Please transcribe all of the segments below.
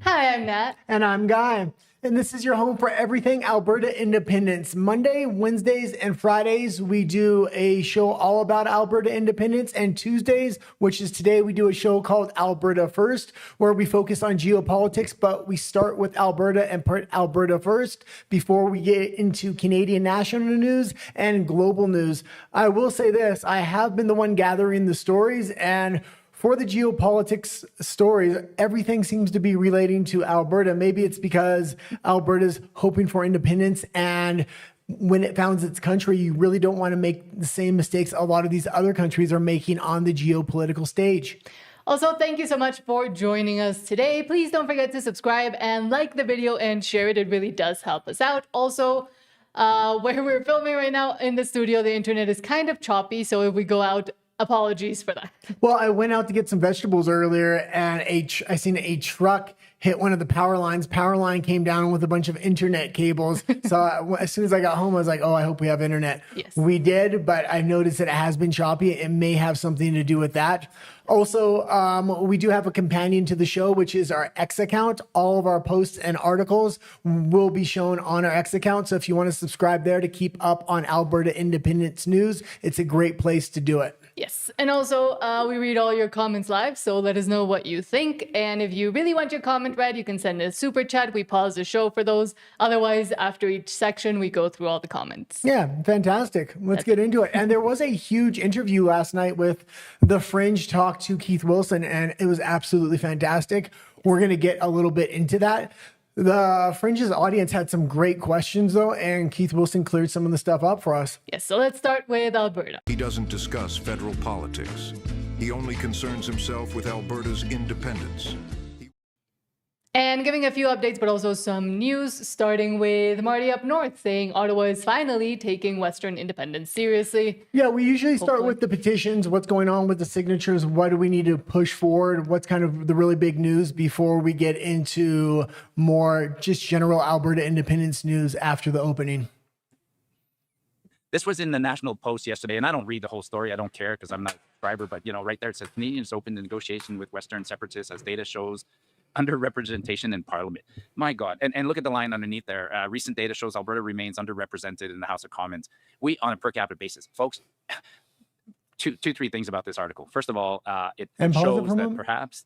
Hi, I'm Nat. And I'm Guy. And this is your home for everything Alberta independence. Monday, Wednesdays, and Fridays, we do a show all about Alberta independence. And Tuesdays, which is today, we do a show called Alberta First, where we focus on geopolitics, but we start with Alberta and put Alberta first before we get into Canadian national news and global news. I will say this, I have been the one gathering the stories, and for the geopolitics stories, everything seems to be relating to Alberta. Maybe it's because Alberta's hoping for independence, and when it founds its country, you really don't want to make the same mistakes a lot of these other countries are making on the geopolitical stage. Also, thank you so much for joining us today. Please don't forget to subscribe and like the video and share it. It really does help us out. Also, where we're filming right now in the studio, the internet is kind of choppy. So if we go out, apologies for that. Well, I went out to get some vegetables earlier, and I seen a truck hit one of the power lines. Power line came down with a bunch of internet cables. So as soon as I got home, I was like, oh, I hope we have internet. Yes. We did, but I noticed that it has been choppy. It may have something to do with that. Also, we do have a companion to the show, which is our X account. All of our posts and articles will be shown on our X account. So if you want to subscribe there to keep up on Alberta independence news, it's a great place to do it. Yes. And also, we read all your comments live, so let us know what you think. And if you really want your comment read, you can send a super chat. We pause the show for those. Otherwise, after each section, we go through all the comments. Yeah, fantastic. Let's get into it. And there was a huge interview last night with The Fringe talk to Keith Wilson, and it was absolutely fantastic. We're going to get a little bit into that. The Fringe's audience had some great questions, though, and Keith Wilson cleared some of the stuff up for us. Yes, so let's start with Alberta. He doesn't discuss federal politics. He only concerns himself with Alberta's independence. And giving a few updates, but also some news, starting with Marty up north saying Ottawa is finally taking Western independence seriously. Yeah, we usually start with the petitions, what's going on with the signatures, what do we need to push forward, what's kind of the really big news before we get into more just general Alberta independence news after the opening. This was in the National Post yesterday, and I don't read the whole story. I don't care because I'm not a subscriber, but right there it says Canadians opened the negotiation with Western separatists as data shows underrepresentation in Parliament. My God. And look at the line underneath there. Recent data shows Alberta remains underrepresented in the House of Commons. We, on a per capita basis, folks, three things about this article. First of all, it shows that perhaps...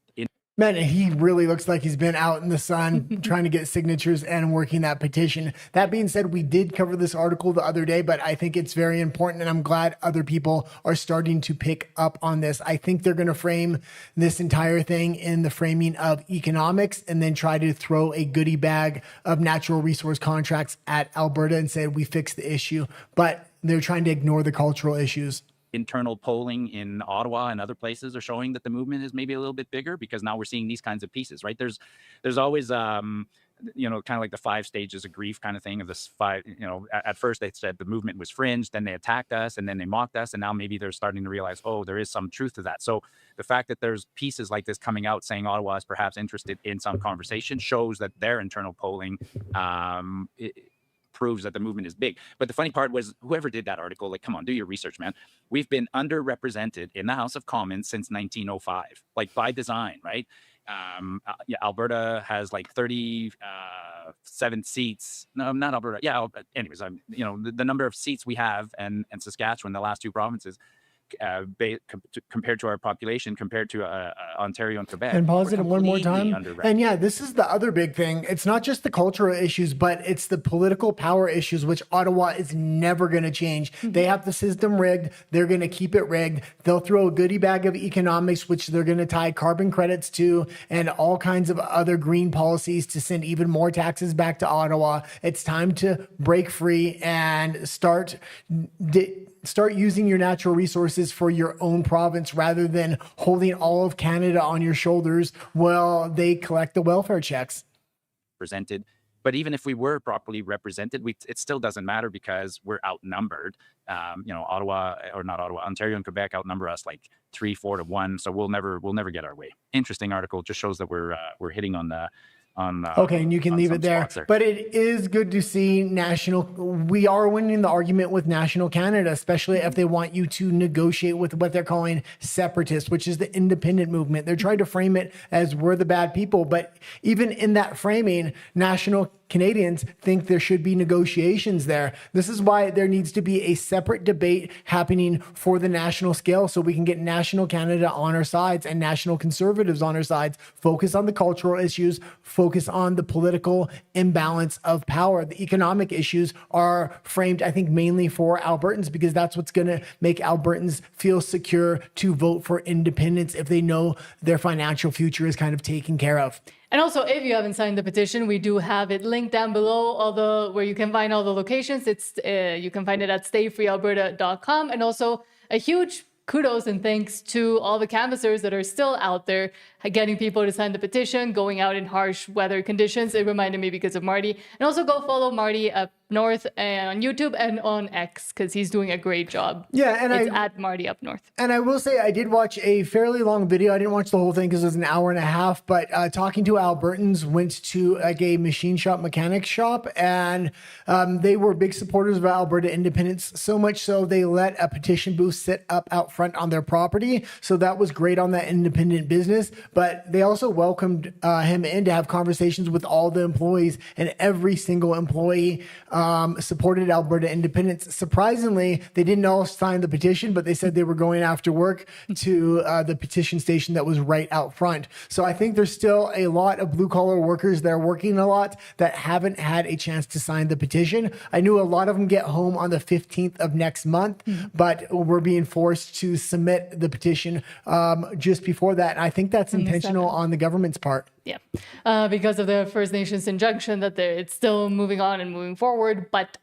Man, he really looks like he's been out in the sun trying to get signatures and working that petition. That being said, we did cover this article the other day, but I think it's very important, and I'm glad other people are starting to pick up on this. I think they're going to frame this entire thing in the framing of economics and then try to throw a goodie bag of natural resource contracts at Alberta and say, we fixed the issue. But they're trying to ignore the cultural issues. Internal polling in Ottawa and other places are showing that the movement is maybe a little bit bigger because now we're seeing these kinds of pieces, right? There's always, kind of like the 5 stages of grief kind of thing of this 5, at first they said the movement was fringe, then they attacked us, and then they mocked us. And now maybe they're starting to realize, oh, there is some truth to that. So the fact that there's pieces like this coming out saying Ottawa is perhaps interested in some conversation shows that their internal polling, proves that the movement is big. But the funny part was whoever did that article, like, come on, do your research, man. We've been underrepresented in the House of Commons since 1905, like by design, right? Alberta has like 37 seats. No, not Alberta. Yeah. Anyways, the number of seats we have and Saskatchewan, the last 2 provinces, compared to our population, compared to Ontario and Quebec. And pause it one more time. And yeah, this is the other big thing. It's not just the cultural issues, but it's the political power issues, which Ottawa is never going to change. They have the system rigged. They're going to keep it rigged. They'll throw a goodie bag of economics, which they're going to tie carbon credits to, and all kinds of other green policies to send even more taxes back to Ottawa. It's time to break free and start using your natural resources for your own province rather than holding all of Canada on your shoulders while they collect the welfare checks. Presented. But even if we were properly represented, it still doesn't matter because we're outnumbered. Ontario and Quebec outnumber us like 3-4 to 1. So we'll never get our way. Interesting article. Just shows that we're hitting on on. Okay, and you can on leave some it there. spots But it is good to see we are winning the argument with National Canada, especially if they want you to negotiate with what they're calling separatists, which is the independent movement. They're trying to frame it as we're the bad people. But even in that framing, National Canadians think there should be negotiations there. This is why there needs to be a separate debate happening for the national scale so we can get National Canada on our sides and National Conservatives on our sides, focus on the cultural issues, focus on the political imbalance of power. The economic issues are framed, I think, mainly for Albertans because that's what's going to make Albertans feel secure to vote for independence if they know their financial future is kind of taken care of. And also, if you haven't signed the petition, we do have it linked down below, where you can find all the locations. You can find it at stayfreealberta.com. And also a huge kudos and thanks to all the canvassers that are still out there getting people to sign the petition, going out in harsh weather conditions. It reminded me because of Marty. And also go follow Marty up north on YouTube and on X because he's doing a great job. Yeah, and it's at Marty up north. And I will say I did watch a fairly long video. I didn't watch the whole thing because it was an hour and a half, but talking to Albertans, went to like a machine shop, mechanic shop, and they were big supporters of Alberta independence, so much so they let a petition booth sit up out front on their property. So that was great on that independent business, but they also welcomed him in to have conversations with all the employees, and every single employee supported Alberta independence. Surprisingly, they didn't all sign the petition, but they said they were going after work to the petition station that was right out front. So I think there's still a lot of blue collar workers that are working a lot that haven't had a chance to sign the petition. I knew a lot of them get home on the 15th of next month, but we're being forced to submit the petition just before that. And I think that's intentional on the government's part. Yeah, because of the First Nations injunction that it's still moving on and moving forward. But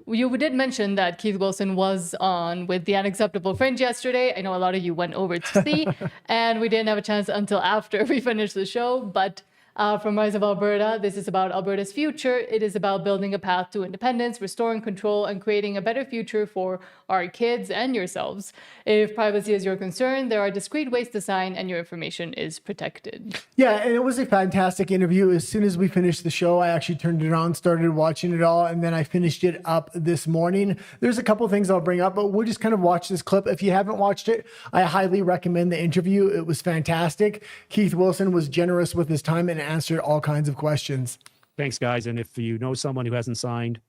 you did mention that Keith Wilson was on with the Unacceptable Fringe yesterday. I know a lot of you went over to see, and we didn't have a chance until after we finished the show. But from Rise of Alberta, this is about Alberta's future. It is about building a path to independence, restoring control, and creating a better future for our kids and yourselves. If privacy is your concern, there are discreet ways to sign and your information is protected. Yeah, and it was a fantastic interview. As soon as we finished the show, I actually turned it on, started watching it all, and then I finished it up this morning. There's a couple things I'll bring up, but we'll just kind of watch this clip. If you haven't watched it, I highly recommend the interview. It was fantastic. Keith Wilson was generous with his time and answered all kinds of questions. Thanks, guys. And if you know someone who hasn't signed,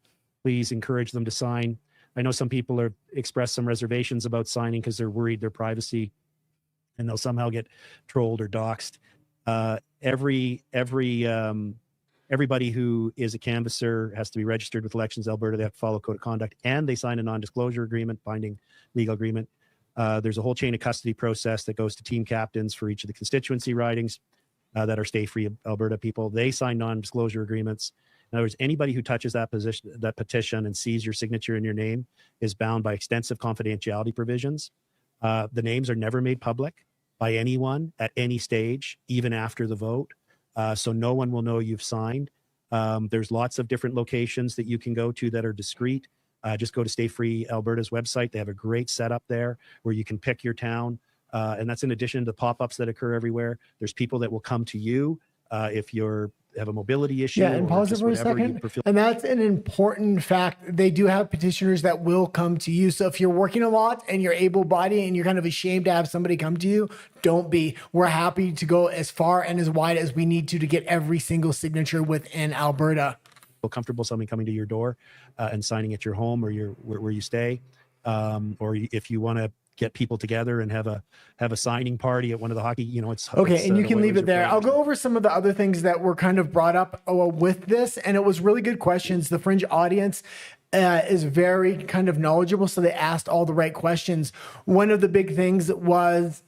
please encourage them to sign. I know some people have expressed some reservations about signing because they're worried their privacy and they'll somehow get trolled or doxxed. Everybody who is a canvasser has to be registered with Elections Alberta. They have to follow code of conduct, and they sign a non-disclosure agreement, binding legal agreement. There's a whole chain of custody process that goes to team captains for each of the constituency ridings that are Stay Free Alberta people. They sign non-disclosure agreements. In other words, anybody who touches that petition and sees your signature in your name is bound by extensive confidentiality provisions. The names are never made public by anyone at any stage, even after the vote. So no one will know you've signed. There's lots of different locations that you can go to that are discreet. Just go to Stay Free Alberta's website. They have a great setup there where you can pick your town. And that's in addition to pop-ups that occur everywhere. There's people that will come to you if you have a mobility issue. Yeah, and pause it for a second. And that's an important fact. They do have petitioners that will come to you. So if you're working a lot and you're able-bodied and you're kind of ashamed to have somebody come to you, don't be. We're happy to go as far and as wide as we need to get every single signature within Alberta. Feel comfortable somebody coming to your door and signing at your home or where you stay, or if you want to get people together and have a signing party at one of the hockey, it's okay. And you can leave it there. I'll go over some of the other things that were kind of brought up with this, and it was really good questions. The Fringe audience is very kind of knowledgeable, so they asked all the right questions. One of the big things was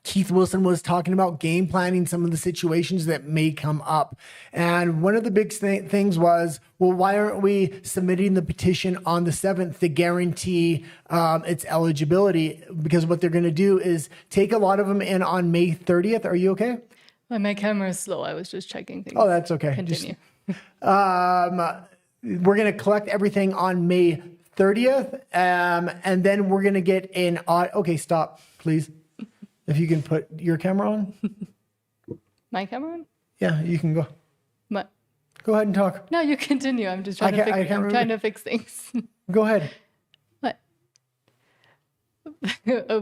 Keith Wilson was talking about game planning some of the situations that may come up. And one of the big things was, well, why aren't we submitting the petition on the 7th to guarantee its eligibility? Because what they're going to do is take a lot of them in on May 30th. Are you okay? My camera is slow. I was just checking things. Oh, that's okay. Continue. We're going to collect everything on May 30th. And then we're going to get an okay, stop, please. If you can put your camera on. My camera on? Yeah, you can go. But Go ahead and talk. no, you continue. I'm just trying to I can't trying to fix things. Go ahead. What?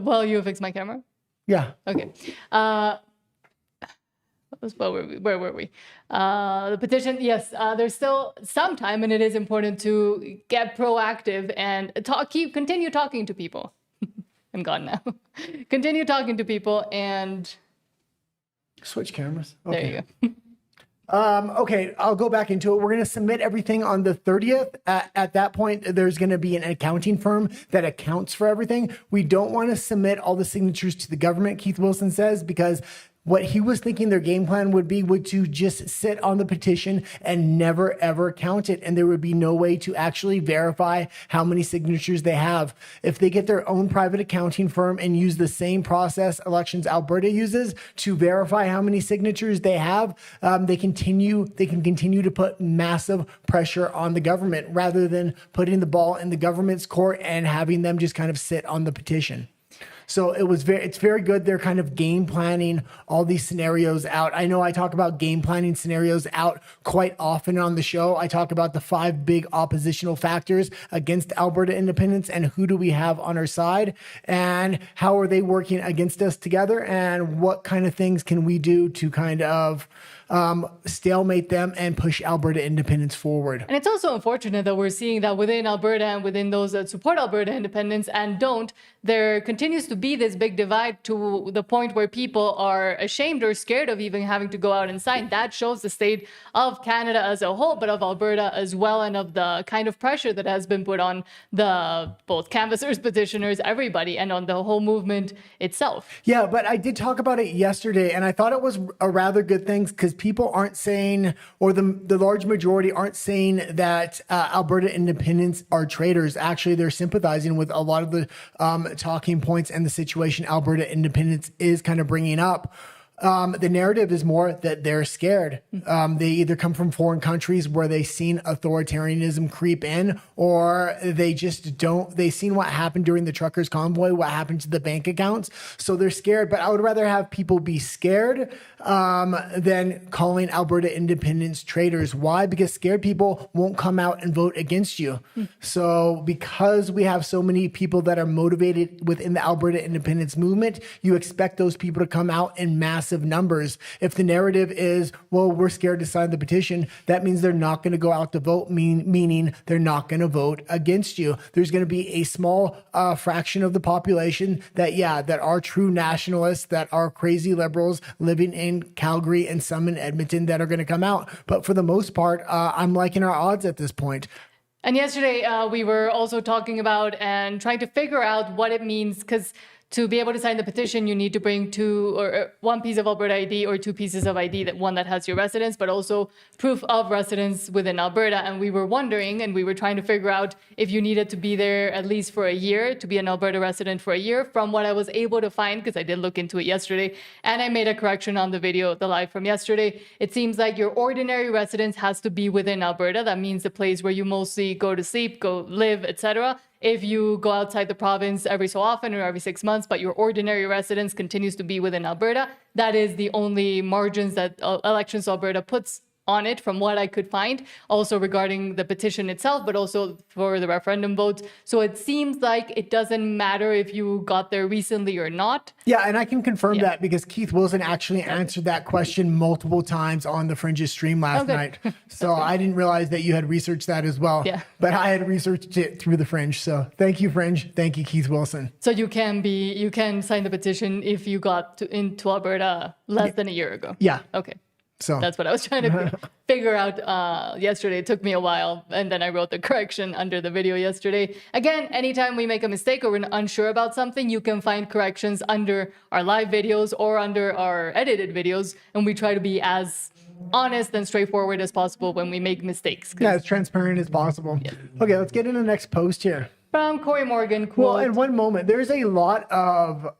Well, you fix my camera. Yeah. Okay. Where were we? The petition, yes, there's still some time, and it is important to get proactive and continue talking to people. I'm gone now. Continue talking to people, and Switch cameras. there Okay. you go. Okay, I'll go back into it. We're going to submit everything on the 30th. At that point, there's going to be an accounting firm that accounts for everything. We don't want to submit all the signatures to the government, Keith Wilson says, because what he was thinking their game plan would to just sit on the petition and never, ever count it. And there would be no way to actually verify how many signatures they have. If they get their own private accounting firm and use the same process Elections Alberta uses to verify how many signatures they have, they can continue to put massive pressure on the government rather than putting the ball in the government's court and having them just kind of sit on the petition. So it's very good. They're kind of game planning all these scenarios out. I know I talk about game planning scenarios out quite often on the show. I talk about the 5 big oppositional factors against Alberta independence and who do we have on our side and how are they working against us together and what kind of things can we do to kind of stalemate them and push Alberta independence forward. And it's also unfortunate that we're seeing that within Alberta and within those that support Alberta independence and don't, there continues to be this big divide to the point where people are ashamed or scared of even having to go out and sign. That shows the state of Canada as a whole, but of Alberta as well, and of the kind of pressure that has been put on both canvassers, petitioners, everybody, and on the whole movement itself. Yeah, but I did talk about it yesterday, and I thought it was a rather good thing because people aren't saying, or the large majority aren't saying that Alberta independents are traitors. Actually, they're sympathizing with a lot of the talking points and the situation Alberta independence is kind of bringing up. The narrative is more that they're scared. They either come from foreign countries where they've seen authoritarianism creep in, or they just don't. They've seen what happened during the truckers' convoy, what happened to the bank accounts. So they're scared. But I would rather have people be scared than calling Alberta independents traitors. Why? Because scared people won't come out and vote against you. So because we have so many people that are motivated within the Alberta independence movement, you expect those people to come out in massive numbers. If the narrative is, well, we're scared to sign the petition, that means they're not going to go out to vote, meaning they're not going to vote against you. There's going to be a small fraction of the population that are true nationalists, that are crazy liberals living in Calgary and some in Edmonton that are going to come out. But for the most part, I'm liking our odds at this point. And yesterday, we were also talking about and trying to figure out what it means, because to be able to sign the petition, you need to bring one piece of Alberta ID or 2 pieces of ID, one that has your residence, but also proof of residence within Alberta. And we were wondering, and we were trying to figure out if you needed to be there at least for a year, to be an Alberta resident for a year. From what I was able to find, because I did look into it yesterday, and I made a correction on the video, the live from yesterday, it seems like your ordinary residence has to be within Alberta. That means the place where you mostly go to sleep, go live, etc. If you go outside the province every so often or every 6 months, but your ordinary residence continues to be within Alberta, that is the only margins that Elections Alberta puts on it, from what I could find, also regarding the petition itself, but also for the referendum votes. So it seems like it doesn't matter if you got there recently or not. Yeah, and I can confirm that because Keith Wilson actually answered that question multiple times on the Fringe's stream last night. So I didn't realize that you had researched that as well. Yeah. But I had researched it through the Fringe. So thank you, Fringe. Thank you, Keith Wilson. So you can sign the petition if you got into Alberta less than a year ago. Yeah. Okay. So That's what I was trying to figure out yesterday. It took me a while, and then I wrote the correction under the video yesterday. Again, anytime we make a mistake or we're unsure about something, you can find corrections under our live videos or under our edited videos, and we try to be as honest and straightforward as possible when we make mistakes. yeah, as transparent as possible. Yeah. Okay, let's get into the next post here. From Corey Morgan, quote, Well, in one moment, there's a lot of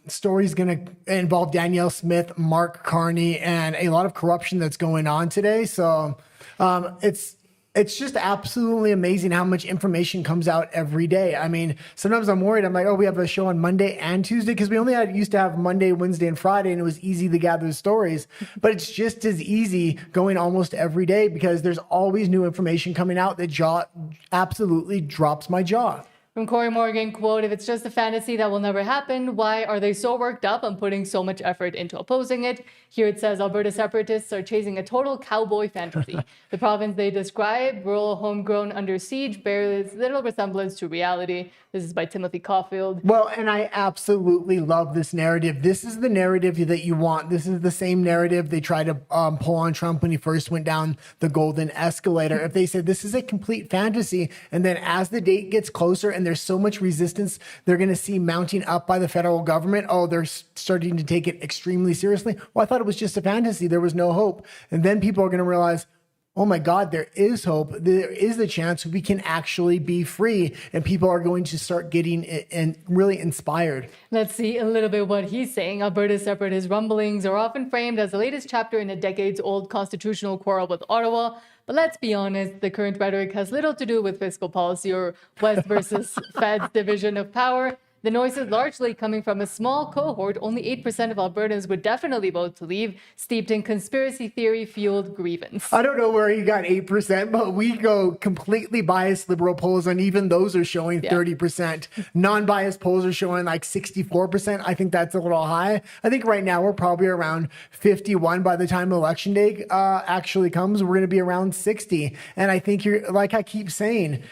stories going to involve Danielle Smith, Mark Carney, and a lot of corruption that's going on today. So it's It's just absolutely amazing how much information comes out every day. I mean, sometimes I'm worried. I'm like, oh, we have a show on Monday and Tuesday, because we only used to have Monday, Wednesday, and Friday, and it was easy to gather the stories. But it's just as easy going almost every day, because there's always new information coming out that absolutely drops my jaw. From Corey Morgan, quote, if it's just a fantasy that will never happen, why are they so worked up on putting so much effort into opposing it? Here it says Alberta separatists are chasing a total cowboy fantasy. The province they describe, rural, homegrown, under siege, bears little resemblance to reality. This is by Timothy Caulfield. Well, and I absolutely love this narrative. This is the narrative that you want. This is the same narrative they tried to pull on Trump when he first went down the golden escalator. If they said this is a complete fantasy, and then as the date gets closer and there's so much resistance they're going to see mounting up by the federal government, oh, they're starting to take it extremely seriously. Well, I thought it was just a fantasy. There was no hope. And then people are going to realize, oh my God, there is hope. There is the chance we can actually be free, and people are going to start getting really inspired. Let's see a little bit what he's saying. Alberta separatist rumblings are often framed as the latest chapter in a decades-old constitutional quarrel with Ottawa. But let's be honest, the current rhetoric has little to do with fiscal policy or West versus Fed's division of power. The noise is largely coming from a small cohort. Only 8% of Albertans would definitely vote to leave, steeped in conspiracy theory-fueled grievance. I don't know where you got 8%, but we go completely biased liberal polls, and even those are showing 30%. Non-biased polls are showing like 64%. I think that's a little high. I think right now we're probably around 51. By the time election day actually comes, we're going to be around 60. And I think you're, like I keep saying,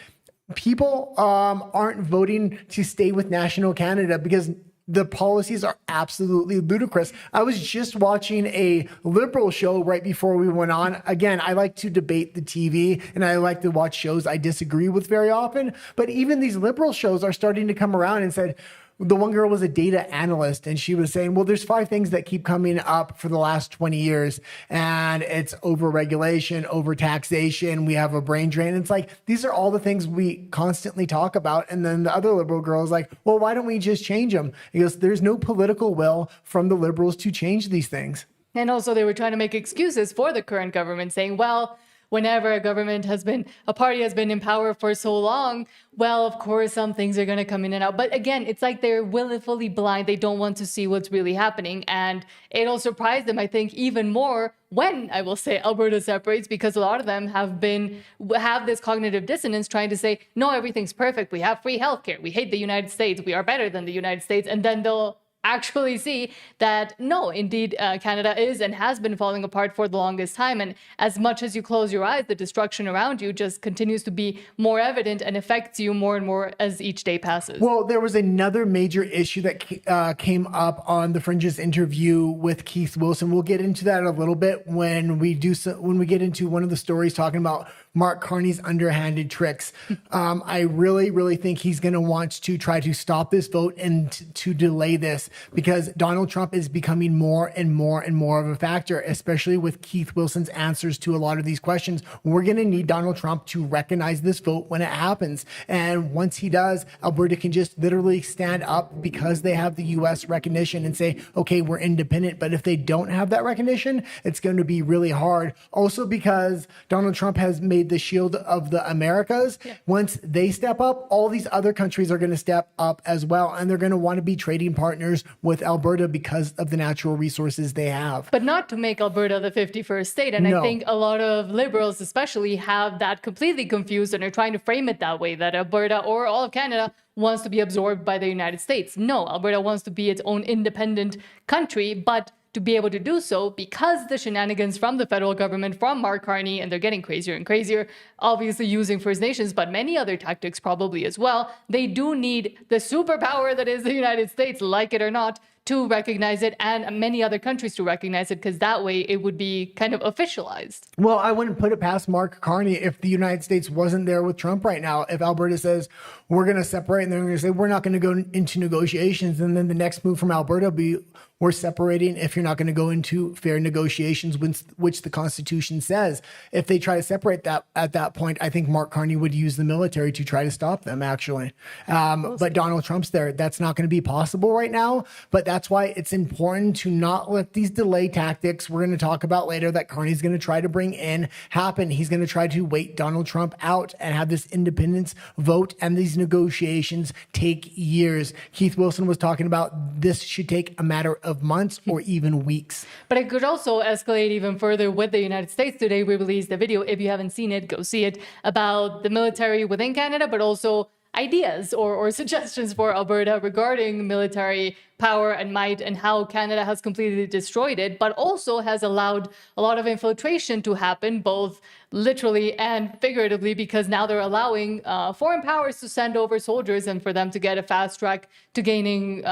people aren't voting to stay with National Canada because the policies are absolutely ludicrous. I was just watching a liberal show right before we went on. Again, I like to debate the TV, and I like to watch shows I disagree with very often. But even these liberal shows are starting to come around and said, the one girl was a data analyst, and she was saying, well, there's 5 things that keep coming up for the last 20 years. And it's over-regulation, over-taxation. We have a brain drain. It's like, these are all the things we constantly talk about. And then the other liberal girl is like, well, why don't we just change them? He goes, there's no political will from the liberals to change these things. And also they were trying to make excuses for the current government, saying, well, whenever a party has been in power for so long, well, of course, some things are going to come in and out. But again, it's like they're willfully blind. They don't want to see what's really happening. And it'll surprise them, I think, even more when, I will say, Alberta separates, because a lot of them have this cognitive dissonance trying to say, no, everything's perfect. We have free healthcare. We hate the United States. We are better than the United States. And then they'll actually see that, no, indeed, Canada is and has been falling apart for the longest time. And as much as you close your eyes, the destruction around you just continues to be more evident and affects you more and more as each day passes. Well, there was another major issue that came up on the Fringe's interview with Keith Wilson. We'll get into that a little bit when we get into one of the stories talking about Mark Carney's underhanded tricks. I really, really think he's going to want to try to stop this vote and to delay this, because Donald Trump is becoming more and more and more of a factor, especially with Keith Wilson's answers to a lot of these questions. We're going to need Donald Trump to recognize this vote when it happens. And once he does, Alberta can just literally stand up because they have the U.S. recognition and say, okay, we're independent. But if they don't have that recognition, it's going to be really hard. Also, because Donald Trump has made the shield of the Americas. Yeah. Once they step up, all these other countries are going to step up as well. And they're going to want to be trading partners with Alberta because of the natural resources they have. But not to make Alberta the 51st state. And I think a lot of liberals especially have that completely confused and are trying to frame it that way, that Alberta or all of Canada wants to be absorbed by the United States. No, Alberta wants to be its own independent country, but to be able to do so, because the shenanigans from the federal government, from Mark Carney, and they're getting crazier and crazier, obviously using First Nations, but many other tactics probably as well, they do need the superpower that is the United States, like it or not, to recognize it, and many other countries to recognize it, because that way it would be kind of officialized. Well, I wouldn't put it past Mark Carney if the United States wasn't there with Trump right now. If Alberta says, we're going to separate, and they're going to say, we're not going to go into negotiations, and then the next move from Alberta will be, we're separating if you're not going to go into fair negotiations, which the Constitution says. If they try to separate that at that point, I think Mark Carney would use the military to try to stop them, actually. But Donald Trump's there. That's not going to be possible right now, but That's why it's important to not let these delay tactics we're going to talk about later that Carney's going to try to bring in happen. He's going to try to wait Donald Trump out and have this independence vote and these negotiations take years. Keith Wilson was talking about this should take a matter of months or even weeks. But it could also escalate even further with the United States. Today, we released a video. If you haven't seen it, go see it, about the military within Canada, but also ideas or suggestions for Alberta regarding military power and might and how Canada has completely destroyed it, but also has allowed a lot of infiltration to happen, both literally and figuratively, because now they're allowing foreign powers to send over soldiers and for them to get a fast track to gaining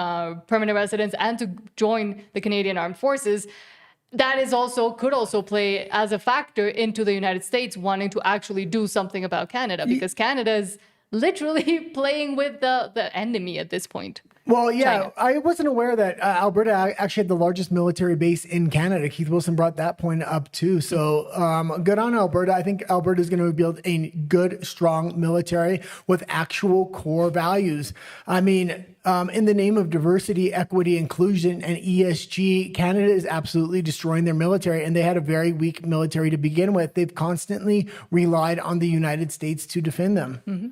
permanent residence and to join the Canadian Armed Forces. That is also could also play as a factor into the United States wanting to actually do something about Canada, because Canada is literally playing with the enemy at this point. Well, yeah, China. I wasn't aware that Alberta actually had the largest military base in Canada. Keith Wilson brought that point up too. So good on Alberta. I think Alberta is going to build a good, strong military with actual core values. I mean, in the name of diversity, equity, inclusion, and ESG, Canada is absolutely destroying their military, and they had a very weak military to begin with. They've constantly relied on the United States to defend them. Mm-hmm.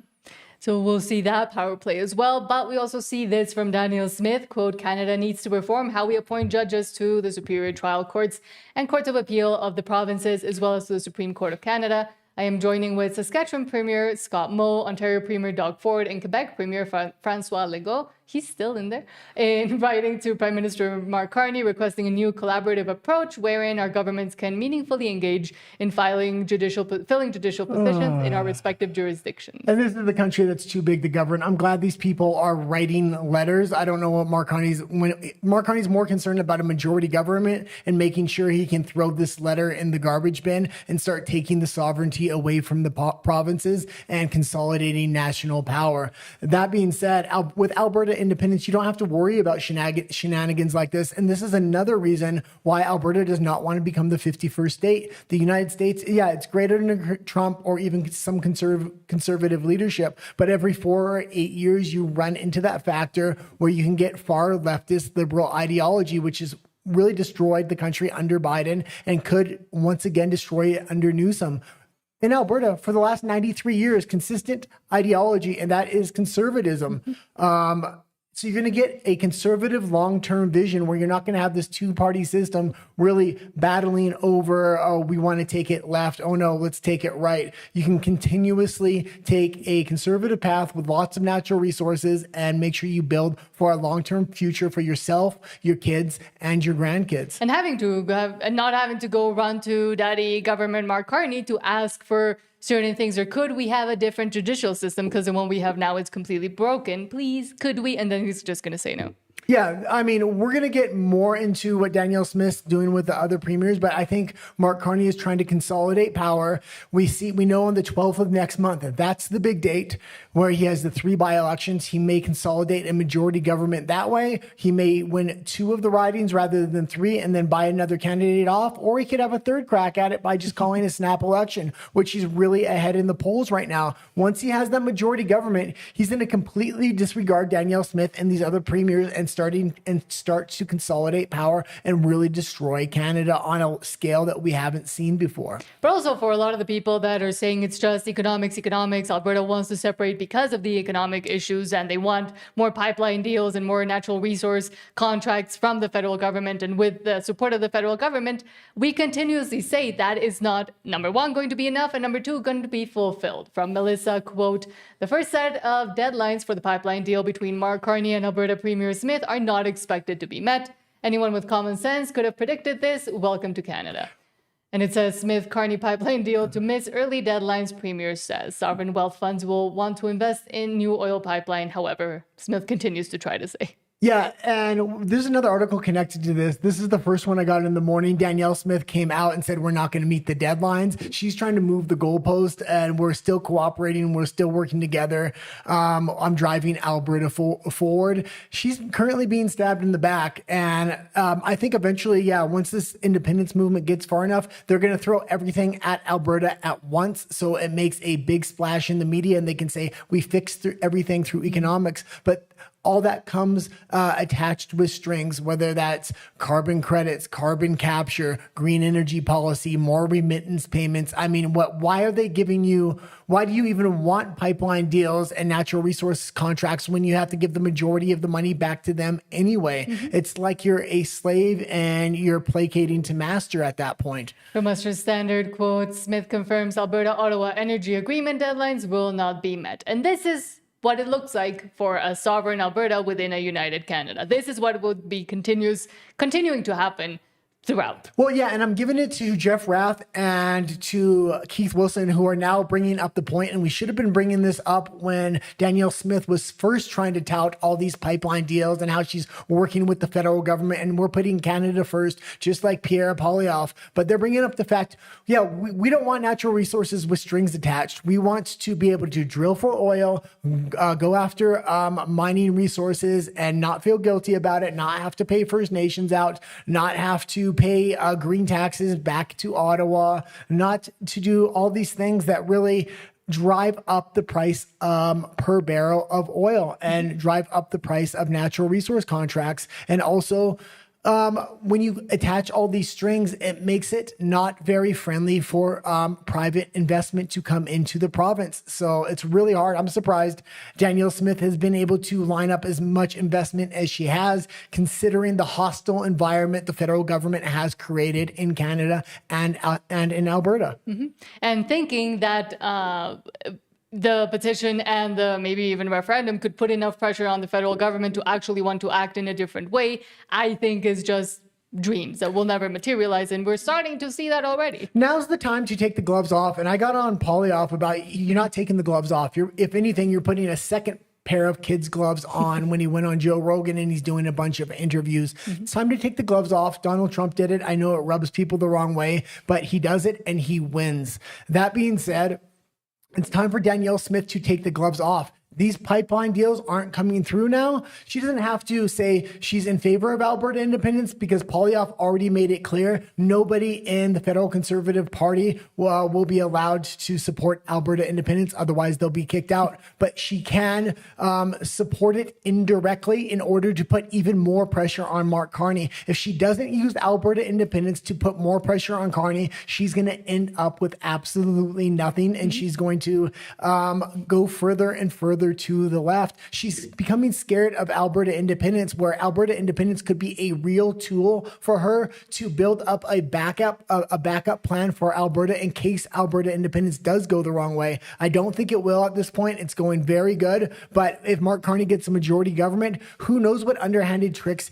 So we'll see that power play as well. But we also see this from Daniel Smith, quote, Canada needs to reform how we appoint judges to the Superior Trial Courts and Courts of Appeal of the provinces, as well as to the Supreme Court of Canada. I am joining with Saskatchewan Premier Scott Moe, Ontario Premier Doug Ford, and Quebec Premier Francois Legault. He's still in there, in writing to Prime Minister Mark Carney, requesting a new collaborative approach wherein our governments can meaningfully engage in filling judicial positions in our respective jurisdictions. And this is the country that's too big to govern. I'm glad these people are writing letters. I don't know what Mark Carney's more concerned about a majority government and making sure he can throw this letter in the garbage bin and start taking the sovereignty away from the provinces and consolidating national power. That being said, with Alberta independence, you don't have to worry about shenanigans like this. And this is another reason why Alberta does not want to become the 51st state. The United States, yeah, it's great under Trump or even some conservative leadership, but every 4 or 8 years, you run into that factor where you can get far leftist liberal ideology, which is really destroyed the country under Biden and could once again destroy it under Newsom. In Alberta, for the last 93 years, consistent ideology, and that is conservatism. So you're going to get a conservative long-term vision where you're not going to have this two-party system really battling over, oh, we want to take it left. Oh, no, let's take it right. You can continuously take a conservative path with lots of natural resources and make sure you build for a long-term future for yourself, your kids, and your grandkids. And not having to go run to Daddy Government Mark Carney to ask for certain things, or could we have a different judicial system because the one we have now is completely broken, please, could we? And then he's just going to say no. Yeah, I mean, we're going to get more into what Danielle Smith's doing with the other premiers, but I think Mark Carney is trying to consolidate power. We know on the 12th of next month, that's the big date where he has the 3 by-elections. He may consolidate a majority government that way. He may win 2 of the ridings rather than 3 and then buy another candidate off, or he could have a third crack at it by just calling a snap election, which he's really ahead in the polls right now. Once he has that majority government, he's going to completely disregard Danielle Smith and these other premiers and start to consolidate power and really destroy Canada on a scale that we haven't seen before. But also for a lot of the people that are saying it's just economics, Alberta wants to separate because of the economic issues and they want more pipeline deals and more natural resource contracts from the federal government. And with the support of the federal government, we continuously say that is not, number one, going to be enough, and number two, going to be fulfilled. From Melissa, quote, the first set of deadlines for the pipeline deal between Mark Carney and Alberta Premier Smith are not expected to be met. Anyone with common sense could have predicted this. Welcome to Canada. And it says Smith-Carney pipeline deal to miss early deadlines, Premier says. Sovereign wealth funds will want to invest in new oil pipeline. However, Smith continues to try to say. Yeah, and there's another article connected to this. This is the first one I got in the morning. Danielle Smith came out and said, we're not going to meet the deadlines. She's trying to move the goalpost, and we're still cooperating. We're still working together. I'm driving Alberta forward. She's currently being stabbed in the back. And I think eventually, yeah, once this independence movement gets far enough, they're going to throw everything at Alberta at once. So it makes a big splash in the media, and they can say, we fixed everything through economics. But all that comes attached with strings, whether that's carbon credits, carbon capture, green energy policy, more remittance payments. I mean, why are they giving you, why do you even want pipeline deals and natural resource contracts when you have to give the majority of the money back to them anyway? It's like you're a slave and you're placating to master at that point. From Western Standard, quote, Smith confirms Alberta-Ottawa energy agreement deadlines will not be met. And this is what it looks like for a sovereign Alberta within a united Canada. This is what would be continuing to happen throughout. Well, yeah, and I'm giving it to Jeff Rath and to Keith Wilson, who are now bringing up the point, and we should have been bringing this up when Danielle Smith was first trying to tout all these pipeline deals and how she's working with the federal government, and we're putting Canada first, just like Pierre Poilievre. But they're bringing up the fact, yeah, we don't want natural resources with strings attached. We want to be able to drill for oil, go after mining resources and not feel guilty about it, not have to pay First Nations out, not have to pay green taxes back to Ottawa, not to do all these things that really drive up the price per barrel of oil and drive up the price of natural resource contracts. And also, when you attach all these strings, it makes it not very friendly for private investment to come into the province. So it's really hard. I'm surprised Danielle Smith has been able to line up as much investment as she has, considering the hostile environment the federal government has created in Canada and in Alberta. And thinking that the petition and the maybe even referendum could put enough pressure on the federal government to actually want to act in a different way, I think is just dreams that will never materialize. And we're starting to see that already. Now's the time to take the gloves off. And I got on Poilievre about you're not taking the gloves off. If anything, you're putting a second pair of kids' gloves on when he went on Joe Rogan and he's doing a bunch of interviews. It's time to take the gloves off. Donald Trump did it. I know it rubs people the wrong way, but he does it and he wins. That being said, it's time for Danielle Smith to take the gloves off. These pipeline deals aren't coming through now. She doesn't have to say she's in favor of Alberta independence because Poilievre already made it clear nobody in the federal Conservative Party will be allowed to support Alberta independence. Otherwise, they'll be kicked out. But she can support it indirectly in order to put even more pressure on Mark Carney. If she doesn't use Alberta independence to put more pressure on Carney, she's going to end up with absolutely nothing. And she's going to go further and further to the left. She's becoming scared of Alberta independence, where Alberta independence could be a real tool for her to build up a backup plan for Alberta in case Alberta independence does go the wrong way. I don't think it will at this point. It's going very good. But if Mark Carney gets a majority government, who knows what underhanded tricks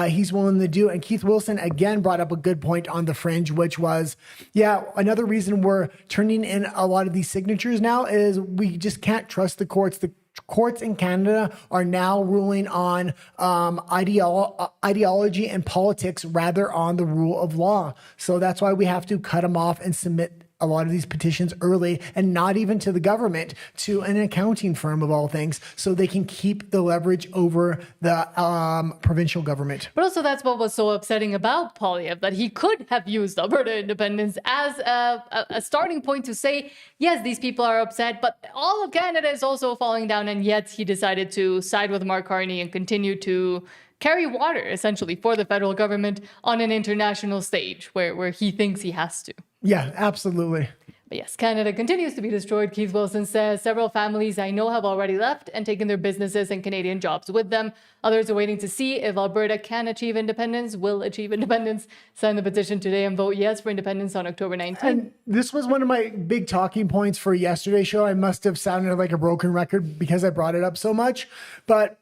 he's willing to do. And Keith Wilson again brought up a good point on the fringe, which was, yeah, another reason we're turning in a lot of these signatures now is we just can't trust the courts. The courts in Canada are now ruling on ideology and politics rather on the rule of law. So that's why we have to cut them off and submit a lot of these petitions early, and not even to the government, to an accounting firm of all things, so they can keep the leverage over the provincial government. But also that's what was so upsetting about Poilievre, that he could have used Alberta independence as a starting point to say, yes, these people are upset, but all of Canada is also falling down, and yet he decided to side with Mark Carney and continue to carry water, essentially, for the federal government on an international stage where he thinks he has to. Yeah, absolutely. But yes, Canada continues to be destroyed. Keith Wilson says several families I know have already left and taken their businesses and Canadian jobs with them. Others are waiting to see if Alberta can achieve independence, will achieve independence. Sign the petition today and vote yes for independence on October 19th. And this was one of my big talking points for yesterday's show. I must have sounded like a broken record because I brought it up so much. But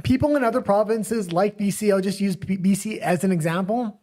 people in other provinces like BC, I'll just use BC as an example.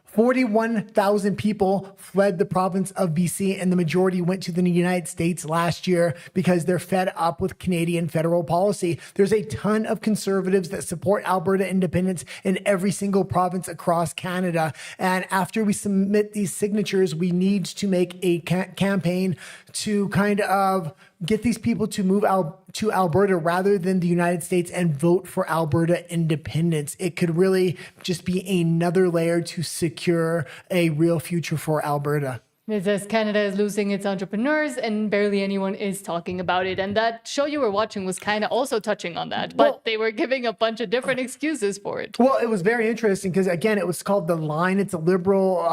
41,000 people fled the province of BC, and the majority went to the United States last year because they're fed up with Canadian federal policy. There's a ton of Conservatives that support Alberta independence in every single province across Canada. And after we submit these signatures, we need to make a campaign to kind of get these people to move out to Alberta rather than the United States and vote for Alberta independence. It could really just be another layer to secure a real future for Alberta. It says Canada is losing its entrepreneurs and barely anyone is talking about it. And that show you were watching was kind of also touching on that, but they were giving a bunch of different excuses for it. Well, it was very interesting because, again, it was called The Line. It's a liberal,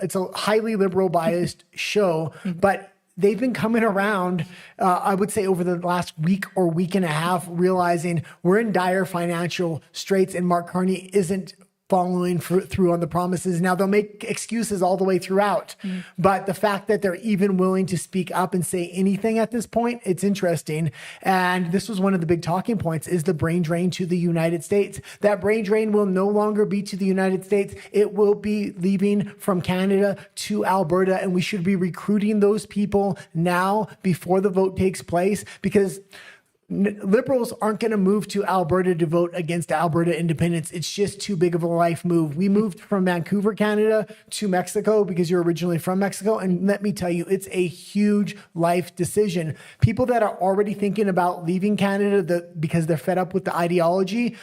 it's a highly liberal biased show, but they've been coming around, I would say, over the last week or week and a half, realizing we're in dire financial straits and Mark Carney isn't following through on the promises. Now, they'll make excuses all the way throughout, but the fact that they're even willing to speak up and say anything at this point, it's interesting. And this was one of the big talking points, is the brain drain to the United States. That brain drain will no longer be to the United States. It will be leaving from Canada to Alberta, and we should be recruiting those people now before the vote takes place, because Liberals aren't going to move to Alberta to vote against Alberta independence. It's just too big of a life move. We moved from Vancouver, Canada to Mexico because you're originally from Mexico. And let me tell you, it's a huge life decision. People that are already thinking about leaving Canada because they're fed up with the ideology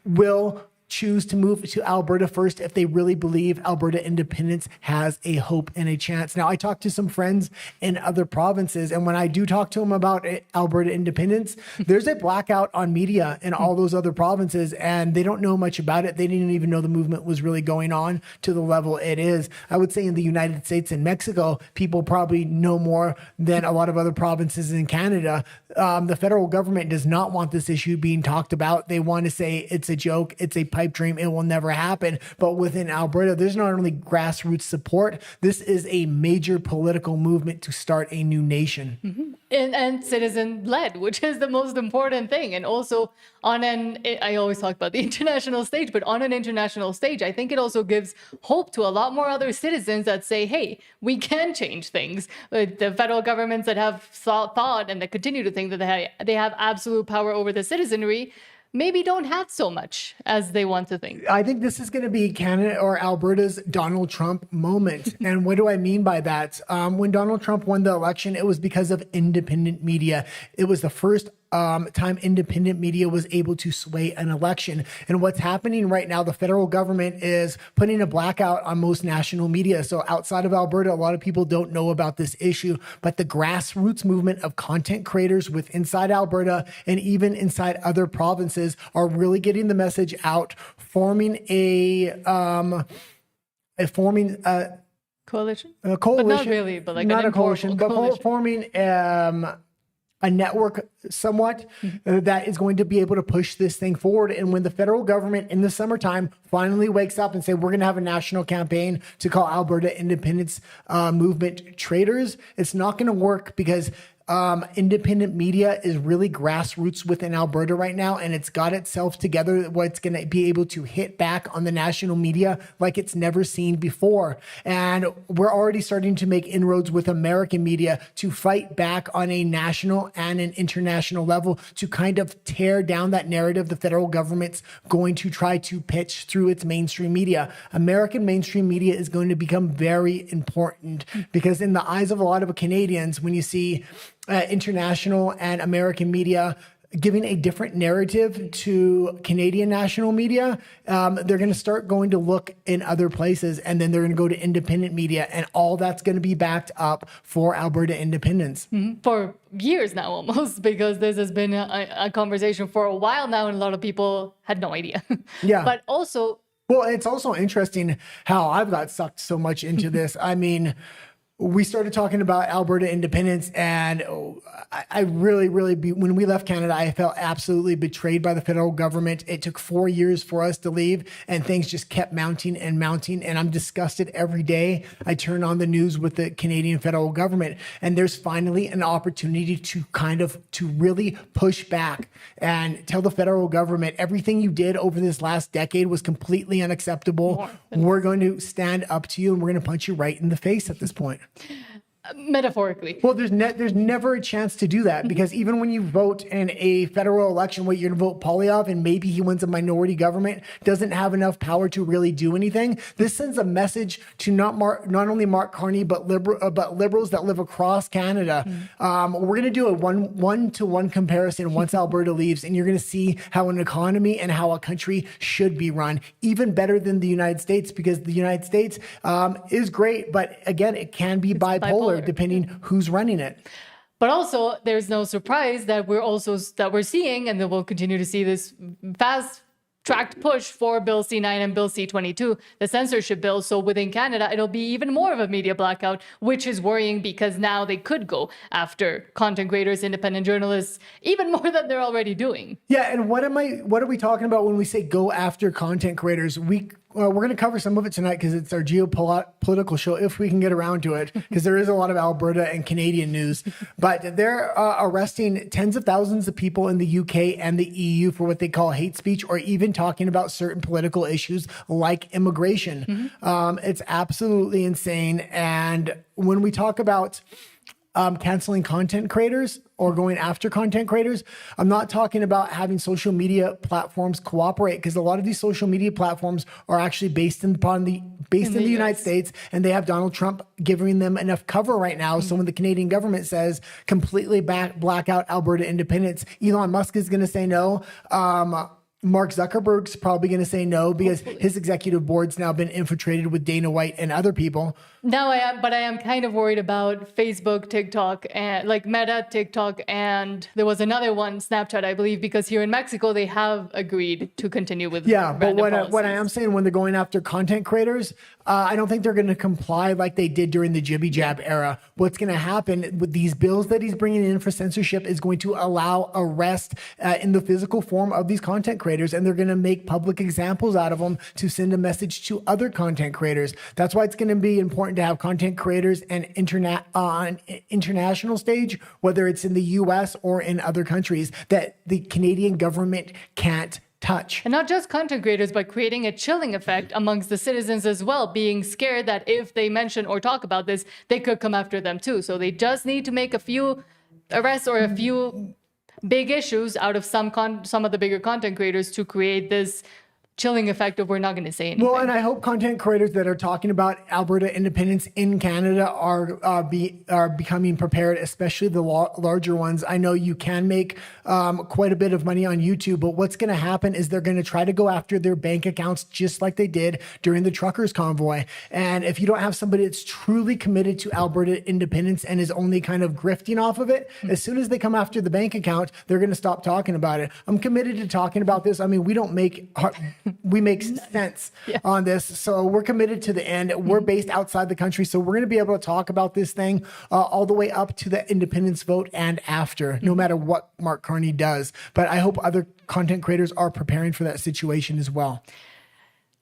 will choose to move to Alberta first if they really believe Alberta independence has a hope and a chance. Now, I talked to some friends in other provinces, and when I do talk to them about Alberta independence, there's a blackout on media in all those other provinces, and they don't know much about it. They didn't even know the movement was really going on to the level it is. I would say in the United States and Mexico, people probably know more than a lot of other provinces in Canada. The federal government does not want this issue being talked about. They want to say it's a joke, it's a pipe dream, it will never happen. But within Alberta, there's not only grassroots support, this is a major political movement to start a new nation. And citizen-led, which is the most important thing. And also I always talk about the international stage, but on an international stage, I think it also gives hope to a lot more other citizens that say, hey, we can change things. The federal governments that have thought and that continue to think that they have absolute power over the citizenry maybe don't have so much as they want to think. I think this is going to be Canada or Alberta's Donald Trump moment. And what do I mean by that? When Donald Trump won the election, it was because of independent media. It was the first time independent media was able to sway an election. And what's happening right now, the federal government is putting a blackout on most national media. So outside of Alberta, a lot of people don't know about this issue, but the grassroots movement of content creators inside Alberta and even inside other provinces are really getting the message out, forming a Coalition? A coalition. But not really, but like not an a coalition, but coalition. forming a network somewhat that is going to be able to push this thing forward. And when the federal government in the summertime finally wakes up and say, we're going to have a national campaign to call Alberta independence movement traitors, it's not going to work because independent media is really grassroots within Alberta right now, and it's got itself together where it's going to be able to hit back on the national media like it's never seen before. And we're already starting to make inroads with American media to fight back on a national and an international level to kind of tear down that narrative the federal government's going to try to pitch through its mainstream media. American mainstream media is going to become very important because in the eyes of a lot of Canadians, when you see international and American media giving a different narrative to Canadian national media, they're going to start going to look in other places, and then they're going to go to independent media, and all that's going to be backed up for Alberta independence. For years now almost, because this has been a conversation for a while now, and a lot of people had no idea. Yeah. But also... Well, it's also interesting how I've got sucked so much into this. I mean, we started talking about Alberta independence, and I really, when we left Canada, I felt absolutely betrayed by the federal government. It took 4 years for us to leave, and things just kept mounting and mounting, and I'm disgusted every day I turn on the news with the Canadian federal government, and there's finally an opportunity to really push back and tell the federal government everything you did over this last decade was completely unacceptable. We're going to stand up to you, and we're going to punch you right in the face at this point. metaphorically. Well, there's never a chance to do that, because even when you vote in a federal election where you're going to vote Poilievre and maybe he wins a minority government, doesn't have enough power to really do anything. This sends a message to not only Mark Carney but liberals that live across Canada. We're going to do a one-to-one comparison once Alberta leaves, and you're going to see how an economy and how a country should be run, even better than the United States, because the United States is great, but again, it can be bipolar depending who's running it. But also, there's no surprise that we're seeing, and then we'll continue to see this fast-tracked push for Bill C9 and Bill C22, the censorship bill. So within Canada, it'll be even more of a media blackout, which is worrying because now they could go after content creators, independent journalists, even more than they're already doing. Yeah, and what are we talking about when we say go after content creators? We're going to cover some of it tonight because it's our geopolitical show, if we can get around to it, because there is a lot of Alberta and Canadian news. But they're arresting tens of thousands of people in the UK and the EU for what they call hate speech, or even talking about certain political issues like immigration. It's absolutely insane. And when we talk about canceling content creators or going after content creators, I'm not talking about having social media platforms cooperate, because a lot of these social media platforms are actually based in the United States, and they have Donald Trump giving them enough cover right now. So when the Canadian government says completely black out Alberta independence, Elon Musk is going to say no. Mark Zuckerberg's probably going to say no, because his executive board's now been infiltrated with Dana White and other people. No, I am kind of worried about Facebook, TikTok, and like Meta, TikTok, and there was another one, Snapchat, I believe, because here in Mexico, they have agreed to continue with but what I am saying, when they're going after content creators, I don't think they're going to comply like they did during the Jibby Jab era. What's going to happen with these bills that he's bringing in for censorship is going to allow arrest in the physical form of these content creators, and they're going to make public examples out of them to send a message to other content creators. That's why it's going to be important to have content creators and on international stage, whether it's in the U.S. or in other countries, that the Canadian government can't touch. And not just content creators, but creating a chilling effect amongst the citizens as well, being scared that if they mention or talk about this, they could come after them too. So they just need to make a few arrests or a few big issues out of some of the bigger content creators to create this chilling effect of we're not going to say anything. Well, and I hope content creators that are talking about Alberta independence in Canada are becoming prepared, especially the larger ones. I know you can make quite a bit of money on YouTube, but what's going to happen is they're going to try to go after their bank accounts just like they did during the truckers convoy. And if you don't have somebody that's truly committed to Alberta independence and is only kind of grifting off of it, as soon as they come after the bank account, they're going to stop talking about it. I'm committed to talking about this. I mean, we make sense on this. So we're committed to the end. We're based outside the country. So we're going to be able to talk about this thing all the way up to the independence vote and after, no matter what Mark Carney does. But I hope other content creators are preparing for that situation as well.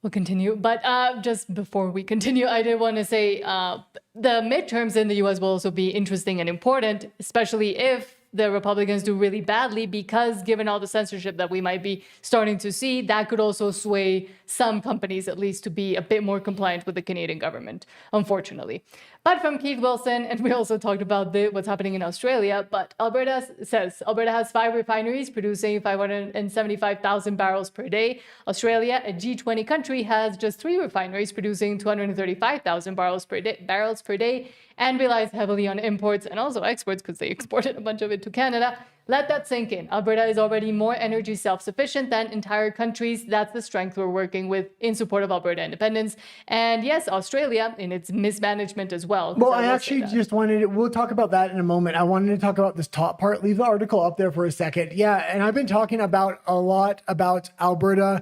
We'll continue. But just before we continue, I did want to say the midterms in the U.S. will also be interesting and important, especially if the Republicans do really badly, because given all the censorship that we might be starting to see, that could also sway some companies at least to be a bit more compliant with the Canadian government, unfortunately. But from Keith Wilson, and we also talked about what's happening in Australia, but Alberta has 5 refineries producing 575,000 barrels per day. Australia, a G20 country, has just 3 refineries producing 235,000 barrels per day, and relies heavily on imports and also exports because they exported a bunch of it to Canada. Let that sink in. Alberta is already more energy self-sufficient than entire countries. That's the strength we're working with in support of Alberta independence. And yes, Australia in its mismanagement as well. Well, I actually just we'll talk about that in a moment. I wanted to talk about this top part. Leave the article up there for a second. Yeah, and I've been talking a lot about Alberta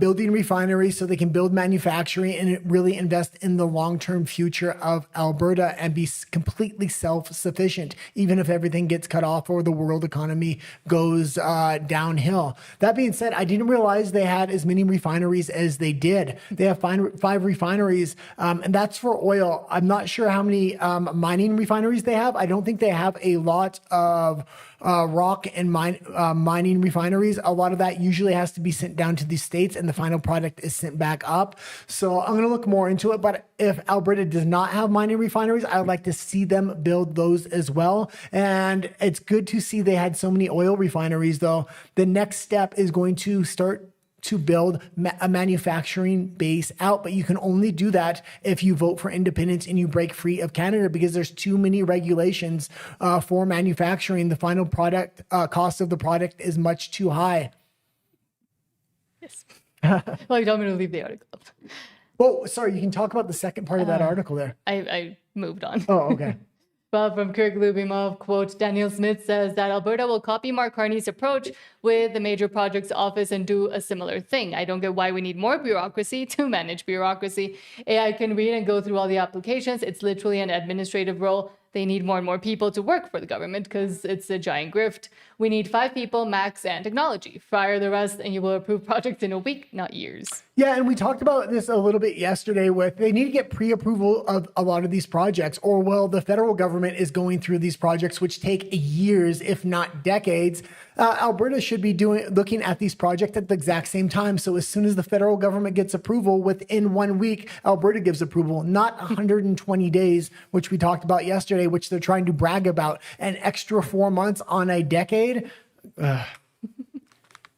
building refineries so they can build manufacturing and really invest in the long-term future of Alberta and be completely self-sufficient, even if everything gets cut off or the world economy goes downhill. That being said, I didn't realize they had as many refineries as they did. They have 5 refineries, and that's for oil. I'm not sure how many mining refineries they have. I don't think they have a lot of rock and mining refineries. A lot of that usually has to be sent down to the States and the final product is sent back up. So I'm going to look more into it. But if Alberta does not have mining refineries, I would like to see them build those as well. And it's good to see they had so many oil refineries, though. The next step is going to start to build a manufacturing base out, but you can only do that if you vote for independence and you break free of Canada, because there's too many regulations for manufacturing. The final product cost of the product is much too high. Yes. Well, you told me to leave the article. Oh, sorry. You can talk about the second part of that article there. I moved on. Oh, okay. Well, from Kirk Lubimov, quote, Daniel Smith says that Alberta will copy Mark Carney's approach with the Major Projects Office and do a similar thing. I don't get why we need more bureaucracy to manage bureaucracy. AI can read and go through all the applications. It's literally an administrative role. They need more and more people to work for the government because it's a giant grift. We need 5 people max and technology. Fire the rest and you will approve projects in a week, not years. Yeah, and we talked about this a little bit yesterday with they need to get pre-approval of a lot of these projects, or well, the federal government is going through these projects which take years, if not decades. Alberta should be looking at these projects at the exact same time. So as soon as the federal government gets approval, within 1 week, Alberta gives approval, not 120 days, which we talked about yesterday, which they're trying to brag about, an extra 4 months on a decade.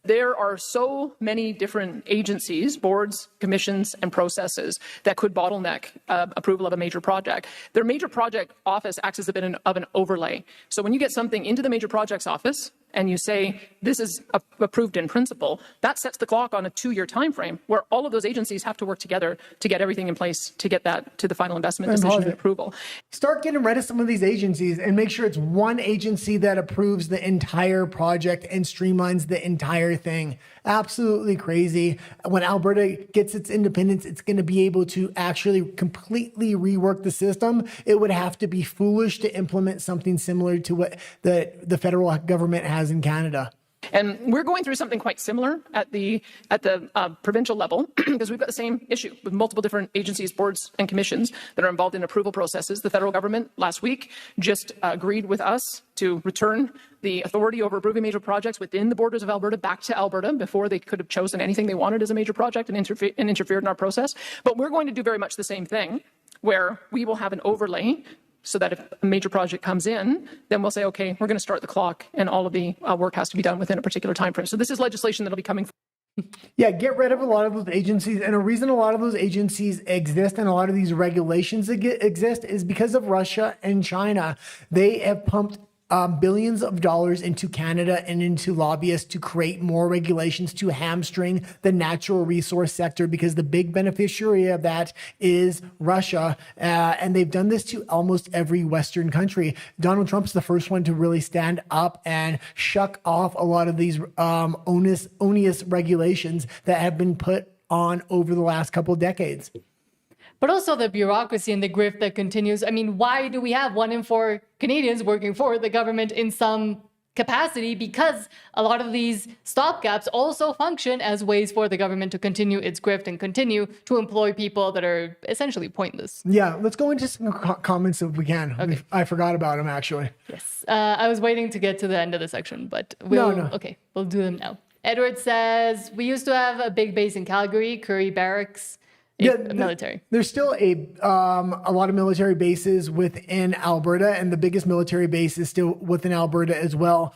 There are so many different agencies, boards, commissions, and processes that could bottleneck approval of a major project. Their major project office acts as a bit of an overlay. So when you get something into the major projects office and you say, this is approved in principle, that sets the clock on a 2-year time frame where all of those agencies have to work together to get everything in place to get that to the final investment decision and approval. Start getting rid of some of these agencies and make sure it's one agency that approves the entire project and streamlines the entire thing. Absolutely crazy. When Alberta gets its independence, it's going to be able to actually completely rework the system. It would have to be foolish to implement something similar to what the federal government has in Canada. And we're going through something quite similar at the provincial level because we've got the same issue with multiple different agencies, boards, and commissions that are involved in approval processes. The federal government last week just agreed with us to return the authority over approving major projects within the borders of Alberta back to Alberta. Before, they could have chosen anything they wanted as a major project and interfered in our process. But we're going to do very much the same thing, where we will have an overlay so that if a major project comes in, then we'll say, okay, we're going to start the clock and all of the work has to be done within a particular time frame. So this is legislation that'll be coming. Yeah, get rid of a lot of those agencies. And a reason a lot of those agencies exist and a lot of these regulations exist is because of Russia and China. They have pumped billions of dollars into Canada and into lobbyists to create more regulations to hamstring the natural resource sector, because the big beneficiary of that is Russia. And they've done this to almost every Western country. Donald Trump's the first one to really stand up and shuck off a lot of these onerous regulations that have been put on over the last couple of decades. But also the bureaucracy and the grift that continues. I mean, why do we have 1 in 4 Canadians working for the government in some capacity? Because a lot of these stopgaps also function as ways for the government to continue its grift and continue to employ people that are essentially pointless. Yeah, let's go into some comments if we can. Okay. I forgot about them, actually. Yes. I was waiting to get to the end of the section, but okay, we'll do them now. Edward says, we used to have a big base in Calgary, Curry Barracks. Yeah, military. There's still a lot of military bases within Alberta, and the biggest military base is still within Alberta as well.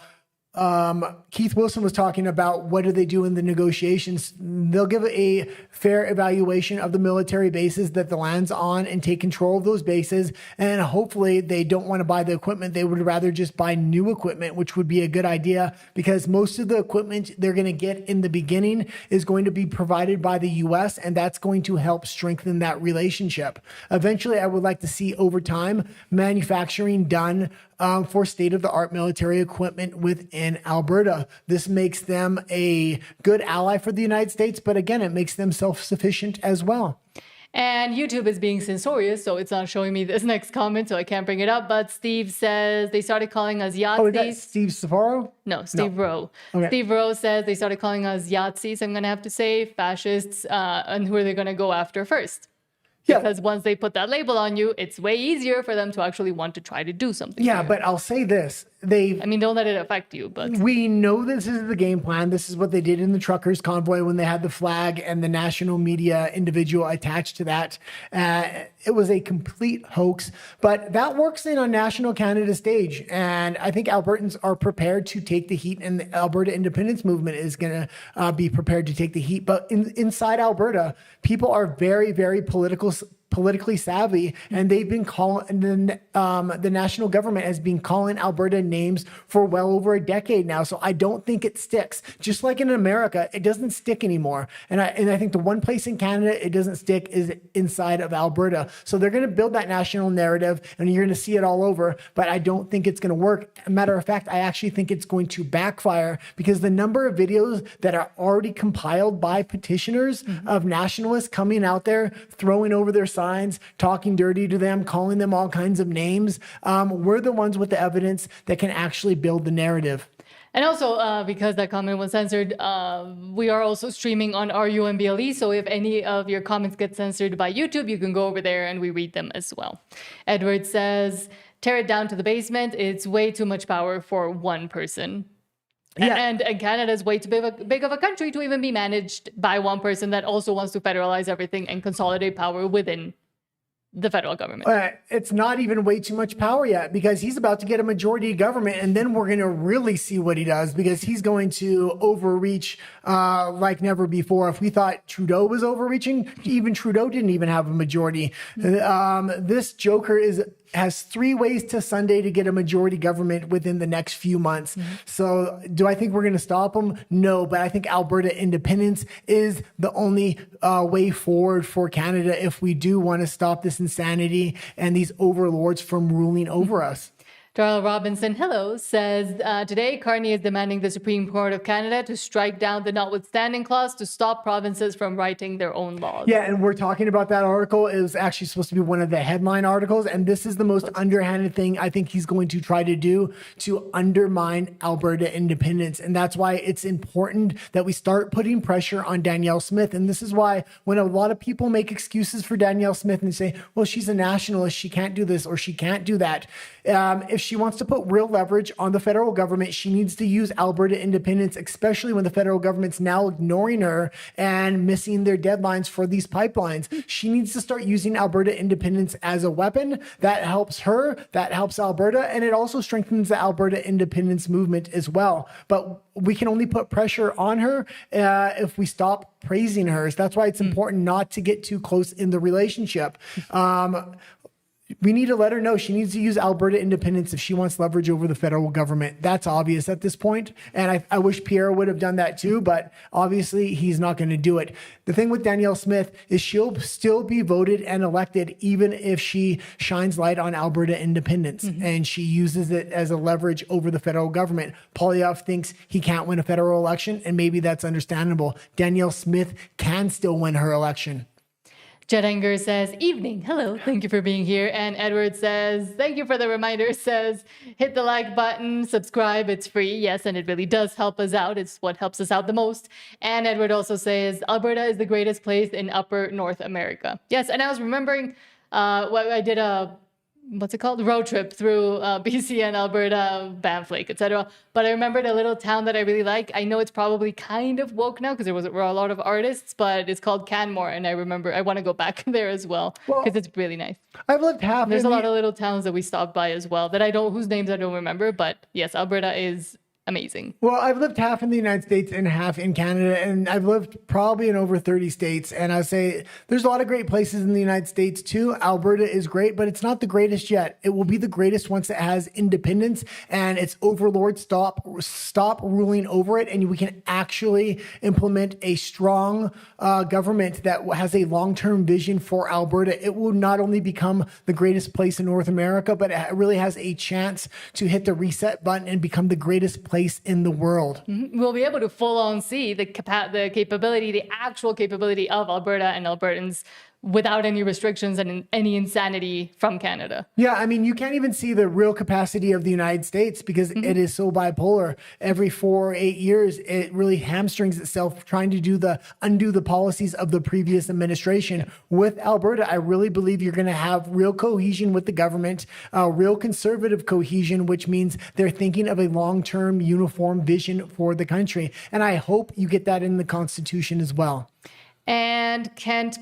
Keith Wilson was talking about what do they do in the negotiations. They'll give a fair evaluation of the military bases that the land's on and take control of those bases. And hopefully they don't want to buy the equipment. They would rather just buy new equipment, which would be a good idea, because most of the equipment they're going to get in the beginning is going to be provided by the U.S. and that's going to help strengthen that relationship. Eventually, I would like to see over time manufacturing done for state-of-the-art military equipment within Alberta. This makes them a good ally for the United States, but again, it makes them self-sufficient as well. And YouTube is being censorious, so it's not showing me this next comment, so I can't bring it up. But Steve says they started calling us Yahtzees. Oh, is that Steve Safaro? No, Steve Rowe. Okay. Steve Rowe says they started calling us Yahtzees, I'm going to have to say, fascists, and who are they going to go after first? Yeah. Because once they put that label on you, it's way easier for them to actually want to try to do something. Yeah, but I'll say this. I mean, don't let it affect you, but We know this is the game plan. This is what they did in the truckers convoy when they had the flag and the national media individual attached to that. It was a complete hoax, but that works in on national Canada stage. And I think Albertans are prepared to take the heat, and the Alberta independence movement is going to be prepared to take the heat. But inside Alberta, people are very, very politically savvy, and they've been calling the national government has been calling Alberta names for well over a decade now. So I don't think it sticks. Just like in America, it doesn't stick anymore. And I think the one place in Canada it doesn't stick is inside of Alberta. So they're going to build that national narrative, and you're going to see it all over. But I don't think it's going to work. Matter of fact, I actually think it's going to backfire, because the number of videos that are already compiled by petitioners of nationalists coming out there, throwing over their signs, talking dirty to them, calling them all kinds of names. We're the ones with the evidence that can actually build the narrative. And also, because that comment was censored, we are also streaming on RUMBLE. So if any of your comments get censored by YouTube, you can go over there and we read them as well. Edward says, tear it down to the basement. It's way too much power for one person. Yeah. And Canada is way too big of a country to even be managed by one person that also wants to federalize everything and consolidate power within the federal government. It's not even way too much power yet, because he's about to get a majority government, and then we're going to really see what he does, because he's going to overreach like never before. If we thought Trudeau was overreaching, even Trudeau didn't even have a majority. This joker has 3 ways to Sunday to get a majority government within the next few months. So do I think we're going to stop him? No, but I think Alberta independence is the only way forward for Canada if we do want to stop this insanity and these overlords from ruling over us. Darrell Robinson, hello, says, today Carney is demanding the Supreme Court of Canada to strike down the notwithstanding clause to stop provinces from writing their own laws. Yeah, and we're talking about that article. It was actually supposed to be one of the headline articles, and this is the most underhanded thing I think he's going to try to do to undermine Alberta independence. And that's why it's important that we start putting pressure on Danielle Smith. And this is why when a lot of people make excuses for Danielle Smith and say, well, she's a nationalist, she can't do this or she can't do that. If she wants to put real leverage on the federal government, she needs to use Alberta independence, especially when the federal government's now ignoring her and missing their deadlines for these pipelines. She needs to start using Alberta independence as a weapon. That helps her, that helps Alberta, and it also strengthens the Alberta independence movement as well. But we can only put pressure on her if we stop praising her. So that's why it's important not to get too close in the relationship. We need to let her know she needs to use Alberta independence if she wants leverage over the federal government. That's obvious at this point. And I wish Pierre would have done that too, but obviously he's not going to do it. The thing with Danielle Smith is she'll still be voted and elected even if she shines light on Alberta independence and she uses it as a leverage over the federal government. Poilievre thinks he can't win a federal election, and maybe that's understandable. Danielle Smith can still win her election. Jed Enger says, evening, hello, thank you for being here. And Edward says, thank you for the reminder, says, hit the like button, subscribe, it's free. Yes, and it really does help us out. It's what helps us out the most. And Edward also says, Alberta is the greatest place in upper North America. Yes, and I was remembering I did a road trip through BC and Alberta, Banff Lake, etc. But I remembered a little town that I really like. I know it's probably kind of woke now because there were a lot of artists, but it's called Canmore, and I want to go back there as well because it's really nice. I've lived half. There's a lot of little towns that we stopped by as well whose names I don't remember, but yes, Alberta is amazing. Well, I've lived half in the United States and half in Canada, and I've lived probably in over 30 states. And I say there's a lot of great places in the United States too. Alberta is great, but it's not the greatest yet. It will be the greatest once it has independence and its overlords stop ruling over it, and we can actually implement a strong government that has a long-term vision for Alberta. It will not only become the greatest place in North America, but it really has a chance to hit the reset button and become the greatest place in the world. We'll be able to full on see the capability, the actual capability of Alberta and Albertans without any restrictions and any insanity from Canada. Yeah, I mean, you can't even see the real capacity of the United States because it is so bipolar. Every 4 or 8 years, it really hamstrings itself trying to undo the policies of the previous administration. With Alberta, I really believe you're going to have real cohesion with the government, real conservative cohesion, which means they're thinking of a long-term uniform vision for the country. And I hope you get that in the Constitution as well. And Kent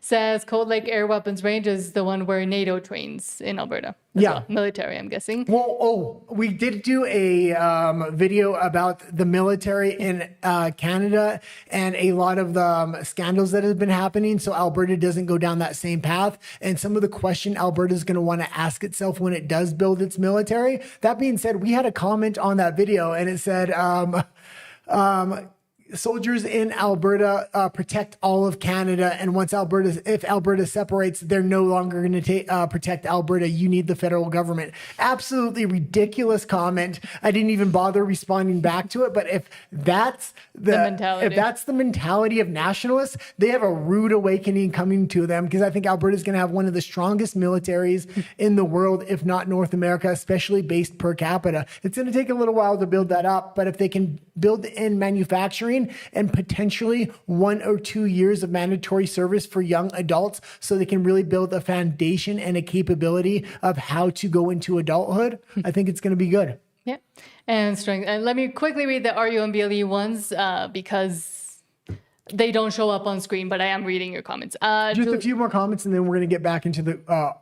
says Cold Lake Air Weapons Range is the one where NATO trains in Alberta. Well. Military, I'm guessing. Well, we did do a video about the military in Canada and a lot of the scandals that have been happening. So Alberta doesn't go down that same path. And some of the question Alberta is going to want to ask itself when it does build its military. That being said, we had a comment on that video and it said, soldiers in Alberta protect all of Canada, and if Alberta separates, they're no longer going to protect Alberta. You need the federal government. Absolutely ridiculous comment. I didn't even bother responding back to it. But if that's the mentality of nationalists, they have a rude awakening coming to them, because I think Alberta is going to have one of the strongest militaries in the world, if not North America, especially based per capita. It's going to take a little while to build that up, but if they can build in manufacturing and potentially 1 or 2 years of mandatory service for young adults so they can really build a foundation and a capability of how to go into adulthood, I think it's going to be good. Yeah. And strength. And let me quickly read the RUMBLE ones because they don't show up on screen, but I am reading your comments. Just a few more comments, and then we're going to get back into the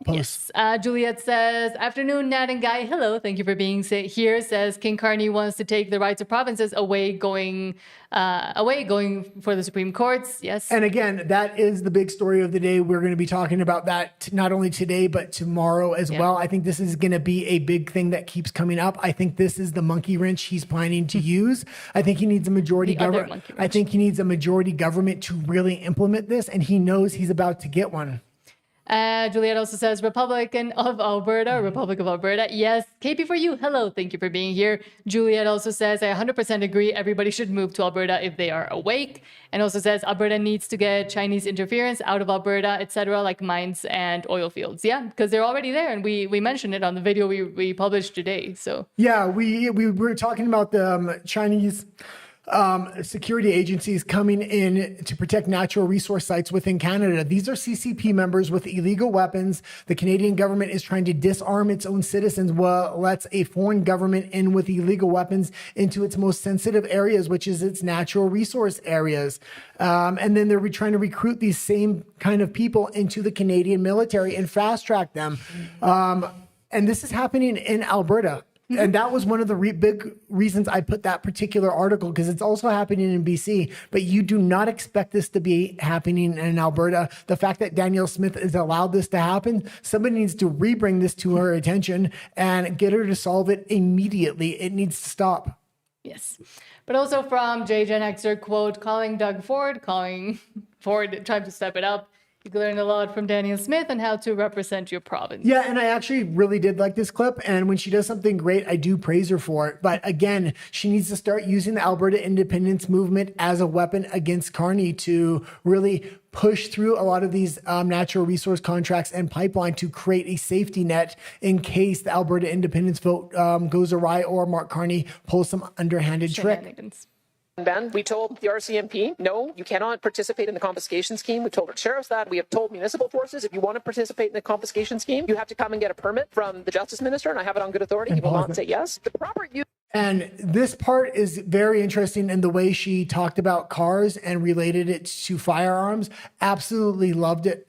posts. Yes. Juliet says, afternoon, Nat and Guy. Hello. Thank you for being here. Says King Carney wants to take the rights of provinces away going for the Supreme Courts. Yes. And again, that is the big story of the day. We're going to be talking about that not only today, but tomorrow as well. I think this is going to be a big thing that keeps coming up. I think this is the monkey wrench he's planning to use. I think he needs a majority government. I think he needs a majority government to really implement this, and he knows he's about to get one. Juliet also says Republic of Alberta. Yes. KP for you. Hello. Thank you for being here. Juliet also says, I 100% agree. Everybody should move to Alberta if they are awake. And also says Alberta needs to get Chinese interference out of Alberta, etc., like mines and oil fields. Yeah, because they're already there. And we mentioned it on the video we published today. So yeah, we were talking about the Chinese security agencies coming in to protect natural resource sites within Canada. These are CCP members with illegal weapons. The Canadian government is trying to disarm its own citizens while lets a foreign government in with illegal weapons into its most sensitive areas, which is its natural resource areas. And then they're trying to recruit these same kind of people into the Canadian military and fast track them. And this is happening in Alberta. And that was one of the big reasons I put that particular article, because it's also happening in BC, but you do not expect this to be happening in Alberta. The fact that Danielle Smith has allowed this to happen, somebody needs to rebring this to her attention and get her to solve it immediately. It needs to stop. Yes. But also from J Gen Xer, quote, calling Ford trying to step it up. You can learn a lot from Danielle Smith on how to represent your province. Yeah, and I actually really did like this clip. And when she does something great, I do praise her for it. But again, she needs to start using the Alberta independence movement as a weapon against Carney to really push through a lot of these natural resource contracts and pipeline to create a safety net in case the Alberta independence vote goes awry or Mark Carney pulls some underhanded trick. Ben, we told the RCMP, no, you cannot participate in the confiscation scheme. We told our sheriffs that. We have told municipal forces, if you want to participate in the confiscation scheme, you have to come and get a permit from the justice minister, and I have it on good authority. He will not say yes. The proper use. And this part is very interesting in the way she talked about cars and related it to firearms. Absolutely loved it.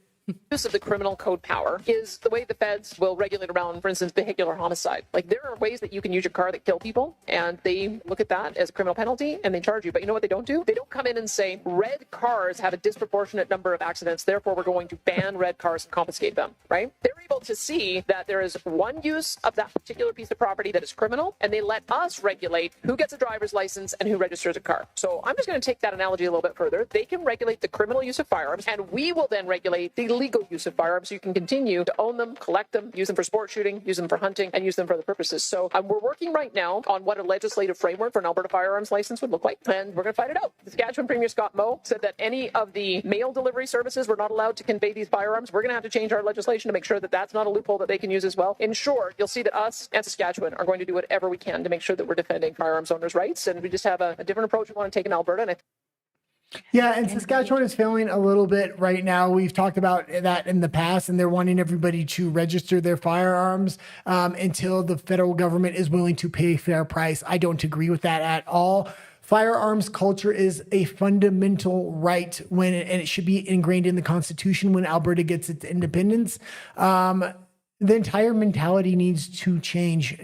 Use of the criminal code power is the way the feds will regulate around, for instance, vehicular homicide. Like, there are ways that you can use your car that kill people, and they look at that as a criminal penalty and they charge you. But you know what they don't do? They don't come in and say, red cars have a disproportionate number of accidents, therefore we're going to ban red cars and confiscate them, right? They're able to see that there is one use of that particular piece of property that is criminal, and they let us regulate who gets a driver's license and who registers a car. So I'm just going to take that analogy a little bit further. They can regulate the criminal use of firearms, and we will then regulate the legal use of firearms. So you can continue to own them, collect them, use them for sport shooting, use them for hunting, and use them for other purposes. So we're working right now on what a legislative framework for an Alberta firearms license would look like, and we're going to fight it out. The Saskatchewan Premier Scott Moe said that any of the mail delivery services were not allowed to convey these firearms. We're going to have to change our legislation to make sure that that's not a loophole that they can use as well. In short, you'll see that us and Saskatchewan are going to do whatever we can to make sure that we're defending firearms owners' rights, and we just have a different approach we want to take in Alberta. And Yeah, and Saskatchewan is failing a little bit right now. We've talked about that in the past, and they're wanting everybody to register their firearms until the federal government is willing to pay a fair price. I don't agree with that at all. Firearms culture is a fundamental right and it should be ingrained in the Constitution when Alberta gets its independence. The entire mentality needs to change,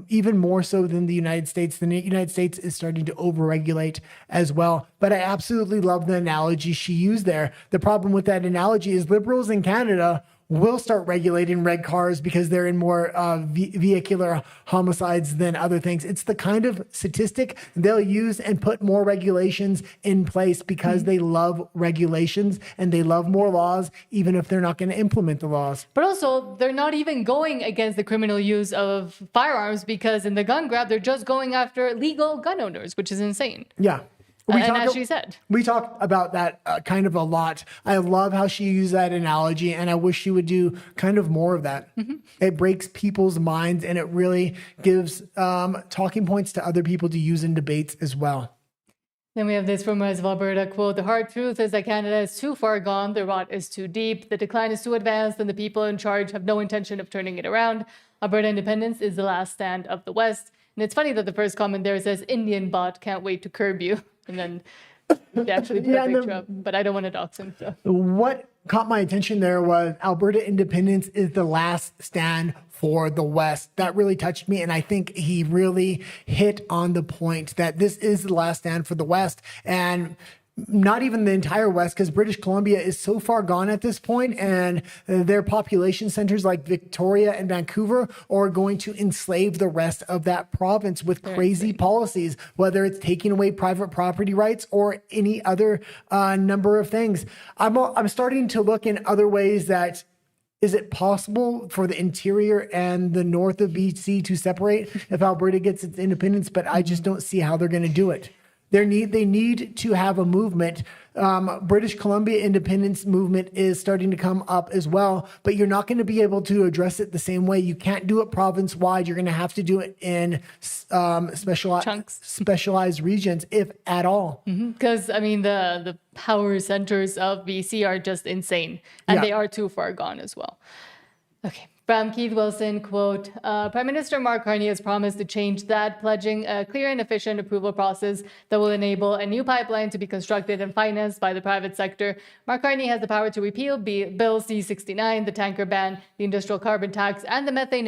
even more so than the United States. The United States is starting to overregulate as well. But I absolutely love the analogy she used there. The problem with that analogy is liberals in Canada will start regulating red cars because they're in more vehicular homicides than other things. It's the kind of statistic they'll use and put more regulations in place because they love regulations and they love more laws, even if they're not going to implement the laws. But also, they're not even going against the criminal use of firearms because in the gun grab, they're just going after legal gun owners, which is insane. Yeah. As she said. We talk about that kind of a lot. I love how she used that analogy, and I wish she would do kind of more of that. It breaks people's minds, and it really gives talking points to other people to use in debates as well. Then we have this from Rise of Alberta, quote, "The hard truth is that Canada is too far gone, the rot is too deep, the decline is too advanced, and the people in charge have no intention of turning it around. Alberta independence is the last stand of the West." And it's funny that the first comment there says, "Indian bot can't wait to curb you." And then they actually put a picture up, but I don't want to dox him. So. What caught my attention there was Alberta independence is the last stand for the West. That really touched me, and I think he really hit on the point that this is the last stand for the West, and not even the entire West, because British Columbia is so far gone at this point, and their population centers like Victoria and Vancouver are going to enslave the rest of that province with crazy policies, whether it's taking away private property rights or any other number of things. I'm starting to look in other ways that is it possible for the interior and the north of BC to separate if Alberta gets its independence, but I just don't see how they're going to do it. They need to have a movement. British Columbia independence movement is starting to come up as well, but you're not going to be able to address it the same way. You can't do it province-wide. You're going to have to do it in specialized regions, if at all. Because, I mean, the power centers of BC are just insane, and they are too far gone as well. Okay. From Keith Wilson, quote, "Prime Minister Mark Carney has promised to change that, pledging a clear and efficient approval process that will enable a new pipeline to be constructed and financed by the private sector. Mark Carney has the power to repeal Bill C-69, the tanker ban, the industrial carbon tax, and the methane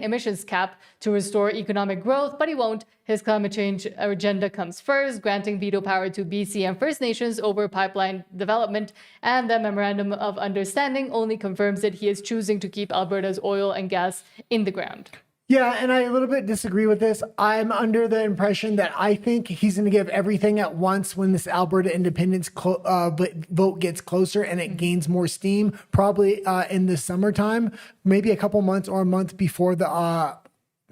emissions cap to restore economic growth, but he won't. His climate change agenda comes first, granting veto power to BC and First Nations over pipeline development, and the Memorandum of Understanding only confirms that he is choosing to keep Alberta's oil and gas in the ground." Yeah, and I a little bit disagree with this. I'm under the impression that I think he's going to give everything at once when this Alberta independence vote gets closer and it gains more steam, probably in the summertime, maybe a couple months or a month before the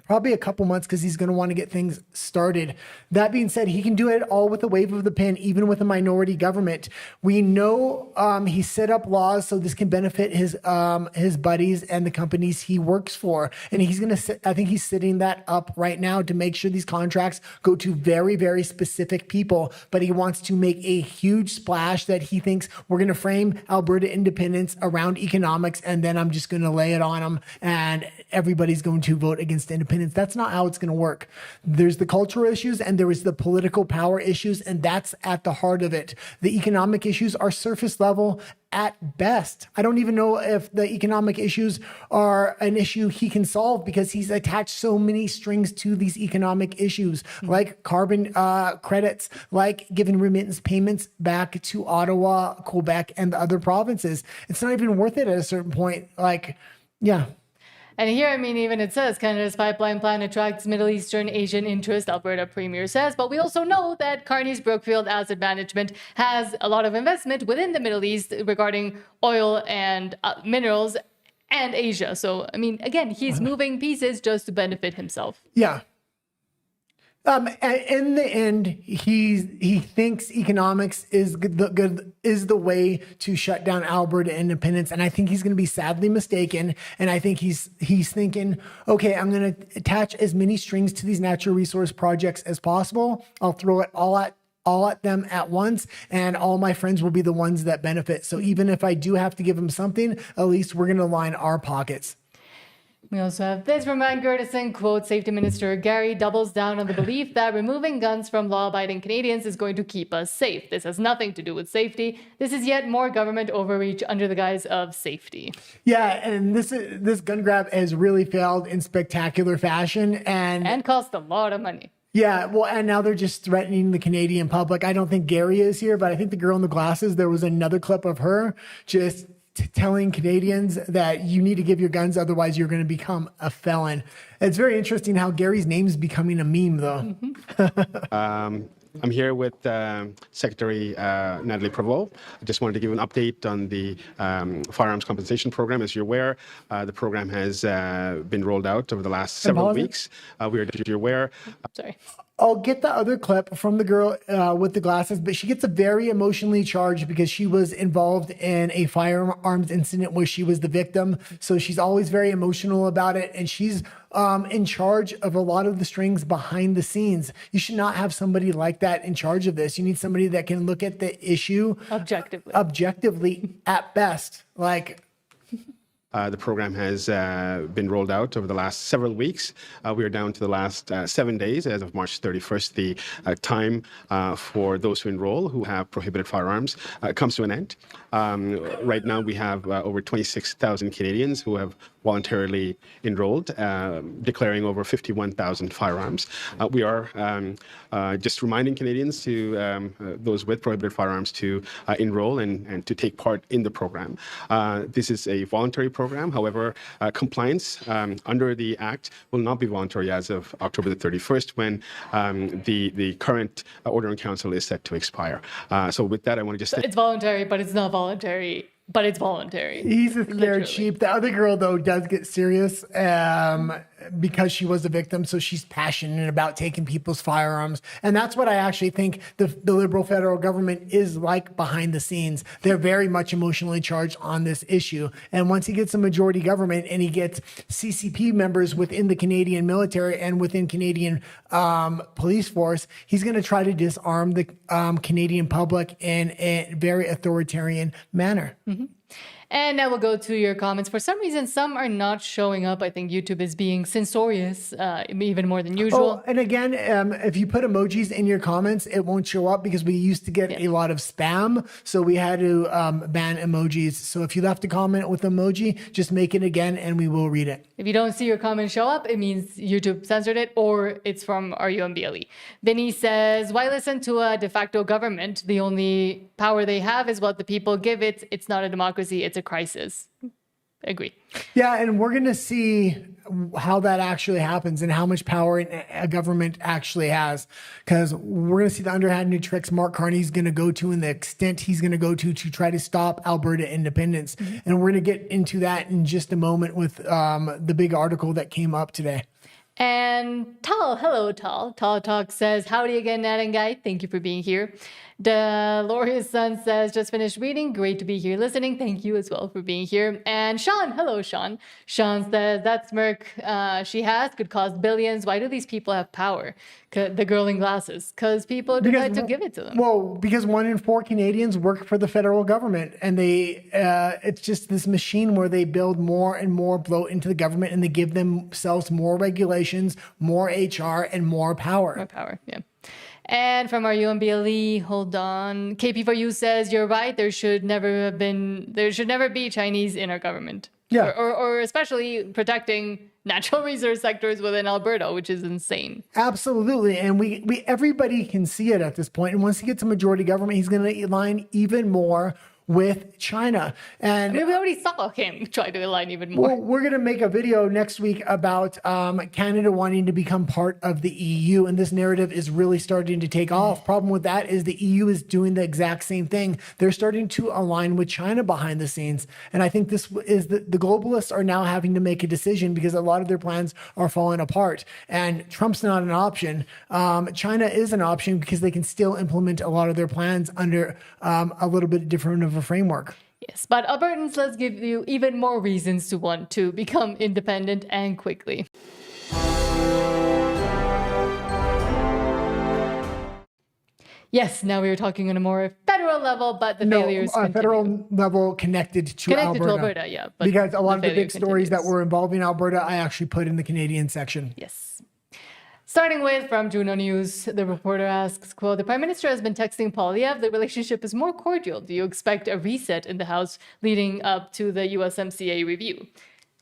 probably a couple months, because he's going to want to get things started. That being said, he can do it all with a wave of the pen, even with a minority government. We know he set up laws so this can benefit his buddies and the companies he works for. And he's going to I think he's setting that up right now to make sure these contracts go to very, very specific people. But he wants to make a huge splash that he thinks we're going to frame Alberta independence around economics, and then I'm just going to lay it on them, and everybody's going to vote against independence. That's not how it's going to work. There's the cultural issues and there is the political power issues, and that's at the heart of it. The economic issues are surface level at best. I don't even know if the economic issues are an issue he can solve, because he's attached so many strings to these economic issues, like carbon credits, like giving remittance payments back to Ottawa, Quebec, and the other provinces. It's not even worth it at a certain point. And here, I mean, even it says Canada's pipeline plan attracts Middle Eastern Asian interest, Alberta Premier says. But we also know that Carney's Brookfield Asset Management has a lot of investment within the Middle East regarding oil and minerals and Asia. So, I mean, again, he's moving pieces just to benefit himself. Yeah. In the end, he thinks economics is the way to shut down Alberta independence, and I think he's going to be sadly mistaken. And I think he's thinking, okay, I'm going to attach as many strings to these natural resource projects as possible. I'll throw it all at them at once, and all my friends will be the ones that benefit. So even if I do have to give them something, at least we're going to line our pockets. We also have this from Ryan Gertison, quote, Safety Minister Gary doubles down on the belief that removing guns from law-abiding Canadians is going to keep us safe. This has nothing to do with safety. This is yet more government overreach under the guise of safety. Yeah, and this gun grab has really failed in spectacular fashion. And cost a lot of money. Yeah, well, and now they're just threatening the Canadian public. I don't think Gary is here, but I think the girl in the glasses, there was another clip of her just telling Canadians that you need to give your guns, otherwise you're going to become a felon. It's very interesting how Gary's name is becoming a meme, though. I'm here with Secretary Natalie Prevost. I just wanted to give an update on the firearms compensation program. As you're aware, the program has been rolled out over the last several weeks. You're aware. Sorry. I'll get the other clip from the girl with the glasses, but she gets a very emotionally charged because she was involved in a firearms incident where she was the victim. So she's always very emotional about it, and she's in charge of a lot of the strings behind the scenes. You should not have somebody like that in charge of this. You need somebody that can look at the issue objectively at best. The program has been rolled out over the last several weeks. We are down to the last 7 days as of March 31st. The time for those who enroll who have prohibited firearms comes to an end. Right now, we have over 26,000 Canadians who have voluntarily enrolled, declaring over 51,000 firearms. We are just reminding Canadians to those with prohibited firearms to enroll and to take part in the program. This is a voluntary program. However, compliance under the Act will not be voluntary as of October the 31st when the current Order in Council is set to expire. So with that, I want to just say it's voluntary, but it's not voluntary. But it's voluntary. He's a scared sheep. The other girl, though, does get serious because she was a victim. So she's passionate about taking people's firearms. And that's what I actually think the Liberal federal government is like behind the scenes. They're very much emotionally charged on this issue. And once he gets a majority government and he gets CCP members within the Canadian military and within Canadian police force, he's going to try to disarm the Canadian public in a very authoritarian manner. Mm-hmm. And now we'll go to your comments. For some reason, some are not showing up. I think YouTube is being censorious, even more than usual. Oh, and again, if you put emojis in your comments, it won't show up because we used to get a lot of spam. So we had to ban emojis. So if you left a comment with emoji, just make it again and we will read it. If you don't see your comment show up, it means YouTube censored it or it's from RUMBLE. Vinny says, why listen to a de facto government? The only power they have is what the people give it. It's not a democracy. It's a crisis. Agree. Yeah, and we're going to see how that actually happens and how much power a government actually has, because we're going to see the underhanded tricks Mark Carney's going to go to and the extent he's going to go to try to stop Alberta independence. Mm-hmm. And we're going to get into that in just a moment with the big article that came up today. And Tal, hello Tal. Tal Talk says, howdy again, Nat and Guy. Thank you for being here. Deloria's son says, just finished reading. Great to be here listening. Thank you as well for being here. And Sean, hello Sean. Sean says, that smirk she has could cost billions. Why do these people have power? The girl in glasses. Because people decide to give it to them. Well, because 1 in 4 Canadians work for the federal government. And it's just this machine where they build more and more bloat into the government and they give themselves more regulations, more HR, and more power. More power, yeah. And from our UMBLE, hold on. KP4U says, you're right. There should never be Chinese in our government. Yeah. Or especially protecting natural resource sectors within Alberta, which is insane. Absolutely. And we everybody can see it at this point. And once he gets a majority government, he's going to align even more with China. And I mean, we already saw him try to align even more. well, we're going to make a video next week about Canada wanting to become part of the EU, and this narrative is really starting to take off. Problem with that is the EU is doing the exact same thing. They're starting to align with China behind the scenes, and I think this is the globalists are now having to make a decision because a lot of their plans are falling apart, and Trump's not an option. China is an option because they can still implement a lot of their plans under a little bit different of a framework. Yes, but Albertans, let's give you even more reasons to want to become independent and quickly. Yes, now we are talking on a more federal level, but the failures continue. Federal level connected to Alberta. Yeah. But because a lot of the big failure stories that continues. were involving Alberta, I actually put in the Canadian section. Yes. Starting with from Juno News, the reporter asks, quote, the Prime Minister has been texting Poilievre. The relationship is more cordial. Do you expect a reset in the House leading up to the USMCA review?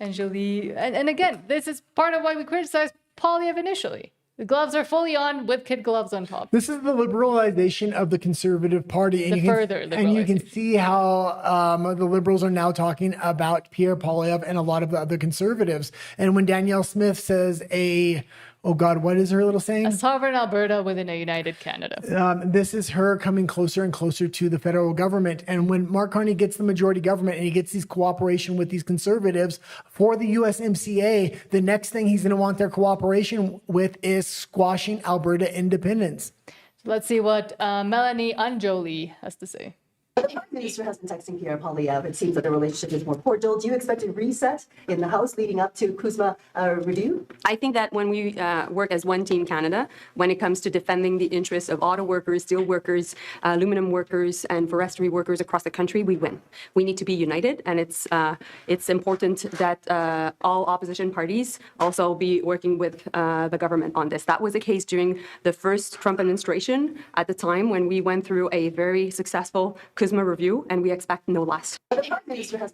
And Jolie, and again, this is part of why we criticized Poilievre initially. The gloves are fully on with kid gloves on top. This is the liberalization of the Conservative Party. And you can see how the Liberals are now talking about Pierre Poilievre and a lot of the other Conservatives. And when Danielle Smith says oh God, what is her little saying? A sovereign Alberta within a united Canada. This is her coming closer and closer to the federal government. And when Mark Carney gets the majority government and he gets these cooperation with these Conservatives for the USMCA, the next thing he's going to want their cooperation with is squashing Alberta independence. Let's see what Melanie Anjoli has to say. The Prime Minister has been texting Pierre Poilievre. It seems that the relationship is more cordial. Do you expect a reset in the House leading up to CUSMA review? I think that when we work as one team Canada, when it comes to defending the interests of auto workers, steel workers, aluminum workers, and forestry workers across the country, we win. We need to be united, and it's important that all opposition parties also be working with the government on this. That was the case during the first Trump administration at the time when we went through a very successful CUSMA review, and we expect no less.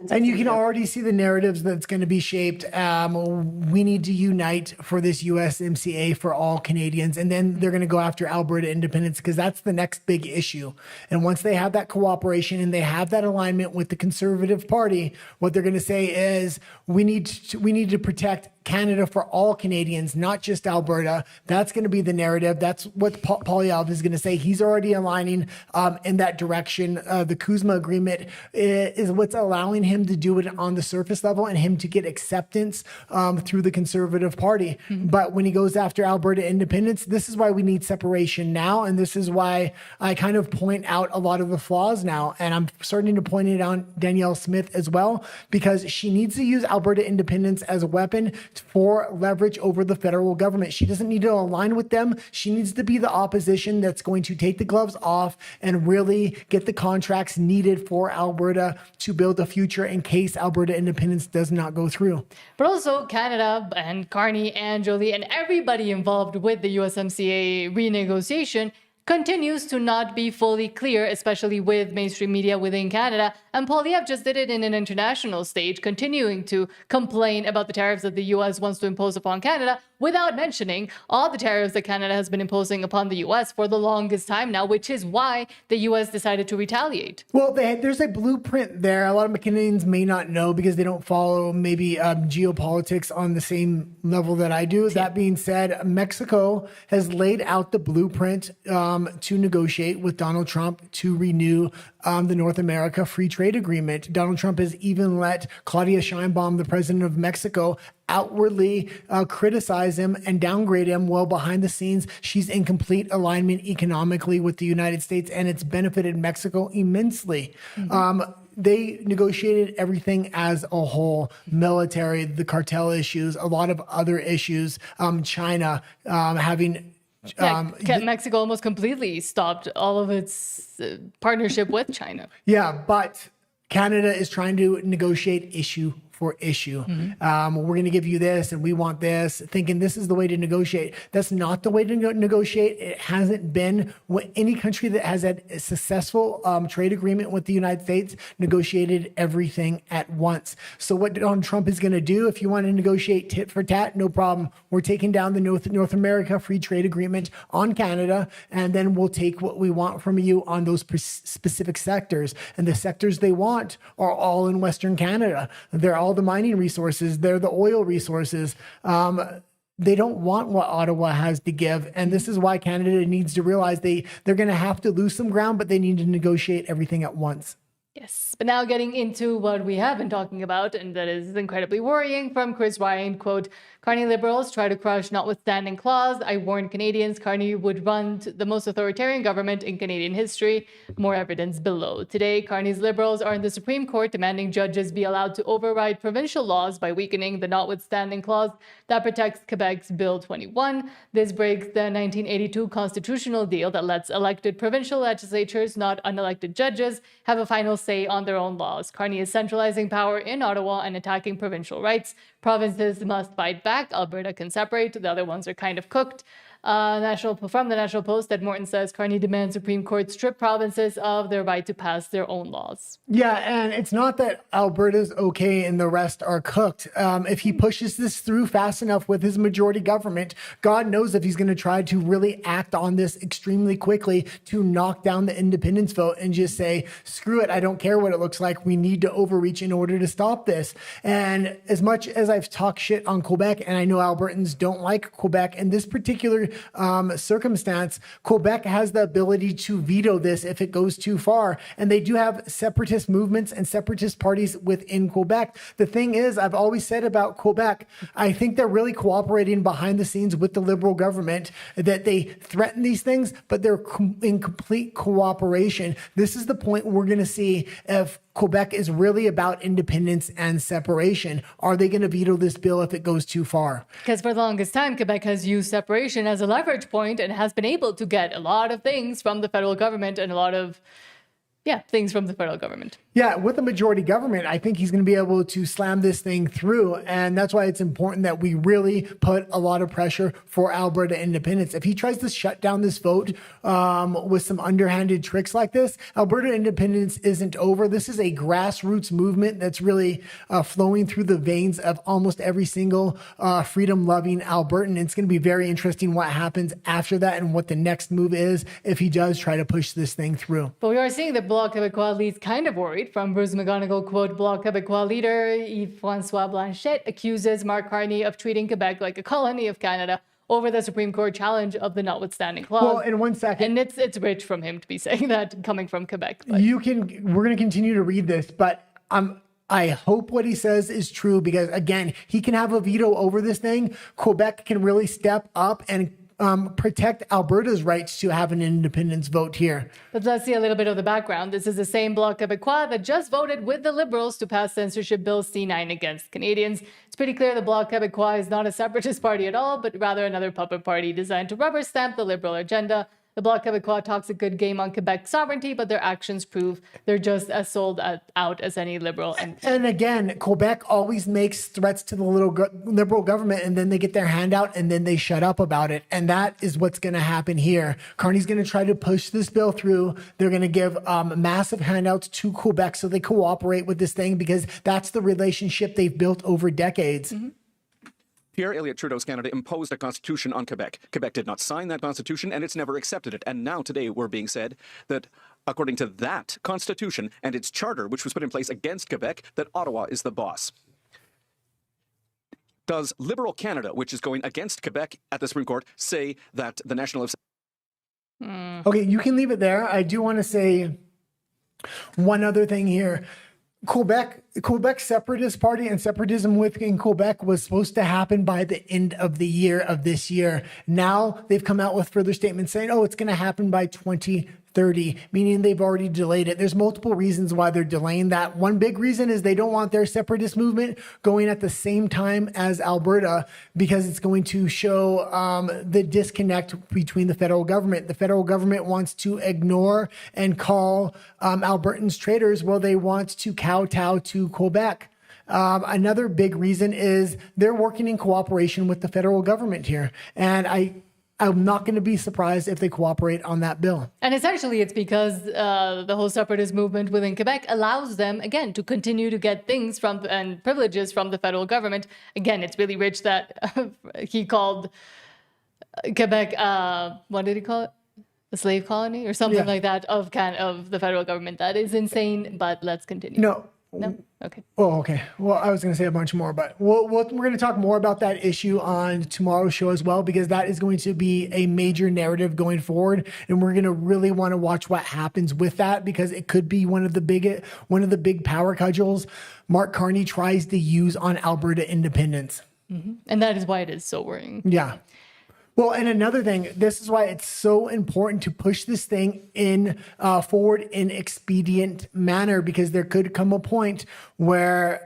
And you can already see the narratives that's going to be shaped. We need to unite for this USMCA for all Canadians. And then they're going to go after Alberta independence because that's the next big issue. And once they have that cooperation and they have that alignment with the Conservative Party, what they're going to say is we need to protect Canada for all Canadians, not just Alberta. That's going to be the narrative. That's what Poilievre is going to say. He's already aligning in that direction. The CUSMA agreement is what's allowing him to do it on the surface level and him to get acceptance through the Conservative Party. Mm-hmm. But when he goes after Alberta independence, this is why we need separation now. And this is why I kind of point out a lot of the flaws now. And I'm starting to point it out Danielle Smith as well, because she needs to use Alberta independence as a weapon for leverage over the federal government. She doesn't need to align with them. She needs to be the opposition that's going to take the gloves off and really get the contracts needed for Alberta to build a future in case Alberta independence does not go through. But also Canada and Carney and Jolie and everybody involved with the USMCA renegotiation continues to not be fully clear, especially with mainstream media within Canada. And Poilievre just did it in an international stage, continuing to complain about the tariffs that the U.S. wants to impose upon Canada without mentioning all the tariffs that Canada has been imposing upon the U.S. for the longest time now, which is why the U.S. decided to retaliate. Well, there's a blueprint there. A lot of Canadians may not know because they don't follow maybe geopolitics on the same level that I do. That being said, Mexico has laid out the blueprint to negotiate with Donald Trump to renew the North America Free Trade Agreement. Donald Trump has even let Claudia Sheinbaum, the president of Mexico, outwardly criticize him and downgrade him. Well, behind the scenes, she's in complete alignment economically with the United States, and it's benefited Mexico immensely. Mm-hmm. They negotiated everything as a whole: military, the cartel issues, a lot of other issues, China having... Mexico almost completely stopped all of its partnership with China. Yeah, but Canada is trying to negotiate issue for issue. We're going to give you this and we want this, thinking this is the way to negotiate. That's not the way to negotiate. It hasn't been. Any country that has had a successful trade agreement with the United States negotiated everything at once. So what Donald Trump is going to do, if you want to negotiate tit for tat, no problem. We're taking down the North America Free Trade Agreement on Canada, and then we'll take what we want from you on those specific sectors. And the sectors they want are all in Western Canada. They're all the mining resources. They're the oil resources. They don't want what Ottawa has to give. And this is why Canada needs to realize they're going to have to lose some ground, but they need to negotiate everything at once. Yes, but now getting into what we have been talking about, and that is incredibly worrying, from Chris Ryan, quote, Carney Liberals try to crush notwithstanding clause. I warned Canadians Carney would run the most authoritarian government in Canadian history. More evidence below. Today, Carney's Liberals are in the Supreme Court demanding judges be allowed to override provincial laws by weakening the notwithstanding clause that protects Quebec's Bill 21. This breaks the 1982 constitutional deal that lets elected provincial legislatures, not unelected judges, have a final say on their own laws. Carney is centralizing power in Ottawa and attacking provincial rights. Provinces must fight back. Alberta can separate. The other ones are kind of cooked. From the National Post, Ed Morton says Carney demands Supreme Court strip provinces of their right to pass their own laws. Yeah, and it's not that Alberta's okay and the rest are cooked. If he pushes this through fast enough with his majority government, God knows if he's going to try to really act on this extremely quickly to knock down the independence vote and just say, screw it, I don't care what it looks like. We need to overreach in order to stop this. And as much as I've talked shit on Quebec, and I know Albertans don't like Quebec, in this particular circumstance, Quebec has the ability to veto this if it goes too far. And they do have separatist movements and separatist parties within Quebec. The thing is, I've always said about Quebec, I think they're really cooperating behind the scenes with the Liberal government, that they threaten these things, but they're in complete cooperation. This is the point we're going to see if Quebec is really about independence and separation. Are they going to veto this bill if it goes too far? Because for the longest time, Quebec has used separation as a leverage point and has been able to get a lot of things from the federal government and a lot of things from the federal government. Yeah, with a majority government, I think he's going to be able to slam this thing through. And that's why it's important that we really put a lot of pressure for Alberta independence. If he tries to shut down this vote with some underhanded tricks like this, Alberta independence isn't over. This is a grassroots movement that's really flowing through the veins of almost every single freedom-loving Albertan. It's going to be very interesting what happens after that and what the next move is if he does try to push this thing through. But we are seeing the Bloc Québécois leads kind of worried. From Bruce McGonigal, quote, Bloc Québécois leader Yves-François Blanchet accuses Mark Carney of treating Quebec like a colony of Canada over the Supreme Court challenge of the notwithstanding clause. Well, in 1 second. And it's rich from him to be saying that coming from Quebec. But. We're going to continue to read this, but I hope what he says is true because, again, he can have a veto over this thing. Quebec can really step up and protect Alberta's rights to have an independence vote here. But let's see a little bit of the background. This is the same Bloc Québécois that just voted with the Liberals to pass censorship bill C9 against Canadians. It's pretty clear the Bloc Québécois is not a separatist party at all, but rather another puppet party designed to rubber stamp the Liberal agenda. The Bloc Québécois talks a good game on Quebec sovereignty, but their actions prove they're just as sold out as any Liberal. And again, Quebec always makes threats to the Liberal government, and then they get their hand out, and then they shut up about it. And that is what's going to happen here. Carney's going to try to push this bill through. They're going to give massive handouts to Quebec so they cooperate with this thing because that's the relationship they've built over decades. Mm-hmm. Pierre Elliott Trudeau's Canada imposed a constitution on Quebec. Quebec did not sign that constitution, and it's never accepted it. And now today we're being said that according to that constitution and its charter, which was put in place against Quebec, that Ottawa is the boss. Does Liberal Canada, which is going against Quebec at the Supreme Court, say that the National... Okay, you can leave it there. I do want to say one other thing here. Quebec Separatist Party and separatism within Quebec was supposed to happen by the end of the year of this year. Now they've come out with further statements saying, oh, it's going to happen by 2030, meaning they've already delayed it. There's multiple reasons why they're delaying that. One big reason is they don't want their separatist movement going at the same time as Alberta because it's going to show the disconnect between the federal government. The federal government wants to ignore and call Albertans traitors while they want to kowtow to Quebec. Another big reason is they're working in cooperation with the federal government here. And I'm not going to be surprised if they cooperate on that bill. And essentially, it's because the whole separatist movement within Quebec allows them, again, to continue to get things from and privileges from the federal government. Again, it's really rich that he called Quebec, what did he call it? A slave colony or something like that of the federal government. That is insane, but let's continue. No. Okay. Oh, okay. Well, I was going to say a bunch more, but we're going to talk more about that issue on tomorrow's show as well, because that is going to be a major narrative going forward. And we're going to really want to watch what happens with that, because it could be one of the big power cudgels Mark Carney tries to use on Alberta independence. Mm-hmm. And that is why it is so worrying. Yeah. Well, and another thing, this is why it's so important to push this thing forward in expedient manner, because there could come a point where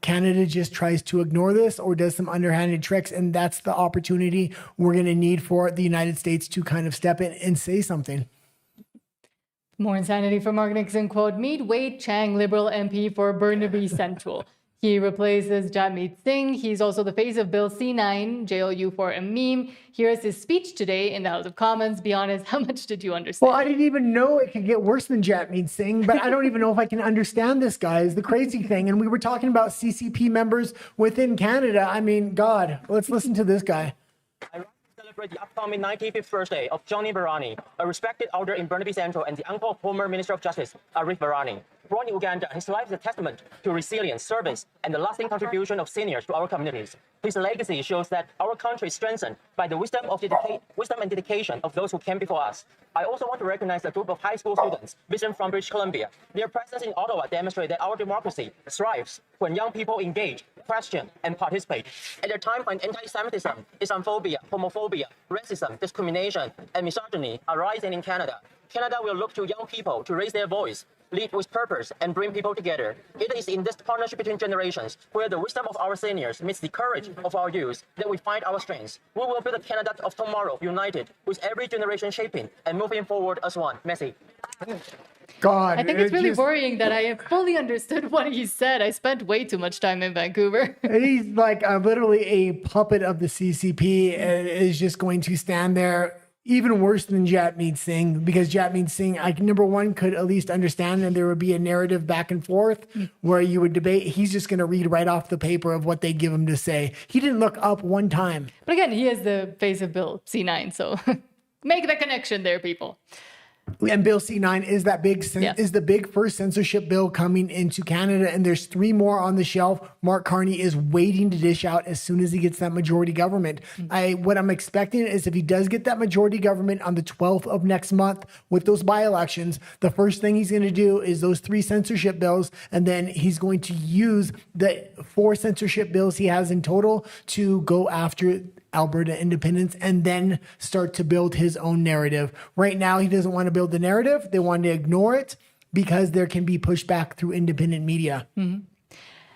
Canada just tries to ignore this or does some underhanded tricks, and that's the opportunity we're going to need for the United States to kind of step in and say something. More insanity from Mark Nixon, quote, meet Wade Chang, Liberal MP for Burnaby Central. He replaces Jagmeet Singh. He's also the face of Bill C9, JLU for a meme. Here's his speech today in the House of Commons. Be honest, how much did you understand? Well, I didn't even know it could get worse than Jagmeet Singh, but I don't even know if I can understand this guy is the crazy thing. And we were talking about CCP members within Canada. I mean, God, let's listen to this guy. I celebrate the upcoming 95th birthday of Johnny Barani, a respected elder in Burnaby Central and the uncle of former Minister of Justice, Arif Barani. Born in Uganda, his life is a testament to resilience, service, and the lasting contribution of seniors to our communities. His legacy shows that our country is strengthened by the wisdom and dedication of those who came before us. I also want to recognize a group of high school students visiting from British Columbia. Their presence in Ottawa demonstrates that our democracy thrives when young people engage, question, and participate. At a time when anti-Semitism, Islamophobia, homophobia, racism, discrimination, and misogyny are rising in Canada, Canada will look to young people to raise their voice, lead with purpose, and bring people together. It is in this partnership between generations, where the wisdom of our seniors meets the courage of our youth, that we find our strengths. We will build a Canada of tomorrow, united, with every generation shaping and moving forward as one. Messi. God, I think it's really worrying that I have fully understood what he said. I spent way too much time in Vancouver. He's like literally a puppet of the CCP and is just going to stand there. Even worse than Jagmeet Singh, because Jagmeet Singh, number one, could at least understand, and there would be a narrative back and forth where you would debate. He's just going to read right off the paper of what they give him to say. He didn't look up one time. But again, he is the face of Bill C9, so make the connection there, people. And Bill C9 is that is the big first censorship bill coming into Canada, and there's 3 more on the shelf. Mark Carney is waiting to dish out as soon as he gets that majority government. What I'm expecting is if he does get that majority government on the 12th of next month with those by-elections, the first thing he's going to do is those 3 censorship bills, and then he's going to use the 4 censorship bills he has in total to go after Alberta independence and then start to build his own narrative. Right now, he doesn't want to build the narrative. They want to ignore it because there can be pushback through independent media. Mm-hmm.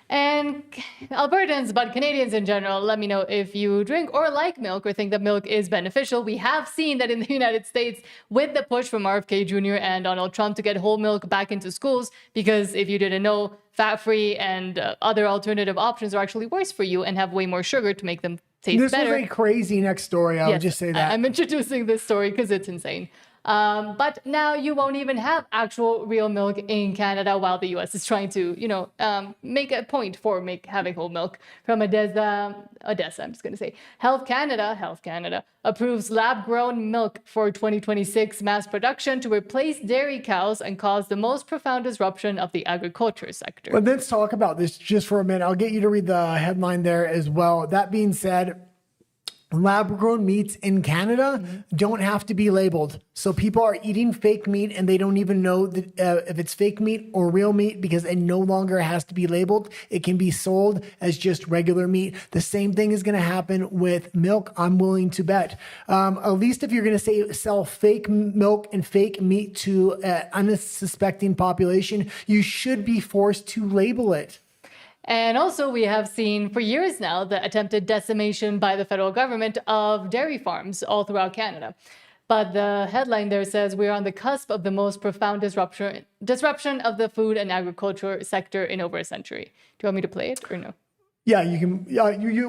And Albertans, but Canadians in general, let me know if you drink or like milk or think that milk is beneficial. We have seen that in the United States with the push from RFK Jr. and Donald Trump to get whole milk back into schools, because if you didn't know, fat-free and other alternative options are actually worse for you and have way more sugar to make them taste better. This is a crazy next story. I'll just say that. I'm introducing this story because it's insane. But now you won't even have actual real milk in Canada, while the U.S. is trying to, make a point for having whole milk. From Odessa, I'm just going to say, Health Canada approves lab-grown milk for 2026 mass production to replace dairy cows and cause the most profound disruption of the agriculture sector. Well, let's talk about this just for a minute. I'll get you to read the headline there as well. That being said, lab-grown meats in Canada don't have to be labeled. So people are eating fake meat and they don't even know that, if it's fake meat or real meat, because it no longer has to be labeled. It can be sold as just regular meat. The same thing is going to happen with milk, I'm willing to bet. At least if you're going to sell fake milk and fake meat to an unsuspecting population, you should be forced to label it. And also, we have seen for years now the attempted decimation by the federal government of dairy farms all throughout Canada. But the headline there says we're on the cusp of the most profound disruption of the food and agriculture sector in over a century. Do you want me to play it or no? Yeah, you can.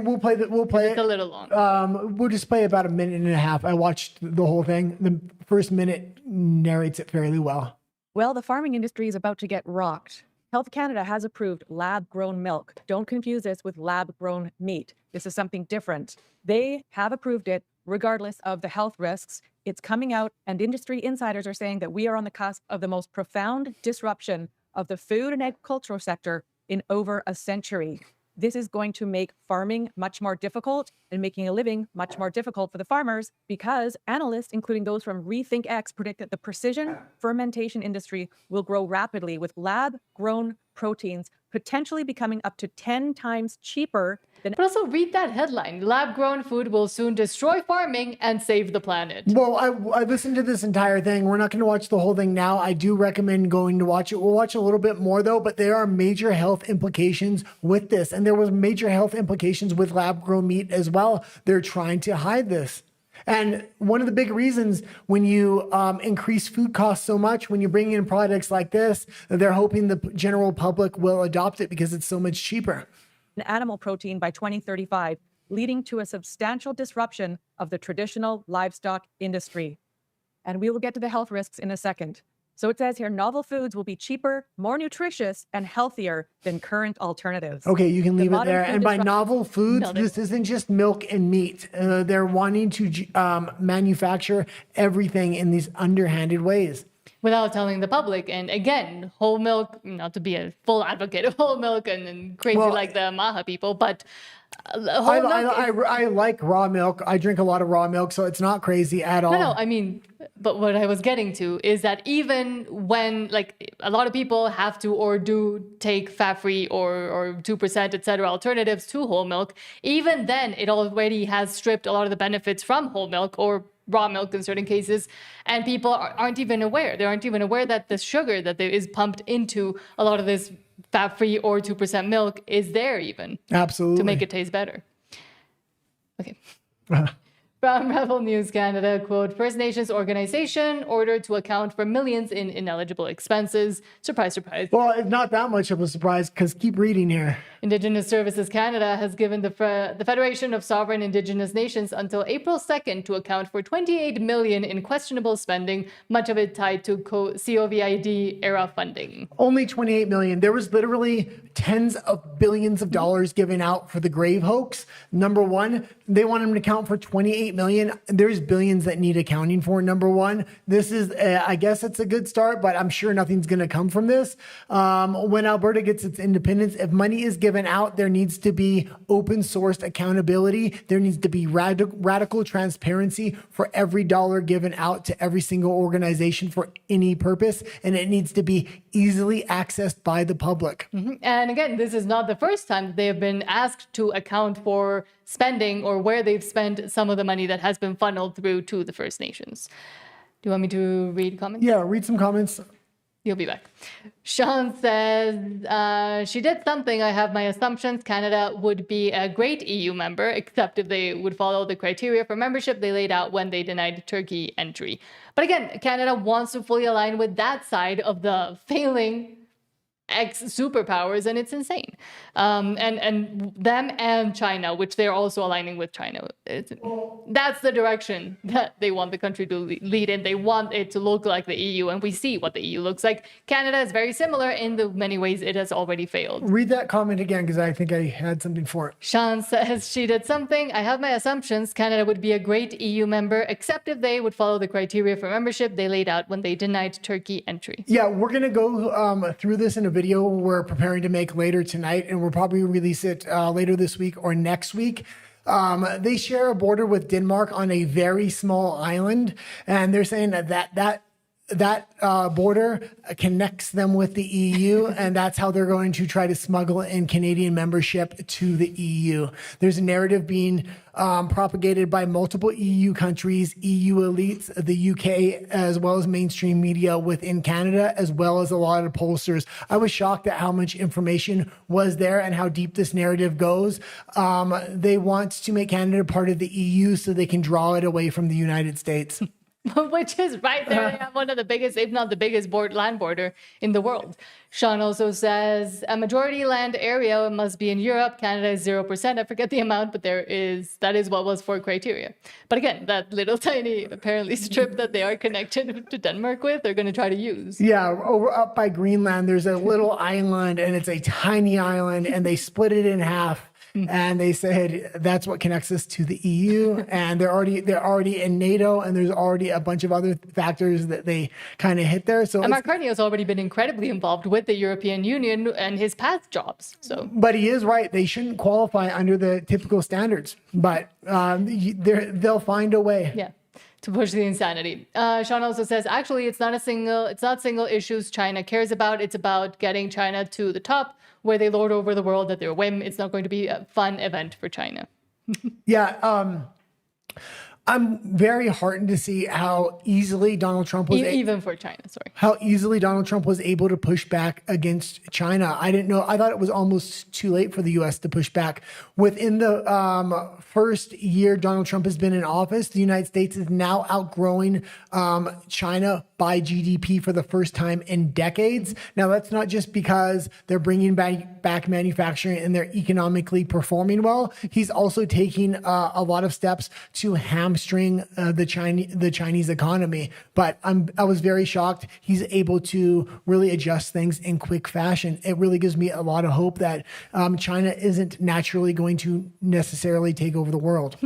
We'll play that. We'll play It's it. a little long. We'll just play about a minute and a half. I watched the whole thing. The first minute narrates it fairly well. Well, the farming industry is about to get rocked. Health Canada has approved lab-grown milk. Don't confuse this with lab-grown meat. This is something different. They have approved it regardless of the health risks. It's coming out, and industry insiders are saying that we are on the cusp of the most profound disruption of the food and agricultural sector in over a century. This is going to make farming much more difficult and making a living much more difficult for the farmers, because analysts, including those from Rethink X, predict that the precision fermentation industry will grow rapidly, with lab-grown proteins potentially becoming up to 10 times cheaper than... But also read that headline. Lab-grown food will soon destroy farming and save the planet. Well, I listened to this entire thing. We're not going to watch the whole thing now. I do recommend going to watch it. We'll watch a little bit more, though, but there are major health implications with this. And there was major health implications with lab-grown meat as well. They're trying to hide this. And one of the big reasons when you increase food costs so much, when you bring in products like this, they're hoping the general public will adopt it because it's so much cheaper. Animal protein by 2035, leading to a substantial disruption of the traditional livestock industry. And we will get to the health risks in a second. So it says here, novel foods will be cheaper, more nutritious, and healthier than current alternatives. Okay, you can leave it there. And by novel foods, this isn't just milk and meat. They're wanting to manufacture everything in these underhanded ways. Without telling the public. And again, whole milk, not to be a full advocate of whole milk and crazy like the Maha people, but I like raw milk. I drink a lot of raw milk, so it's not crazy at all. No, I mean, but what I was getting to is that even when, like, a lot of people have to or do take fat-free or 2%, etc. alternatives to whole milk, even then it already has stripped a lot of the benefits from whole milk or raw milk in certain cases, and people aren't even aware. They aren't even aware that the sugar that is pumped into a lot of this fat-free or 2% milk is there even. Absolutely. To make it taste better. Okay. From Rebel News Canada, quote, First Nations organization ordered to account for millions in ineligible expenses. Surprise, surprise. Well, it's not that much of a surprise, because keep reading here. Indigenous Services Canada has given the Federation of Sovereign Indigenous Nations until April 2nd to account for $28 million in questionable spending, much of it tied to COVID era funding. Only $28 million. There was literally tens of billions of dollars given out for the grave hoax. Number one, they want them to account for $28 million. There's billions that need accounting for. Number one, this is, I guess it's a good start, but I'm sure nothing's going to come from this. When Alberta gets its independence, if money is given out, there needs to be open sourced accountability. There needs to be radical transparency for every dollar given out to every single organization for any purpose. And it needs to be easily accessed by the public. Mm-hmm. And again, this is not the first time they have been asked to account for spending or where they've spent some of the money that has been funneled through to the First Nations. Do you want me to read comments? Yeah, read some comments. You'll be back. Sean says, she did something. I have my assumptions. Canada would be a great EU member, except if they would follow the criteria for membership they laid out when they denied Turkey entry. But again, Canada wants to fully align with that side of the failing ex-superpowers, and it's insane. And them and China, which they're also aligning with China. That's the direction that they want the country to lead in. They want it to look like the EU, and we see what the EU looks like. Canada is very similar in the many ways it has already failed. Read that comment again, because I think I had something for it. Sean says, she did something. I have my assumptions. Canada would be a great EU member, except if they would follow the criteria for membership they laid out when they denied Turkey entry. Yeah, we're going to go through this in a video we're preparing to make later tonight, and we'll probably release it later this week or next week. They share a border with Denmark on a very small island, and they're saying that border connects them with the EU, and that's how they're going to try to smuggle in Canadian membership to the EU. There's a narrative being propagated by multiple EU countries, EU elites, the UK, as well as mainstream media within Canada, as well as a lot of pollsters. I was shocked at how much information was there and how deep this narrative goes. They want to make Canada part of the EU so they can draw it away from the United States. which is right there. They have one of the biggest, if not the biggest, land border in the world. Sean also says a majority land area must be in Europe. Canada is 0%. I forget the amount, but that is what was for criteria. But again, that little tiny apparently strip that they are connected to Denmark with, they're going to try to use. Yeah, over up by Greenland, there's a little island, and it's a tiny island, and they split it in half. And they said that's what connects us to the EU, and they're already in NATO, and there's already a bunch of other factors that they kind of hit there. So and Mark Carney has already been incredibly involved with the European Union and his past jobs. So, but he is right; they shouldn't qualify under the typical standards, but they'll find a way. Yeah. To push the insanity. Sean also says, actually, it's not single issues China cares about. It's about getting China to the top where they lord over the world at their whim. It's not going to be a fun event for China. Yeah. I'm very heartened to see how easily Donald Trump was even for China, sorry. How easily Donald Trump was able to push back against China. I didn't know. I thought it was almost too late for the U.S. to push back. Within the first year Donald Trump has been in office, the United States is now outgrowing China by GDP for the first time in decades. Now, that's not just because they're bringing back manufacturing and they're economically performing well. He's also taking a lot of steps to hamstring the Chinese economy. But I was very shocked. He's able to really adjust things in quick fashion. It really gives me a lot of hope that China isn't naturally going to necessarily take over the world.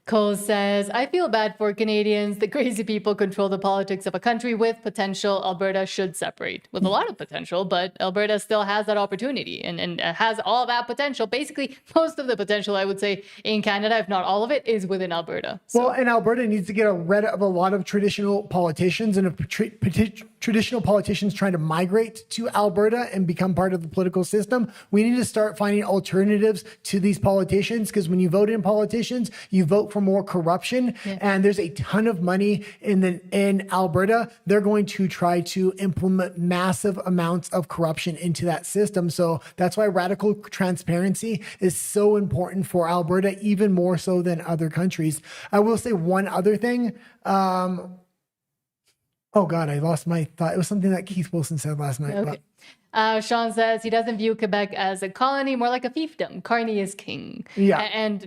Cole says, I feel bad for Canadians. The crazy people control the politics of a country with potential. Alberta should separate with a lot of potential, but Alberta still has that opportunity and has all that potential. Basically, most of the potential, I would say, in Canada, if not all of it, is within Alberta. So. Well, and Alberta needs to get rid of a lot of traditional politicians, and if traditional politicians trying to migrate to Alberta and become part of the political system, we need to start finding alternatives to these politicians, because when you vote in politicians, you vote for more corruption. Yeah. And there's a ton of money in Alberta. They're going to try to implement massive amounts of corruption into that system. So that's why radical transparency is so important for Alberta, even more so than other countries. I will say one other thing. Oh God, I lost my thought. It was something that Keith Wilson said last night. Okay. Sean says he doesn't view Quebec as a colony, more like a fiefdom. Carney is king. Yeah.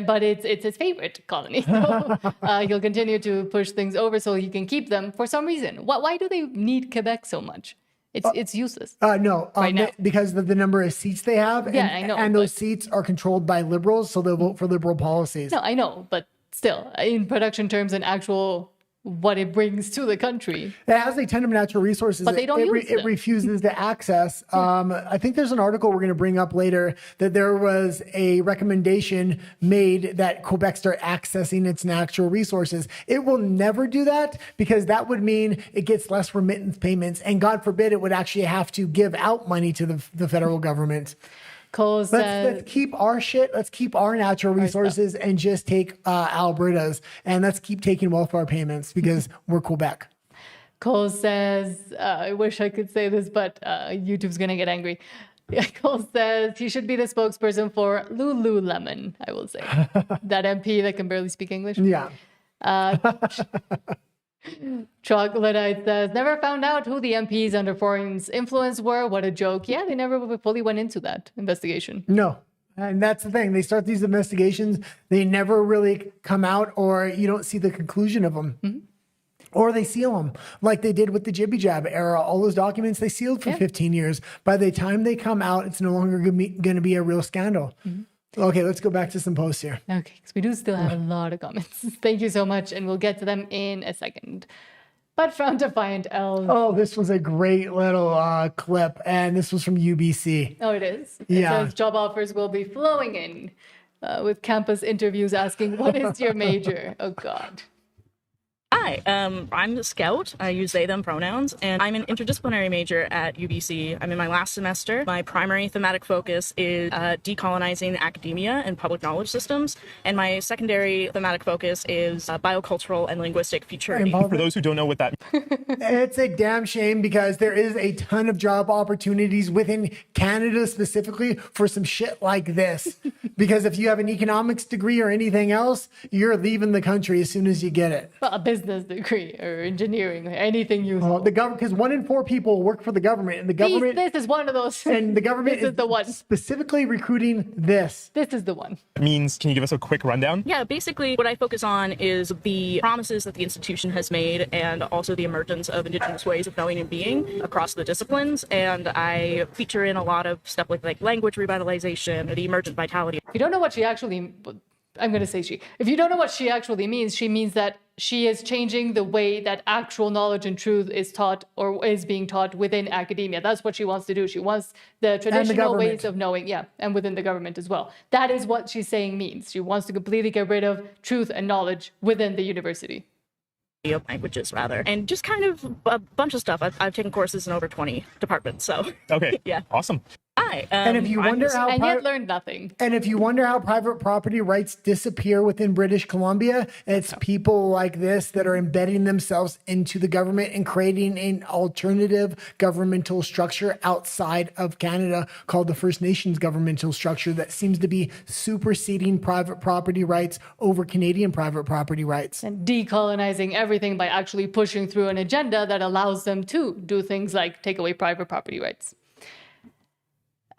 But it's his favorite colony. So, he'll continue to push things over so he can keep them for some reason. Why do they need Quebec so much? It's useless. No, right now. Because of the number of seats they have. Yeah, I know. And those seats are controlled by liberals, so they'll vote for liberal policies. No, I know. But still, in production terms and actual what it brings to the country. It has a ton of natural resources. But they don't use them. It refuses to access. I think there's an article we're going to bring up later that there was a recommendation made that Quebec start accessing its natural resources. It will never do that, because that would mean it gets less remittance payments. And God forbid it would actually have to give out money to the federal government. Cole says, let's keep our shit. Let's keep our natural resources and just take Alberta's, and let's keep taking welfare payments because we're Quebec. Cole says, I wish I could say this, but YouTube's going to get angry. Cole says he should be the spokesperson for Lululemon, I will say. That MP that can barely speak English. Yeah. Troglodyte says, never found out who the MPs under foreign influence were. What a joke. Yeah, they never fully went into that investigation. No. And that's the thing. They start these investigations. They never really come out, or you don't see the conclusion of them. Mm-hmm. Or they seal them, like they did with the Jibby Jab era. All those documents they sealed for 15 years. By the time they come out, it's no longer going to be a real scandal. Mm-hmm. Okay, let's go back to some posts here. Okay, because we do still have a lot of comments. Thank you so much, and we'll get to them in a second. But from Defiant Elves. Oh, this was a great little clip, and this was from UBC. Oh, it is? It says job offers will be flowing in with campus interviews asking, what is your major? Oh, God. Hi, I'm a scout. I use they, them pronouns, and I'm an interdisciplinary major at UBC. I'm in my last semester. My primary thematic focus is decolonizing academia and public knowledge systems, and my secondary thematic focus is biocultural and linguistic futurity. For those who don't know what that means. It's a damn shame, because there is a ton of job opportunities within Canada specifically for some shit like this. Because if you have an economics degree or anything else, you're leaving the country as soon as you get it. Well, a business business degree or engineering, anything useful. The government, because 1 in 4 people work for the government, and the government. This is one of those. And the government this is the one. Specifically recruiting this. This is the one. Means, can you give us a quick rundown? Yeah, basically what I focus on is the promises that the institution has made and also the emergence of Indigenous ways of knowing and being across the disciplines. And I feature in a lot of stuff like language revitalization, the emergent vitality. If you don't know what she actually, I'm going to say she. If you don't know what she actually means, she means that she is changing the way that actual knowledge and truth is taught or is being taught within academia. That's what she wants to do. She wants the traditional ways of knowing, and within the government as well. That is what she's saying means. She wants to completely get rid of truth and knowledge within the university. Languages, rather, and just kind of a bunch of stuff. I've taken courses in over 20 departments, so. Okay, yeah. Awesome. Hi. And if you wonder how and yet learned nothing. And if you wonder how private property rights disappear within British Columbia, it's people like this that are embedding themselves into the government and creating an alternative governmental structure outside of Canada called the First Nations governmental structure that seems to be superseding private property rights over Canadian private property rights. And decolonizing everything by actually pushing through an agenda that allows them to do things like take away private property rights.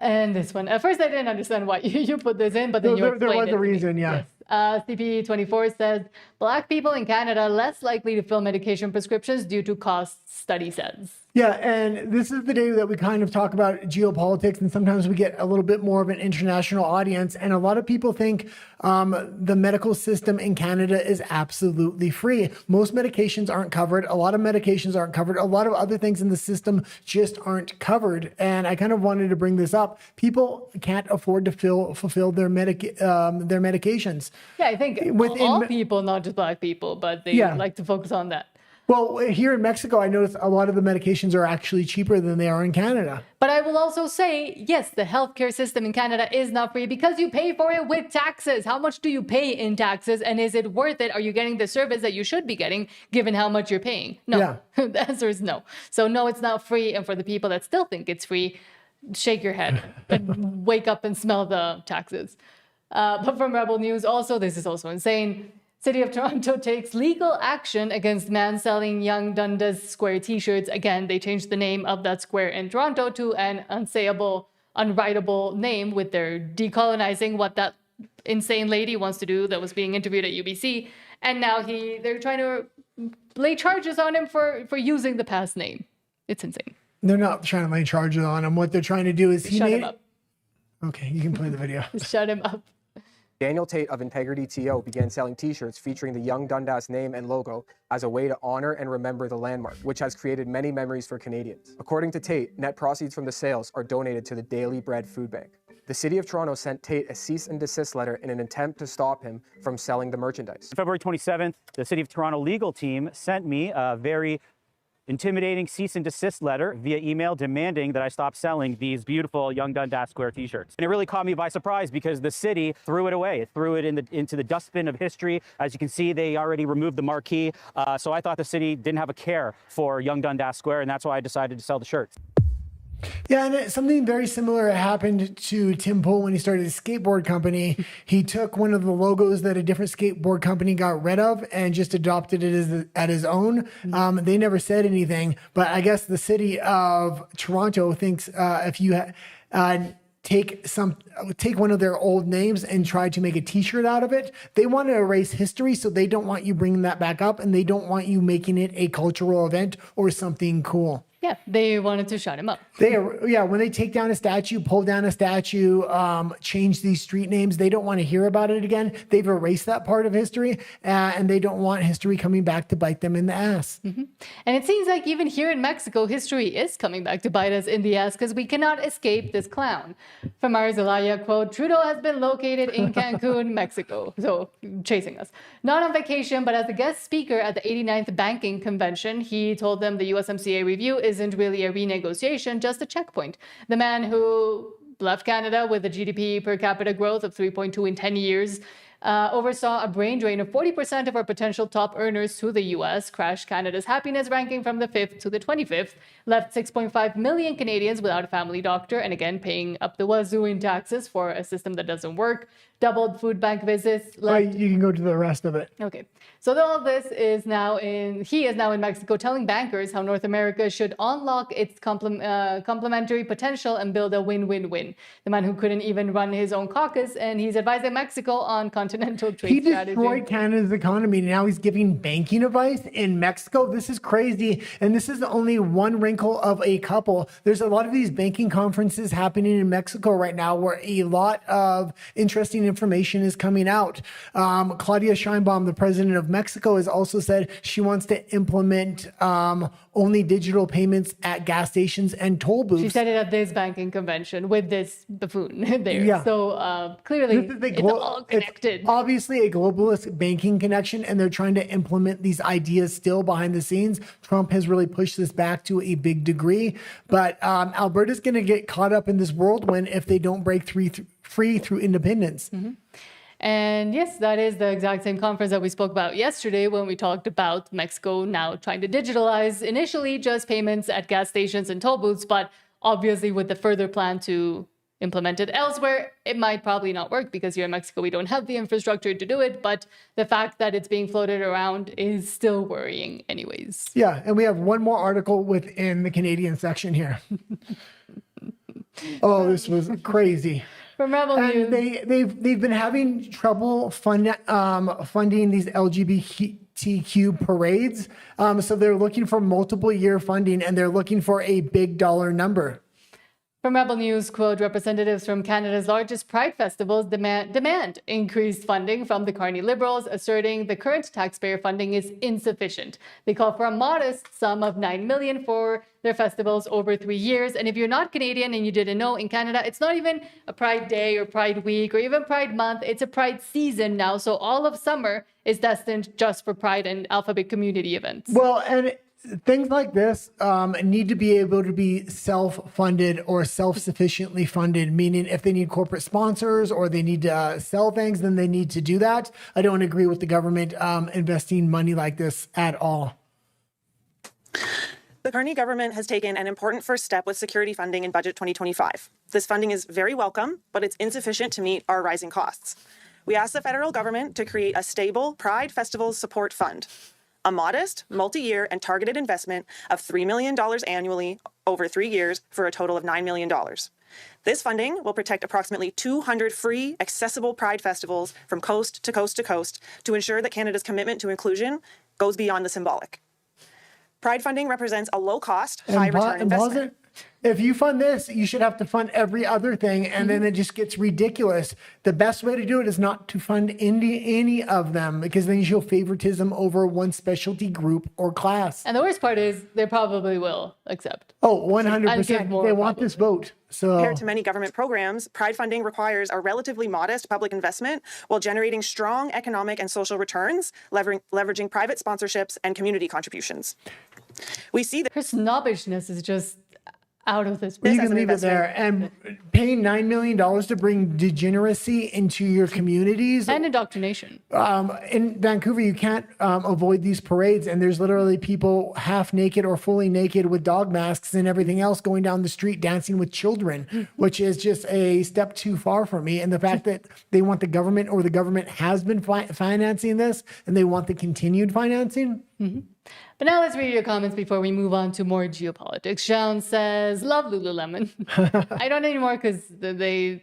And this one, at first I didn't understand why you put this in, but then you explained there was it a reason, yeah. Yes. CP24 says, Black people in Canada less likely to fill medication prescriptions due to costs, study says. Yeah, and this is the day that we kind of talk about geopolitics, and sometimes we get a little bit more of an international audience. And a lot of people think the medical system in Canada is absolutely free. Most medications aren't covered. A lot of medications aren't covered. A lot of other things in the system just aren't covered. And I kind of wanted to bring this up. People can't afford to fulfill their medications. Yeah, I think all people, not just Black people, but they like to focus on that. Well, here in Mexico, I noticed a lot of the medications are actually cheaper than they are in Canada. But I will also say, yes, the healthcare system in Canada is not free because you pay for it with taxes. How much do you pay in taxes? And is it worth it? Are you getting the service that you should be getting given how much you're paying? No. Yeah. The answer is no. So no, it's not free. And for the people that still think it's free, shake your head and wake up and smell the taxes. But from Rebel News also, this is also insane. City of Toronto takes legal action against man selling Young Dundas Square t-shirts. Again, they changed the name of that square in Toronto to an unsayable, unwritable name with their decolonizing what that insane lady wants to do that was being interviewed at UBC. And now they're trying to lay charges on him for using the past name. It's insane. They're not trying to lay charges on him. What they're trying to do is shut him up. Okay, you can play the video. Shut him up. Daniel Tate of Integrity TO began selling t-shirts featuring the Young Dundas name and logo as a way to honor and remember the landmark, which has created many memories for Canadians. According to Tate, net proceeds from the sales are donated to the Daily Bread Food Bank. The City of Toronto sent Tate a cease and desist letter in an attempt to stop him from selling the merchandise. February 27th, the City of Toronto legal team sent me a very intimidating cease and desist letter via email demanding that I stop selling these beautiful Young Dundas Square t-shirts. And it really caught me by surprise because the city threw it away. It threw it into the dustbin of history. As you can see, they already removed the marquee. So I thought the city didn't have a care for Young Dundas Square, and that's why I decided to sell the shirts. Yeah, and something very similar happened to Tim Pool when he started his skateboard company. He took one of the logos that a different skateboard company got rid of and just adopted it as his own. They never said anything, but I guess the city of Toronto thinks if you take one of their old names and try to make a t-shirt out of it, they want to erase history, so they don't want you bringing that back up, and they don't want you making it a cultural event or something cool. Yeah, they wanted to shut him up. When they take down a statue, pull down a statue, change these street names, they don't want to hear about it again. They've erased that part of history, and they don't want history coming back to bite them in the ass. Mm-hmm. And it seems like even here in Mexico, history is coming back to bite us in the ass because we cannot escape this clown. From our Zelaya quote, Trudeau has been located in Cancun, Mexico, so chasing us. Not on vacation, but as a guest speaker at the 89th Banking Convention, he told them the USMCA review isn't really a renegotiation, just a checkpoint. The man who left Canada with a GDP per capita growth of 3.2 in 10 years oversaw a brain drain of 40% of our potential top earners to the US, crashed Canada's happiness ranking from the 5th to the 25th, left 6.5 million Canadians without a family doctor, and again paying up the wazoo in taxes for a system that doesn't work, doubled food bank visits. You can go to the rest of it. Okay. So all of this is now he is now in Mexico telling bankers how North America should unlock its complementary potential and build a win-win-win. The man who couldn't even run his own caucus, and he's advising Mexico on continental trade strategy. He destroyed Canada's economy, and now he's giving banking advice in Mexico. This is crazy, and this is only one wrinkle of a couple. There's a lot of these banking conferences happening in Mexico right now where a lot of interesting information is coming out. Claudia Sheinbaum, the president of Mexico, has also said she wants to implement only digital payments at gas stations and toll booths. She said it at this banking convention with this buffoon there. Yeah. So clearly it's all connected. It's obviously a globalist banking connection, and they're trying to implement these ideas still behind the scenes. Trump has really pushed this back to a big degree, but Alberta's going to get caught up in this whirlwind if they don't break free through independence. Mm-hmm. And yes, that is the exact same conference that we spoke about yesterday when we talked about Mexico now trying to digitalize initially just payments at gas stations and toll booths, but obviously with the further plan to implement it elsewhere, it might probably not work because here in Mexico, we don't have the infrastructure to do it. But the fact that it's being floated around is still worrying anyways. Yeah, and we have one more article within the Canadian section here. Oh, this was crazy. From Rebel News. They've been having trouble funding these LGBTQ parades. So they're looking for multiple year funding, and they're looking for a big dollar number. From Rebel News, quote, representatives from Canada's largest Pride festivals demand increased funding from the Carney Liberals, asserting the current taxpayer funding is insufficient. They call for a modest sum of $9 million for their festivals over 3 years. And if you're not Canadian and you didn't know, in Canada, it's not even a Pride Day or Pride Week or even Pride Month. It's a Pride season now. So all of summer is destined just for Pride and alphabet community events. Well, and things like this need to be able to be self-funded or self-sufficiently funded, meaning if they need corporate sponsors or they need to sell things, then they need to do that. I don't agree with the government investing money like this at all. The Carney government has taken an important first step with security funding in Budget 2025. This funding is very welcome, but it's insufficient to meet our rising costs. We ask the federal government to create a stable Pride Festivals Support Fund, a modest, multi-year, and targeted investment of $3 million annually over 3 years for a total of $9 million. This funding will protect approximately 200 free, accessible Pride festivals from coast to coast to coast to ensure that Canada's commitment to inclusion goes beyond the symbolic. Pride funding represents a low-cost, high-return investment. If you fund this, you should have to fund every other thing, and then it just gets ridiculous. The best way to do it is not to fund any of them, because then you show favoritism over one specialty group or class. And the worst part is they probably will accept. Oh, 100%. They want this vote. So, compared to many government programs, Pride funding requires a relatively modest public investment while generating strong economic and social returns, leveraging private sponsorships and community contributions. We see that her snobbishness is just out of this. You can leave it there. And paying $9 million to bring degeneracy into your communities. And indoctrination. In Vancouver, you can't avoid these parades. And there's literally people half naked or fully naked with dog masks and everything else going down the street dancing with children, which is just a step too far for me. And the fact that they want the government, or the government has been financing this, and they want the continued financing. Mm-hmm. But now let's read your comments before we move on to more geopolitics. Sean says, love Lululemon. I don't anymore because they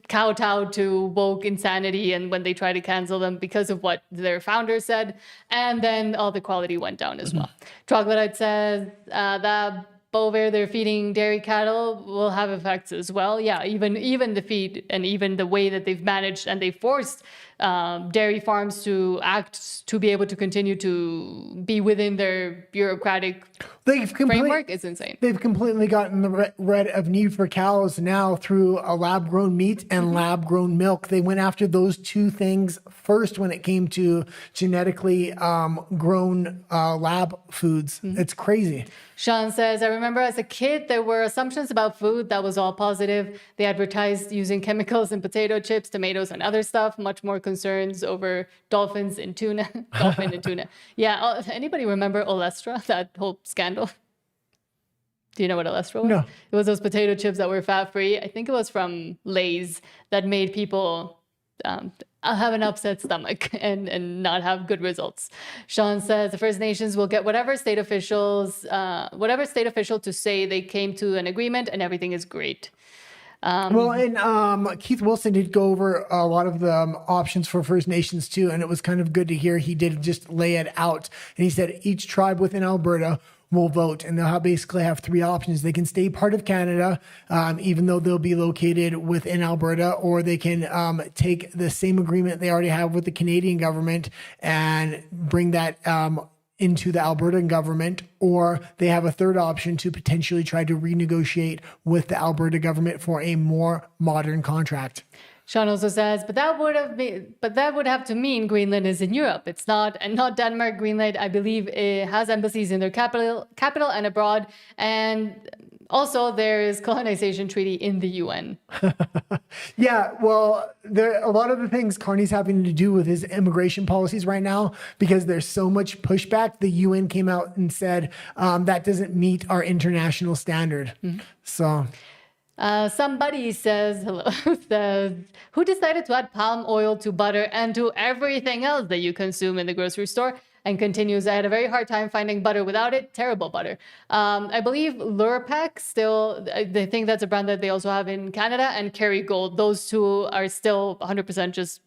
kowtowed to woke insanity and when they try to cancel them because of what their founder said. And then all the quality went down as well. Troglodyte says that over they're feeding dairy cattle will have effects as well. Yeah, even the feed and even the way that they've managed and they forced dairy farms to act to be able to continue to be within their bureaucratic framework is insane. They've completely gotten rid of need for cows now through a lab-grown meat and lab-grown milk. They went after those two things first when it came to genetically grown lab foods. It's crazy. Sean says, I remember as a kid, there were assumptions about food that was all positive. They advertised using chemicals in potato chips, tomatoes, and other stuff. Much more concerns over dolphins and tuna. Dolphin and tuna. Yeah. Anybody remember Olestra, that whole scandal? Do you know what Olestra was? No. It was those potato chips that were fat-free. I think it was from Lay's that made people have an upset stomach and not have good results. Sean says the First Nations will get whatever state official to say they came to an agreement and everything is great. Keith Wilson did go over a lot of the options for First Nations too, and it was kind of good to hear he did just lay it out. And he said each tribe within Alberta will vote, and they'll basically have three options. They can stay part of Canada, even though they'll be located within Alberta, or they can take the same agreement they already have with the Canadian government and bring that into the Albertan government, or they have a third option to potentially try to renegotiate with the Alberta government for a more modern contract. Sean also says, but that would have to mean Greenland is in Europe. It's not, and not Denmark. Greenland, I believe, it has embassies in their capital and abroad, and also there is colonization treaty in the UN. Yeah, well, a lot of the things Carney's having to do with his immigration policies right now, because there's so much pushback. The UN came out and said that doesn't meet our international standard. Mm-hmm. So. Somebody says, hello, says, who decided to add palm oil to butter and to everything else that you consume in the grocery store? And continues, I had a very hard time finding butter without it. Terrible butter. I believe Lurpak still, I think that's a brand that they also have in Canada, and Kerrygold. Those two are still 100% just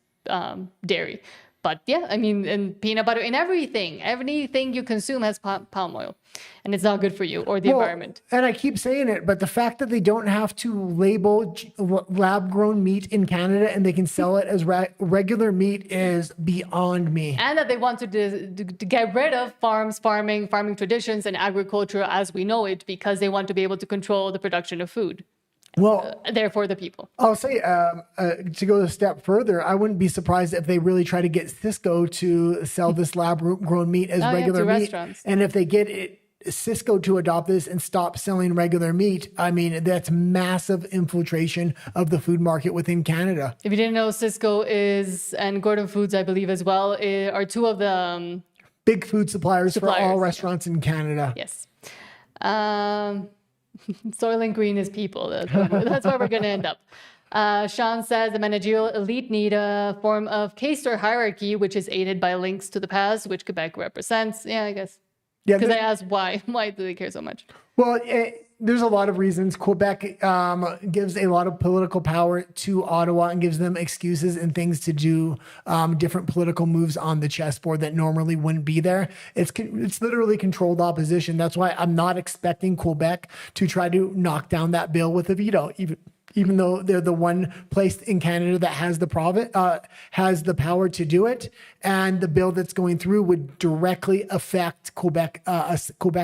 dairy. But yeah, I mean, and peanut butter in everything you consume has palm oil, and it's not good for you or the environment. And I keep saying it, but the fact that they don't have to label lab-grown meat in Canada and they can sell it as regular meat is beyond me. And that they want to get rid of farming traditions and agriculture as we know it, because they want to be able to control the production of food. Well, therefore the people. I'll say to go a step further, I wouldn't be surprised if they really try to get Cisco to sell this lab-grown meat as regular meat. Restaurants. And if they get Cisco to adopt this and stop selling regular meat, I mean, that's massive infiltration of the food market within Canada. If you didn't know, Cisco and Gordon Foods, I believe as well, are two of the big food suppliers for all restaurants in Canada. Yes. Soylent Green is people. That's where we're going to end up. Sean says the managerial elite need a form of caste or hierarchy, which is aided by links to the past, which Quebec represents. Yeah, I guess. Yeah, because I asked why. Why do they care so much? Well, there's a lot of reasons. Quebec gives a lot of political power to Ottawa and gives them excuses and things to do different political moves on the chessboard that normally wouldn't be there. It's literally controlled opposition. That's why I'm not expecting Quebec to try to knock down that bill with a veto, even though they're the one place in Canada that has the power to do it. And the bill that's going through would directly affect Quebec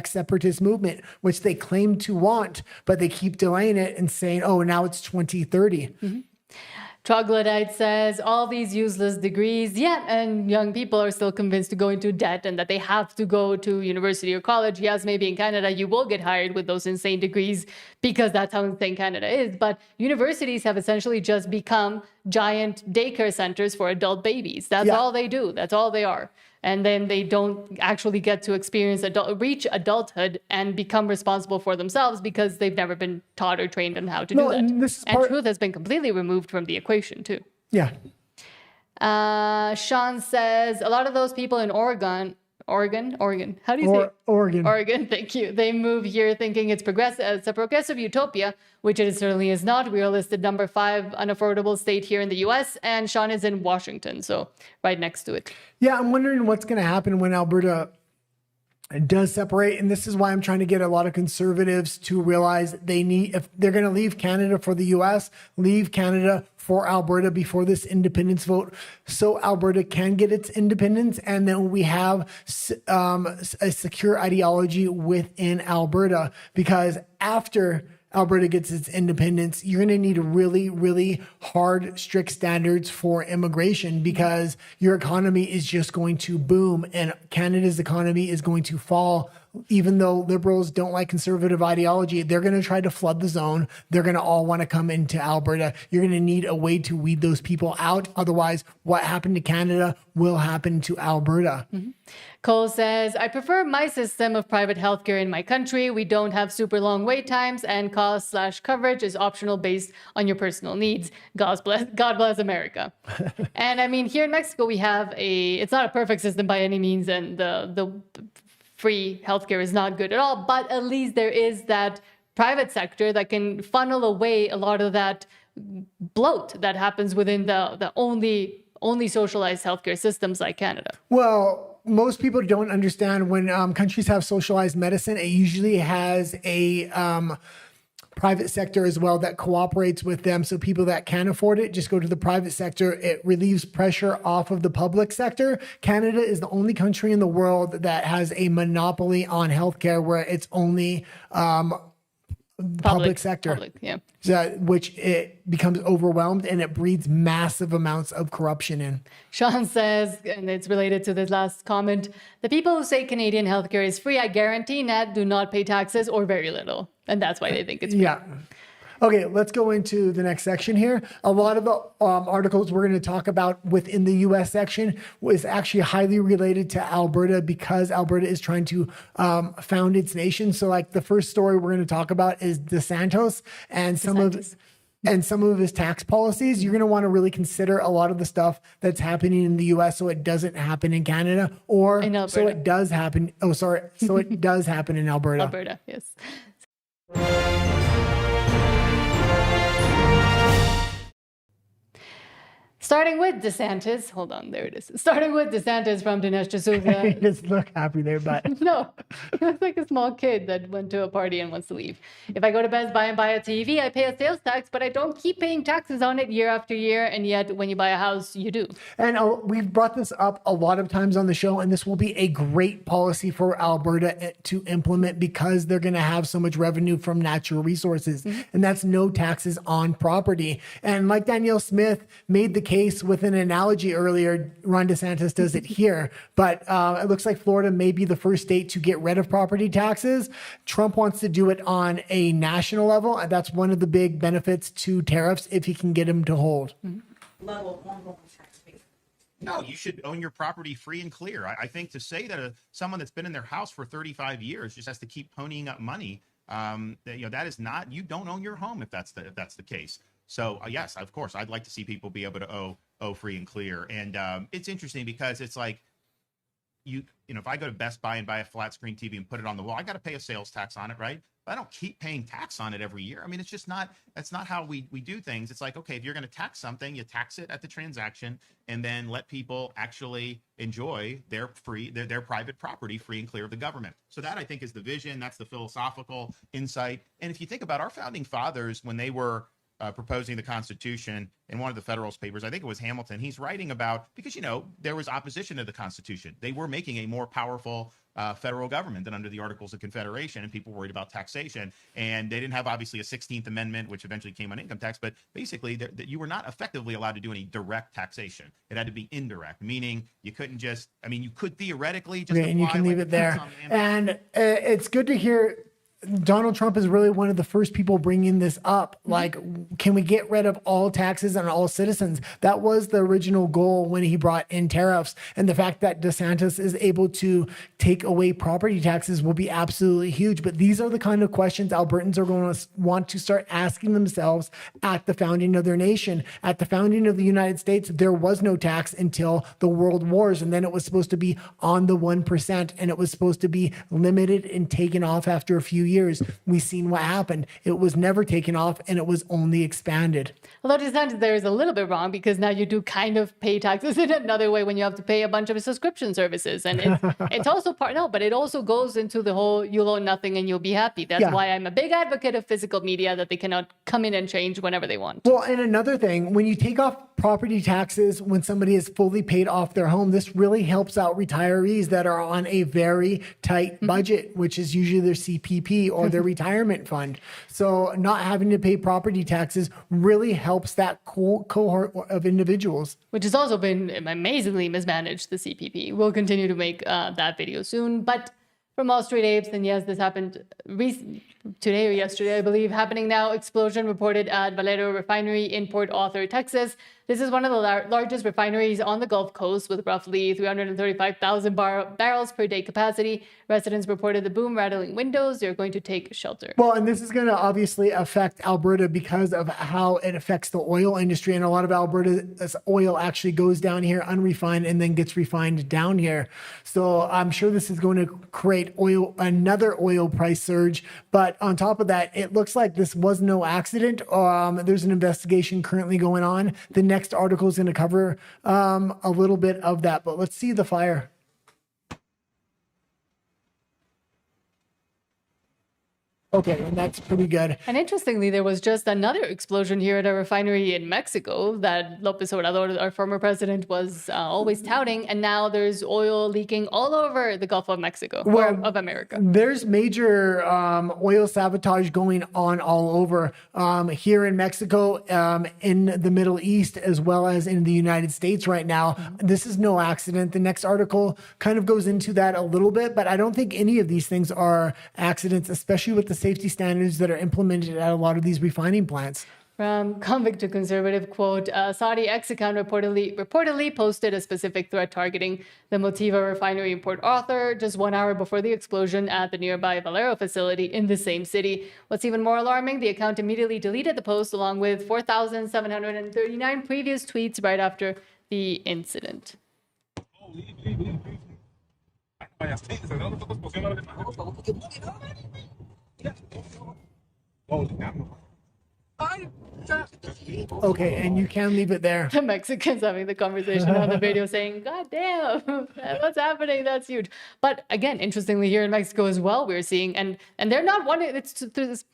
separatist movement, which they claim to want, but they keep delaying it and saying, oh, now it's 2030. Mm-hmm. Troglodyte says all these useless degrees, and young people are still convinced to go into debt and that they have to go to university or college. Yes, maybe in Canada you will get hired with those insane degrees because that's how insane Canada is. But universities have essentially just become giant daycare centers for adult babies. That's all they do. That's all they are. And then they don't actually get to reach adulthood and become responsible for themselves because they've never been taught or trained on how to do that. And truth has been completely removed from the equation too. Yeah. Sean says a lot of those people in Oregon. How do you say it? Oregon, thank you. They move here thinking it's a progressive utopia, which it certainly is not. We are listed number 5 unaffordable state here in the U.S., and Sean is in Washington, so right next to it. Yeah, I'm wondering what's going to happen when Alberta does separate, and this is why I'm trying to get a lot of conservatives to realize if they're going to leave Canada for the U.S., leave Canada for Alberta before this independence vote, so Alberta can get its independence, and then we have a secure ideology within Alberta. Because after Alberta gets its independence, you're going to need really, really hard, strict standards for immigration, because your economy is just going to boom and Canada's economy is going to fall even though liberals don't like conservative ideology, they're going to try to flood the zone. They're going to all want to come into Alberta. You're going to need a way to weed those people out. Otherwise, what happened to Canada will happen to Alberta. Cole says, I prefer my system of private healthcare in my country. We don't have super long wait times, and cost/coverage is optional based on your personal needs. God bless America. And I mean, here in Mexico, we have it's not a perfect system by any means, and the free healthcare is not good at all, but at least there is that private sector that can funnel away a lot of that bloat that happens within the only socialized healthcare systems like Canada. Well, most people don't understand when countries have socialized medicine, it usually has a private sector as well that cooperates with them. So people that can afford it just go to the private sector. It relieves pressure off of the public sector. Canada is the only country in the world that has a monopoly on healthcare where it's only public sector, which it becomes overwhelmed and it breeds massive amounts of corruption in. Sean says, and it's related to this last comment, the people who say Canadian healthcare is free, I guarantee net do not pay taxes or very little. And that's why they think it's free. Yeah. Okay, let's go into the next section here. A lot of the articles we're going to talk about within the U.S. section was actually highly related to Alberta because Alberta is trying to found its nation. So like the first story we're going to talk about is DeSantis and some of his tax policies. You're going to want to really consider a lot of the stuff that's happening in the U.S. so it doesn't happen in Canada, or so it does happen. Oh, sorry. So it does happen in Alberta. Alberta, yes. Starting with DeSantis, hold on, there it is. Starting with DeSantis from Dinesh D'Souza. You just look happy there, but no, he looks like a small kid that went to a party and wants to leave. If I go to Best Buy and buy a TV, I pay a sales tax, but I don't keep paying taxes on it year after year. And yet when you buy a house, you do. And we've brought this up a lot of times on the show, and this will be a great policy for Alberta to implement because they're going to have so much revenue from natural resources. And that's no taxes on property. And like Danielle Smith made the case with an analogy earlier, Ron DeSantis does it here, but it looks like Florida may be the first state to get rid of property taxes. Trump wants to do it on a national level, and that's one of the big benefits to tariffs if he can get them to hold. No, you should own your property free and clear. I think to say that someone that's been in their house for 35 years just has to keep ponying up money, that is not, you don't own your home if that's the case. So yes, of course, I'd like to see people be able to owe free and clear. And it's interesting because it's like, if I go to Best Buy and buy a flat screen TV and put it on the wall, I got to pay a sales tax on it, right? But I don't keep paying tax on it every year. I mean, it's just that's not how we do things. It's like, okay, if you're going to tax something, you tax it at the transaction and then let people actually enjoy their private property free and clear of the government. So that I think is the vision. That's the philosophical insight. And if you think about our founding fathers, when they were proposing the Constitution in one of the Federalist Papers, I think it was Hamilton, he's writing about, because, there was opposition to the Constitution. They were making a more powerful federal government than under the Articles of Confederation, and people worried about taxation. And they didn't have, obviously, a 16th Amendment, which eventually came on income tax, but basically you were not effectively allowed to do any direct taxation. It had to be indirect, meaning you couldn't just, you could theoretically just and you can leave it there. And it's good to hear Donald Trump is really one of the first people bringing this up. Like, can we get rid of all taxes on all citizens? That was the original goal when he brought in tariffs. And the fact that DeSantis is able to take away property taxes will be absolutely huge. But these are the kind of questions Albertans are going to want to start asking themselves at the founding of their nation. At the founding of the United States, there was no tax until the World Wars. And then it was supposed to be on the 1%. And it was supposed to be limited and taken off after a few years. We've seen what happened. It was never taken off and it was only expanded. Although DeSantis there is a little bit wrong because now you do kind of pay taxes in another way when you have to pay a bunch of subscription services. And it's also but it also goes into the whole you'll own nothing and you'll be happy. That's why I'm a big advocate of physical media, that they cannot come in and change whenever they want. Well, and another thing, when you take off property taxes when somebody is fully paid off their home, this really helps out retirees that are on a very tight budget, which is usually their CPP or their retirement fund. So not having to pay property taxes really helps that cohort of individuals. Which has also been amazingly mismanaged, the CPP. We'll continue to make that video soon. But from Wall Street Apes. And yes, this happened today or yesterday, I believe. Happening now, explosion reported at Valero Refinery in Port Arthur, Texas. This is one of the largest refineries on the Gulf Coast with roughly 335,000 barrels per day capacity. Residents reported the boom rattling windows. They're going to take shelter. Well, and this is going to obviously affect Alberta because of how it affects the oil industry. And a lot of Alberta's oil actually goes down here unrefined and then gets refined down here. So I'm sure this is going to create another oil price surge. But on top of that, it looks like this was no accident. There's an investigation currently going on. The next article is going to cover a little bit of that. But let's see the fire. Okay, and that's pretty good. And interestingly, there was just another explosion here at a refinery in Mexico that López Obrador, our former president, was always touting. And now there's oil leaking all over the Gulf of Mexico, or of America. There's major oil sabotage going on all over here in Mexico, in the Middle East, as well as in the United States right now. This is no accident. The next article kind of goes into that a little bit, but I don't think any of these things are accidents, especially with the safety standards that are implemented at a lot of these refining plants. From convict to conservative, quote, Saudi X account reportedly posted a specific threat targeting the Motiva refinery in Port Arthur just 1 hour before the explosion at the nearby Valero facility in the same city. What's even more alarming, the account immediately deleted the post along with 4,739 previous tweets right after the incident. Okay, and you can leave it there. The Mexicans having the conversation on the video saying, God damn, what's happening? That's huge. But again, interestingly, here in Mexico as well, we're seeing, and they're not one, it's through this.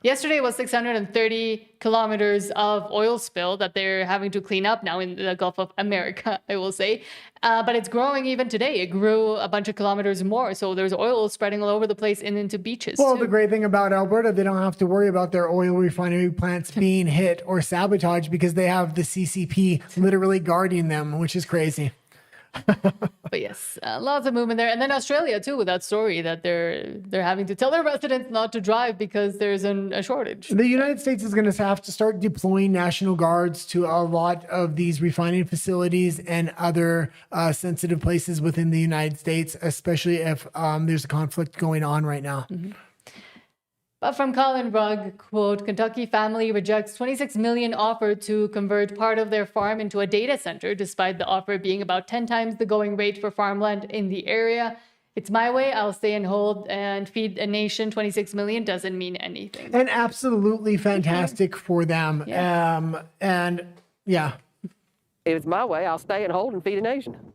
Yesterday was 630 kilometers of oil spill that they're having to clean up now in the Gulf of America, I will say. But it's growing even today. It grew a bunch of kilometers more. So there's oil spreading all over the place and into beaches. Well, too. the great thing about Alberta, they don't have to worry about their oil refinery plants being hit or sabotaged because they have the CCP literally guarding them, which is crazy. But yes, lots of movement there. And then Australia too, with that story that they're having to tell their residents not to drive because there's a shortage. The United States is going to have to start deploying National Guards to a lot of these refining facilities and other sensitive places within the United States, especially if there's a conflict going on right now. Mm-hmm. But from Colin Rugg, quote, Kentucky family rejects $26 million offer to convert part of their farm into a data center, despite the offer being about 10 times the going rate for farmland in the area. It's my way. I'll stay and hold and feed a nation. 26 million doesn't mean anything. And absolutely fantastic for them. Yeah. And yeah. If it's my way, I'll stay and hold and feed a nation.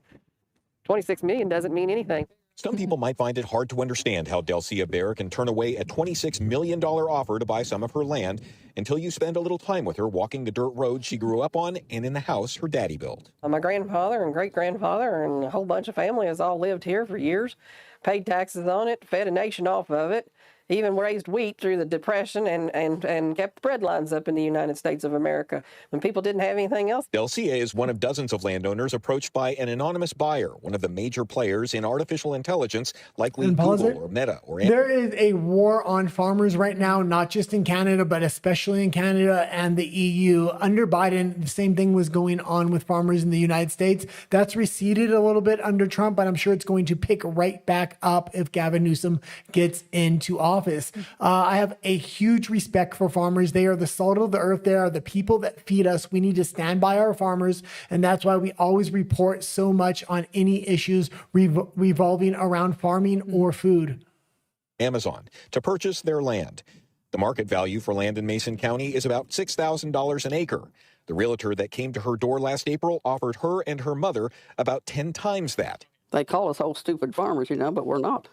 26 million doesn't mean anything. Some people might find it hard to understand how Delcia Bear can turn away a $26 million offer to buy some of her land until you spend a little time with her walking the dirt road she grew up on and in the house her daddy built. My grandfather and great-grandfather and a whole bunch of family has all lived here for years, paid taxes on it, fed a nation off of it, even raised wheat through the Depression and kept the bread lines up in the United States of America when people didn't have anything else. Delcia is one of dozens of landowners approached by an anonymous buyer, one of the major players in artificial intelligence, likely Google or Meta or Amazon. There is a war on farmers right now, not just in Canada, but especially in Canada and the EU. Under Biden, the same thing was going on with farmers in the United States. That's receded a little bit under Trump, but I'm sure it's going to pick right back up if Gavin Newsom gets into office. I have a huge respect for farmers. They are the salt of the earth. They are the people that feed us. We need to stand by our farmers. And that's why we always report so much on any issues revolving around farming or food. Amazon to purchase their land. The market value for land in Mason County is about $6,000 an acre. The realtor that came to her door last April offered her and her mother about 10 times that. They call us old stupid farmers, but we're not.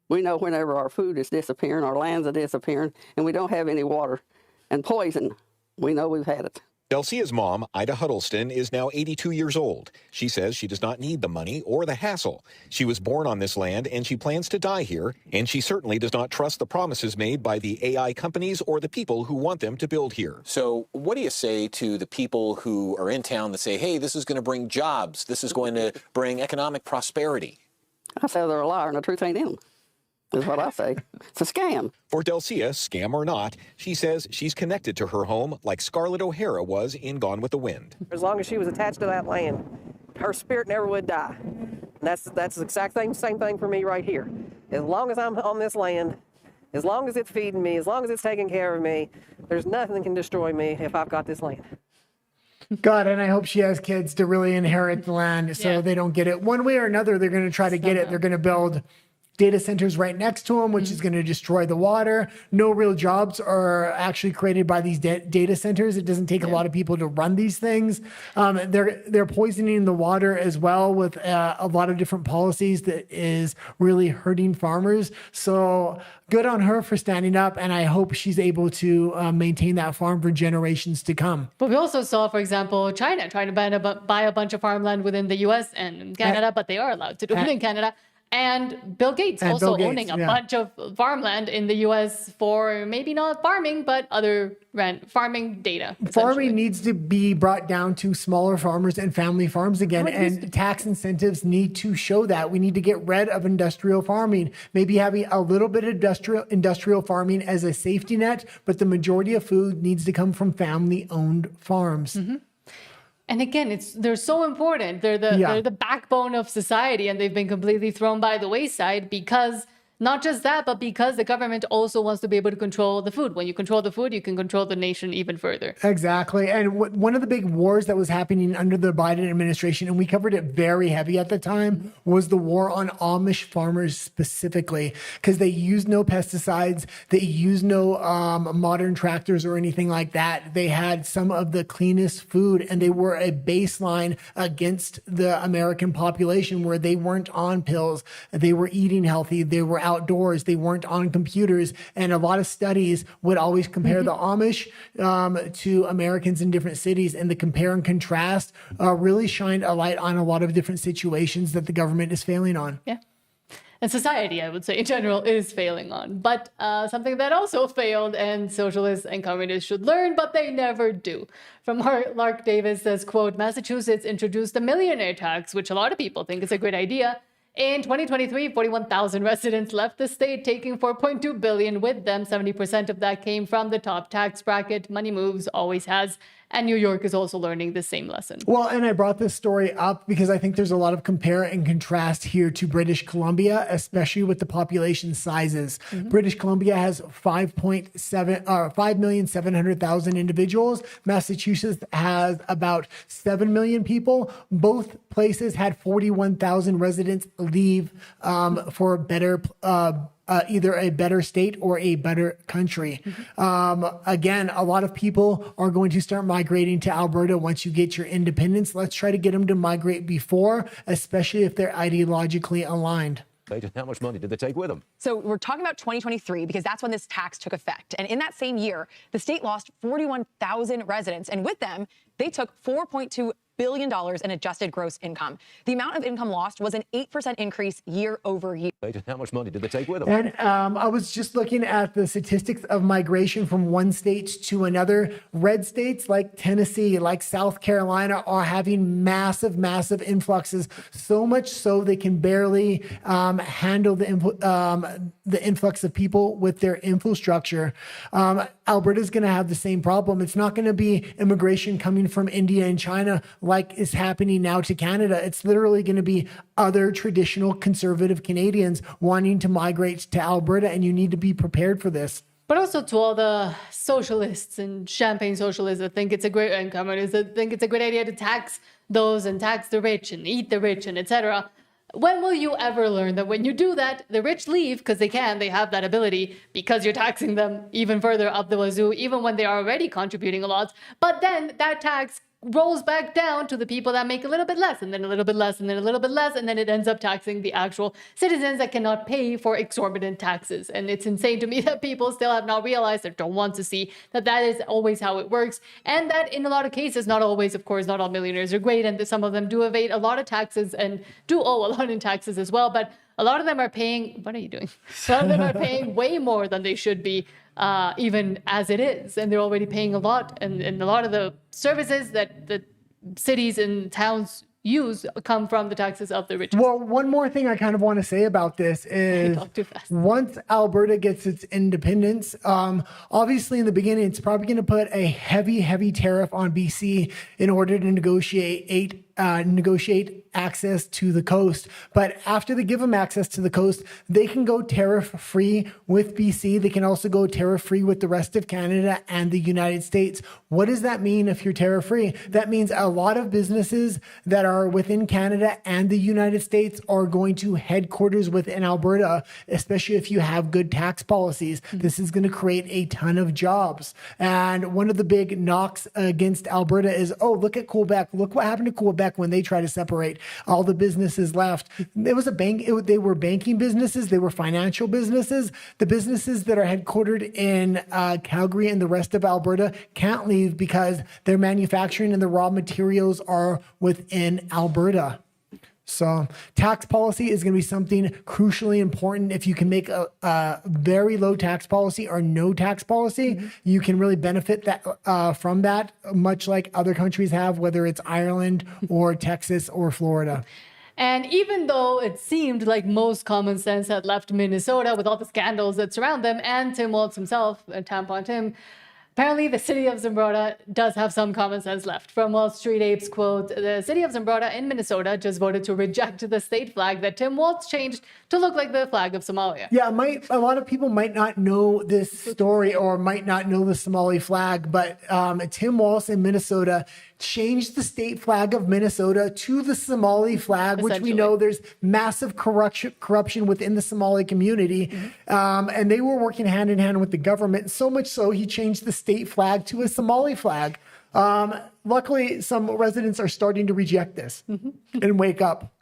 We know whenever our food is disappearing, our lands are disappearing, and we don't have any water. And poison, we know we've had it. Delcia's mom, Ida Huddleston, is now 82 years old. She says she does not need the money or the hassle. She was born on this land, and she plans to die here, and she certainly does not trust the promises made by the AI companies or the people who want them to build here. So what do you say to the people who are in town that say, hey, this is going to bring jobs, this is going to bring economic prosperity? I say they're a liar and the truth ain't in them. is what I say. It's a scam. For Delcia, scam or not, she says she's connected to her home like Scarlett O'Hara was in Gone with the Wind. As long as she was attached to that land, her spirit never would die. And that's the exact same thing for me right here. As long as I'm on this land, as long as it's feeding me, as long as it's taking care of me, there's nothing that can destroy me if I've got this land. God, and I hope she has kids to really inherit the land so they don't get it. One way or another, they're going to try to get it. They're going to build data centers right next to them, which is going to destroy the water. No real jobs are actually created by these data centers. It doesn't take a lot of people to run these things. They're poisoning the water as well with a lot of different policies that is really hurting farmers. So good on her for standing up, and I hope she's able to maintain that farm for generations to come. But we also saw, for example, China trying to buy a bunch of farmland within the U.S. and Canada, but they are allowed to do it in Canada. And Bill Gates also owning a bunch of farmland in the U.S. for maybe not farming, but other farming data. Farming needs to be brought down to smaller farmers and family farms again, and tax incentives need to show that. We need to get rid of industrial farming, maybe having a little bit of industrial farming as a safety net, but the majority of food needs to come from family-owned farms. And again, they're so important. They're the backbone of society, and they've been completely thrown by the wayside because not just that, but because the government also wants to be able to control the food. When you control the food, you can control the nation even further. Exactly. And one of the big wars that was happening under the Biden administration, and we covered it very heavy at the time, was the war on Amish farmers specifically, because they use no pesticides. They use no modern tractors or anything like that. They had some of the cleanest food, and they were a baseline against the American population where they weren't on pills. They were eating healthy. They were outdoors. They weren't on computers. And a lot of studies would always compare the Amish to Americans in different cities. And the compare and contrast really shined a light on a lot of different situations that the government is failing on. Yeah. And society, I would say, in general, is failing on. But something that also failed and socialists and communists should learn, but they never do. From Lark Davis says, quote, Massachusetts introduced a millionaire tax, which a lot of people think is a great idea. In 2023, 41,000 residents left the state, taking $4.2 billion with them. 70% of that came from the top tax bracket. Money moves, always has. And New York is also learning the same lesson. Well, and I brought this story up because I think there's a lot of compare and contrast here to British Columbia, especially with the population sizes. British Columbia has 5,700,000 individuals. Massachusetts has about 7 million people. Both places had 41,000 residents leave for a better either a better state or a better country. Again, a lot of people are going to start migrating to Alberta once you get your independence. Let's try to get them to migrate before, especially if they're ideologically aligned. How much money did they take with them? So we're talking about 2023 because that's when this tax took effect. And in that same year, the state lost 41,000 residents. And with them, they took $4.2 billion in adjusted gross income. The amount of income lost was an 8% increase year over year. How much money did they take with them? And I was just looking at the statistics of migration from one state to another. Red states like Tennessee, like South Carolina are having massive, massive influxes, so much so they can barely handle the influx of people with their infrastructure. Alberta is going to have the same problem. It's not going to be immigration coming from India and China like is happening now to Canada. It's literally going to be other traditional conservative Canadians wanting to migrate to Alberta, and you need to be prepared for this. But also to all the socialists and champagne socialists that think it's a great and communists that think it's a great idea to tax those and tax the rich and eat the rich and etc. When will you ever learn that when you do that, the rich leave because they have that ability because you're taxing them even further up the wazoo, even when they are already contributing a lot. But then that tax rolls back down to the people that make a little bit less, and then a little bit less, and then a little bit less, and then it ends up taxing the actual citizens that cannot pay for exorbitant taxes. And it's insane to me that people still have not realized or don't want to see that that is always how it works, and that in a lot of cases, not always, of course, not all millionaires are great, and some of them do evade a lot of taxes and do owe a lot in taxes as well, but a lot of them are paying, what are you doing? A lot of them are paying way more than they should be, even as it is. And they're already paying a lot. And a lot of the services that the cities and towns use come from the taxes of the richest. Well, one more thing I kind of want to say about this is once Alberta gets its independence, obviously in the beginning, it's probably going to put a heavy tariff on BC in order to negotiate access to the coast. But after they give them access to the coast, they can go tariff-free with BC. They can also go tariff-free with the rest of Canada and the United States. What does that mean if you're tariff-free? That means a lot of businesses that are within Canada and the United States are going to headquarters within Alberta, especially if you have good tax policies. This is going to create a ton of jobs. And one of the big knocks against Alberta is, oh, look at Quebec. Look what happened to Quebec when they tried to separate. All the businesses left. It was a bank. They were banking businesses. They were financial businesses. The businesses that are headquartered in Calgary and the rest of Alberta can't leave because their manufacturing and the raw materials are within Alberta. So tax policy is going to be something crucially important. If you can make a very low tax policy or no tax policy, you can really benefit that from that, much like other countries have, whether it's Ireland or Texas or Florida. And even though it seemed like most common sense had left Minnesota with all the scandals that surround them and Tim Walz himself, Tampon Tim, apparently, the city of Zumbrota does have some common sense left. From Wall Street Ape's quote, the city of Zumbrota in Minnesota just voted to reject the state flag that Tim Walz changed to look like the flag of Somalia. Yeah, a lot of people might not know this story or might not know the Somali flag, but Tim Walz in Minnesota changed the state flag of Minnesota to the Somali flag, which we know there's massive corruption within the Somali community. And they were working hand in hand with the government, so much so he changed the state flag to a Somali flag. Luckily, some residents are starting to reject this and wake up.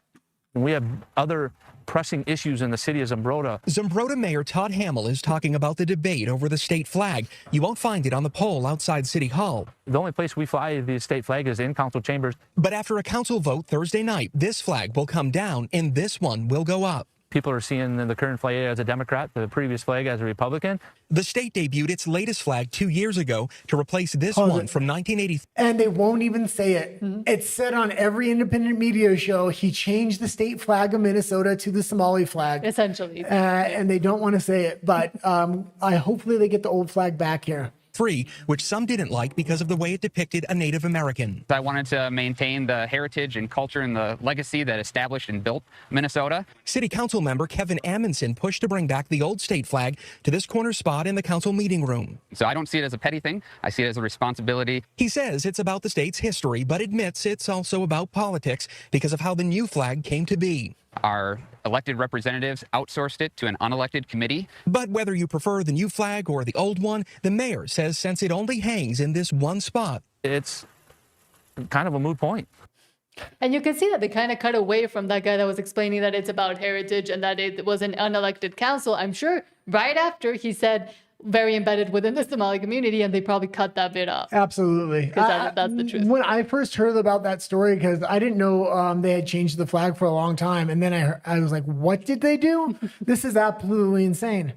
We have other pressing issues in the city of Zumbrota. Zumbrota Mayor Todd Hamill is talking about the debate over the state flag. You won't find it on the pole outside City Hall. The only place we fly the state flag is in council chambers. But after a council vote Thursday night, this flag will come down and this one will go up. People are seeing the current flag as a Democrat, the previous flag as a Republican. The state debuted its latest flag 2 years ago to replace this one from 1980. And they won't even say it. It's said on every independent media show, he changed the state flag of Minnesota to the Somali flag. Essentially. And they don't want to say it, but hopefully they get the old flag back here. Which some didn't like because of the way it depicted a Native American. I wanted to maintain the heritage and culture and the legacy that established and built Minnesota. City Council member Kevin Amundsen pushed to bring back the old state flag to this corner spot in the council meeting room. So I don't see it as a petty thing. I see it as a responsibility. He says it's about the state's history, but admits it's also about politics because of how the new flag came to be. Our elected representatives outsourced it to an unelected committee. But whether you prefer the new flag or the old one, the mayor says since it only hangs in this one spot, it's kind of a moot point. And you can see that they kind of cut away from that guy that was explaining that it's about heritage and that it was an unelected council. I'm sure right after he said very embedded within the Somali community, and they probably cut that bit off. Absolutely. Because that's the truth. When I first heard about that story, because I didn't know they had changed the flag for a long time, and then I was like, what did they do? This is absolutely insane.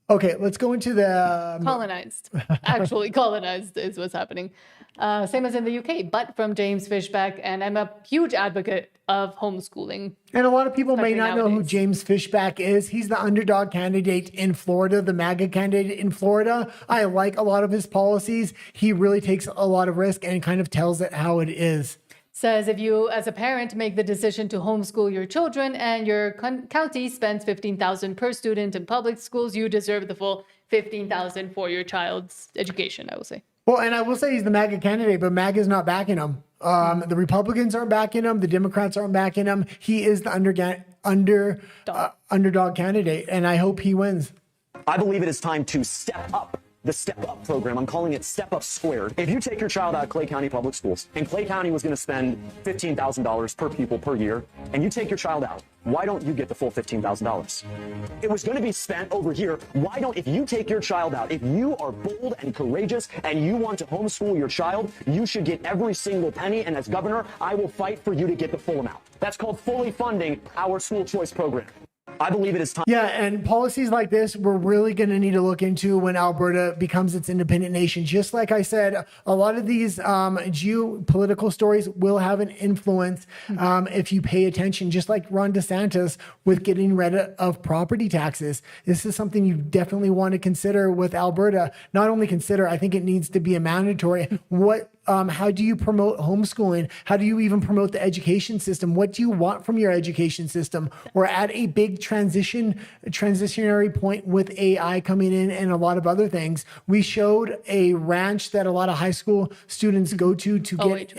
Okay, let's go into the... Colonized. Actually colonized is what's happening. Same as in the UK, but from James Fishback, and I'm a huge advocate of homeschooling. And a lot of people may not know who James Fishback is. He's the underdog candidate in Florida, the MAGA candidate in Florida. I like a lot of his policies. He really takes a lot of risk and kind of tells it how it is. Says if you, as a parent, make the decision to homeschool your children and your county spends $15,000 per student in public schools, you deserve the full $15,000 for your child's education, I will say. Well, and I will say he's the MAGA candidate, but MAGA is not backing him. The Republicans aren't backing him. The Democrats aren't backing him. He is the underdog candidate, and I hope he wins. I believe it is time to step up the Step Up program. I'm calling it Step Up Squared. If you take your child out of Clay County Public Schools, and Clay County was going to spend $15,000 per pupil per year, and you take your child out, why don't you get the full $15,000? It was going to be spent over here. Why don't, if you take your child out, if you are bold and courageous and you want to homeschool your child, you should get every single penny, and as governor, I will fight for you to get the full amount. That's called fully funding our school choice program. I believe it is time. Yeah, and policies like this, we're really going to need to look into when Alberta becomes its independent nation. Just like I said, a lot of these geopolitical stories will have an influence if you pay attention, just like Ron DeSantis with getting rid of property taxes. This is something you definitely want to consider with Alberta. Not only consider, I think it needs to be a mandatory. How do you promote homeschooling? How do you even promote the education system? What do you want from your education system? We're at a big transitionary point with AI coming in and a lot of other things. We showed a ranch that a lot of high school students go to get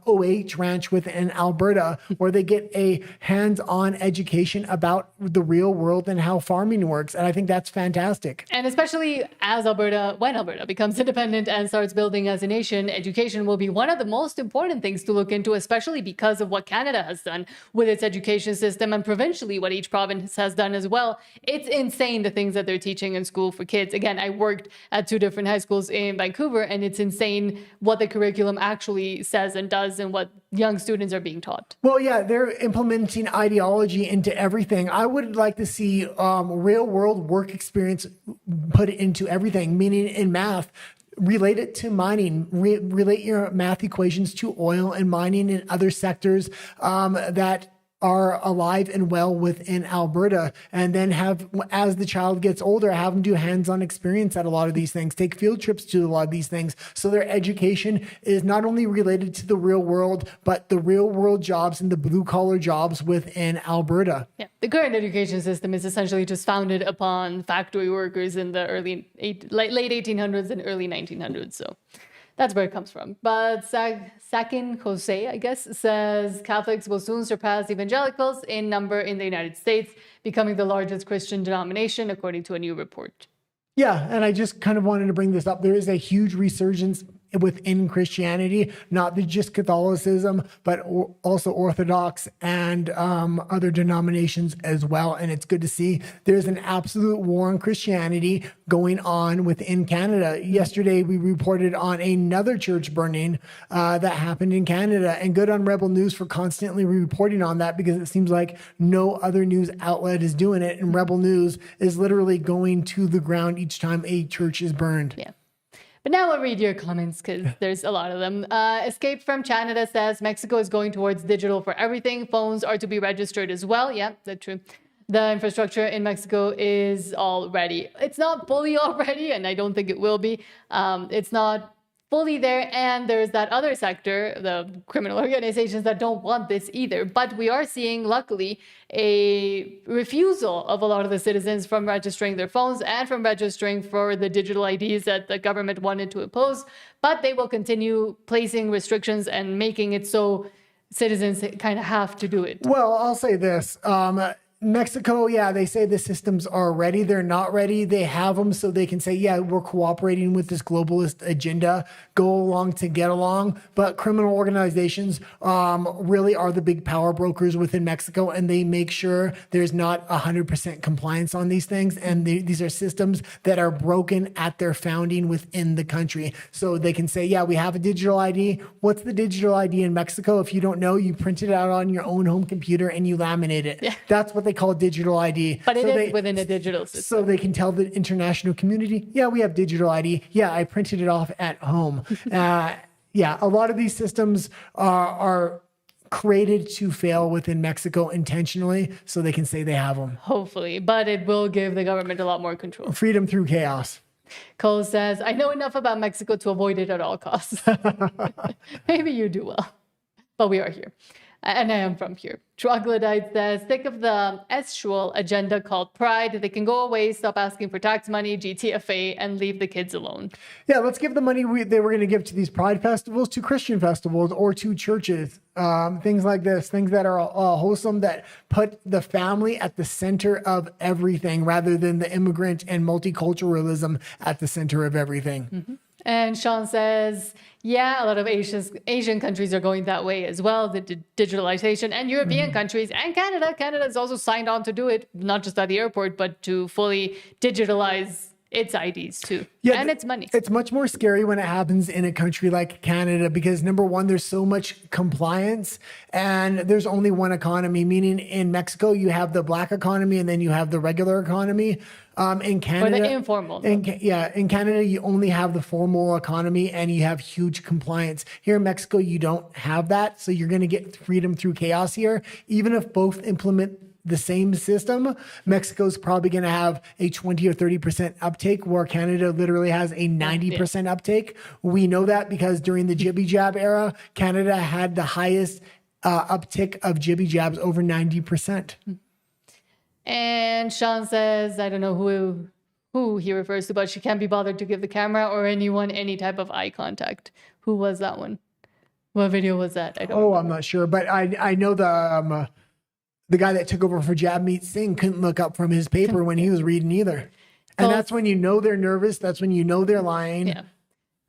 OH ranch within Alberta, where they get a hands-on education about the real world and how farming works. And I think that's fantastic. And especially when Alberta becomes independent and starts building as a nation, education will be one of the most important things to look into, especially because of what Canada has done with its education system and provincially what each province has done as well. It's insane the things that they're teaching in school for kids. Again, I worked at 2 different high schools in Vancouver, and it's insane what the curriculum actually says and does and what young students are being taught. Well, yeah, they're implementing ideology into everything. I would like to see real world work experience put into everything, meaning in math. Relate it to mining, relate your math equations to oil and mining and other sectors that are alive and well within Alberta, and then have, as the child gets older, have them do hands-on experience at a lot of these things, take field trips to a lot of these things. So their education is not only related to the real world, but the real world jobs and the blue collar jobs within Alberta. Yeah, the current education system is essentially just founded upon factory workers in the late 1800s and early 1900s. So that's where it comes from. But Sakin Jose, I guess, says Catholics will soon surpass evangelicals in number in the United States, becoming the largest Christian denomination, according to a new report. Yeah, and I just kind of wanted to bring this up. There is a huge resurgence within Christianity, not just Catholicism, but also Orthodox and other denominations as well. And it's good to see there's an absolute war on Christianity going on within Canada. Yesterday, we reported on another church burning that happened in Canada, and good on Rebel News for constantly reporting on that, because it seems like no other news outlet is doing it. And Rebel News is literally going to the ground each time a church is burned. Yeah. But now I'll read your comments, because there's a lot of them. Escape from Canada says Mexico is going towards digital for everything. Phones are to be registered as well. Yeah, that's true. The infrastructure in Mexico is all ready. It's not fully already, and I don't think it will be. It's not fully there, and there's that other sector, the criminal organizations, that don't want this either. But we are seeing, luckily, a refusal of a lot of the citizens from registering their phones and from registering for the digital IDs that the government wanted to impose. But they will continue placing restrictions and making it so citizens kind of have to do it. Well, I'll say this. Mexico, yeah, they say the systems are ready. They're not ready. They have them so they can say, yeah, we're cooperating with this globalist agenda, go along to get along. But criminal organizations really are the big power brokers within Mexico, and they make sure there's not 100% compliance on these things. And these are systems that are broken at their founding within the country. So they can say, yeah, we have a digital ID. What's the digital ID in Mexico? If you don't know, you print it out on your own home computer and you laminate it. Yeah. That's what they call digital ID. But it is within a digital system. So they can tell the international community, yeah, we have digital ID. Yeah, I printed it off at home. Yeah, a lot of these systems are created to fail within Mexico intentionally, so they can say they have them. Hopefully, but it will give the government a lot more control. Freedom through chaos. Cole says, I know enough about Mexico to avoid it at all costs. Maybe you do well, but we are here. And I am from here. Troglodyte says, sick of the estual agenda called Pride. They can go away, stop asking for tax money, GTFA, and leave the kids alone. Yeah, let's give the money they were going to give to these Pride festivals to Christian festivals or to churches. Things like this, things that are wholesome, that put the family at the center of everything rather than the immigrant and multiculturalism at the center of everything. Mm-hmm. And Sean says, yeah, a lot of Asian countries are going that way as well, the digitalization, and European countries and Canada. Canada has also signed on to do it, not just at the airport, but to fully digitalize its IDs too, Yeah, and its money. It's much more scary when it happens in a country like Canada because number one, there's so much compliance and there's only one economy, meaning in Mexico, you have the black economy and then you have the regular economy. In Canada, or the informal. In Canada, you only have the formal economy and you have huge compliance. Here in Mexico, you don't have that. So you're going to get freedom through chaos here. Even if both implement the same system, Mexico's probably going to have a 20 or 30% uptake, where Canada literally has a 90% uptake. We know that because during the jibby jab era, Canada had the highest uptick of jibby jabs, over 90%. And Sean says, I don't know who he refers to, but she can't be bothered to give the camera or anyone any type of eye contact. Who was that one? What video was that? I don't know. I'm not sure, but I know the guy that took over for Jagmeet Singh couldn't look up from his paper when he was reading either. And that's when you know they're nervous. That's when you know they're lying. Yeah.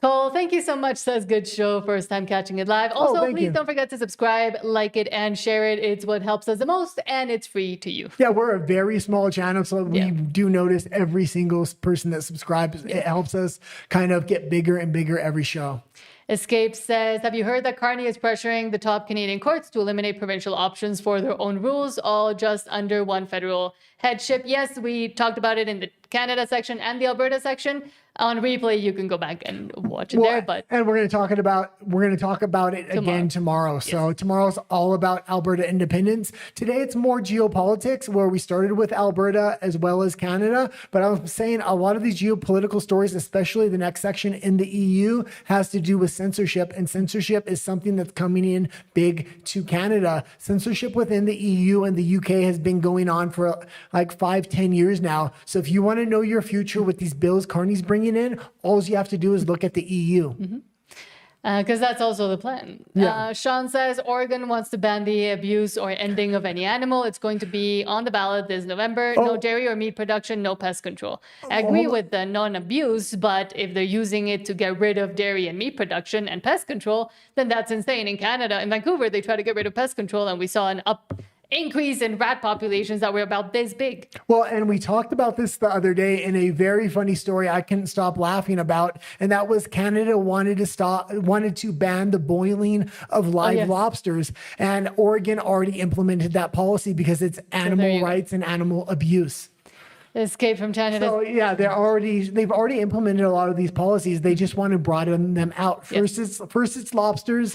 Cole, thank you so much. Says good show. First time catching it live. Also, please don't forget to subscribe, like it, and share it. It's what helps us the most, and it's free to you. Yeah, we're a very small channel, so we do notice every single person that subscribes. It helps us kind of get bigger and bigger every show. Escape says, have you heard that Carney is pressuring the top Canadian courts to eliminate provincial options for their own rules, all just under one federal headship? Yes, we talked about it in the Canada section and the Alberta section. On replay, you can go back and watch it there. But and we're going to talk about it again tomorrow. So tomorrow's all about Alberta independence. Today it's more geopolitics, where we started with Alberta as well as Canada. But I was saying a lot of these geopolitical stories, especially the next section in the EU, has to do with censorship, and censorship is something that's coming in big to Canada. Censorship within the EU and the UK has been going on for like 5-10 years now. So if you want to know your future with these bills Carney's bringing in, all you have to do is look at the EU. Because that's also the plan. Sean says Oregon wants to ban the abuse or ending of any animal. It's going to be on the ballot this November. No dairy or meat production, no pest control. I agree with the non-abuse, but if they're using it to get rid of dairy and meat production and pest control, then that's insane. In Canada, in Vancouver, they try to get rid of pest control, and we saw an increase in rat populations that were about this big. Well, and we talked about this the other day in a very funny story I couldn't stop laughing about, and that was Canada wanted to ban the boiling of live lobsters, and Oregon already implemented that policy because it's animal rights and animal abuse. Escape from Canada. So yeah, they've already implemented a lot of these policies. They just want to broaden them out. First it's lobsters.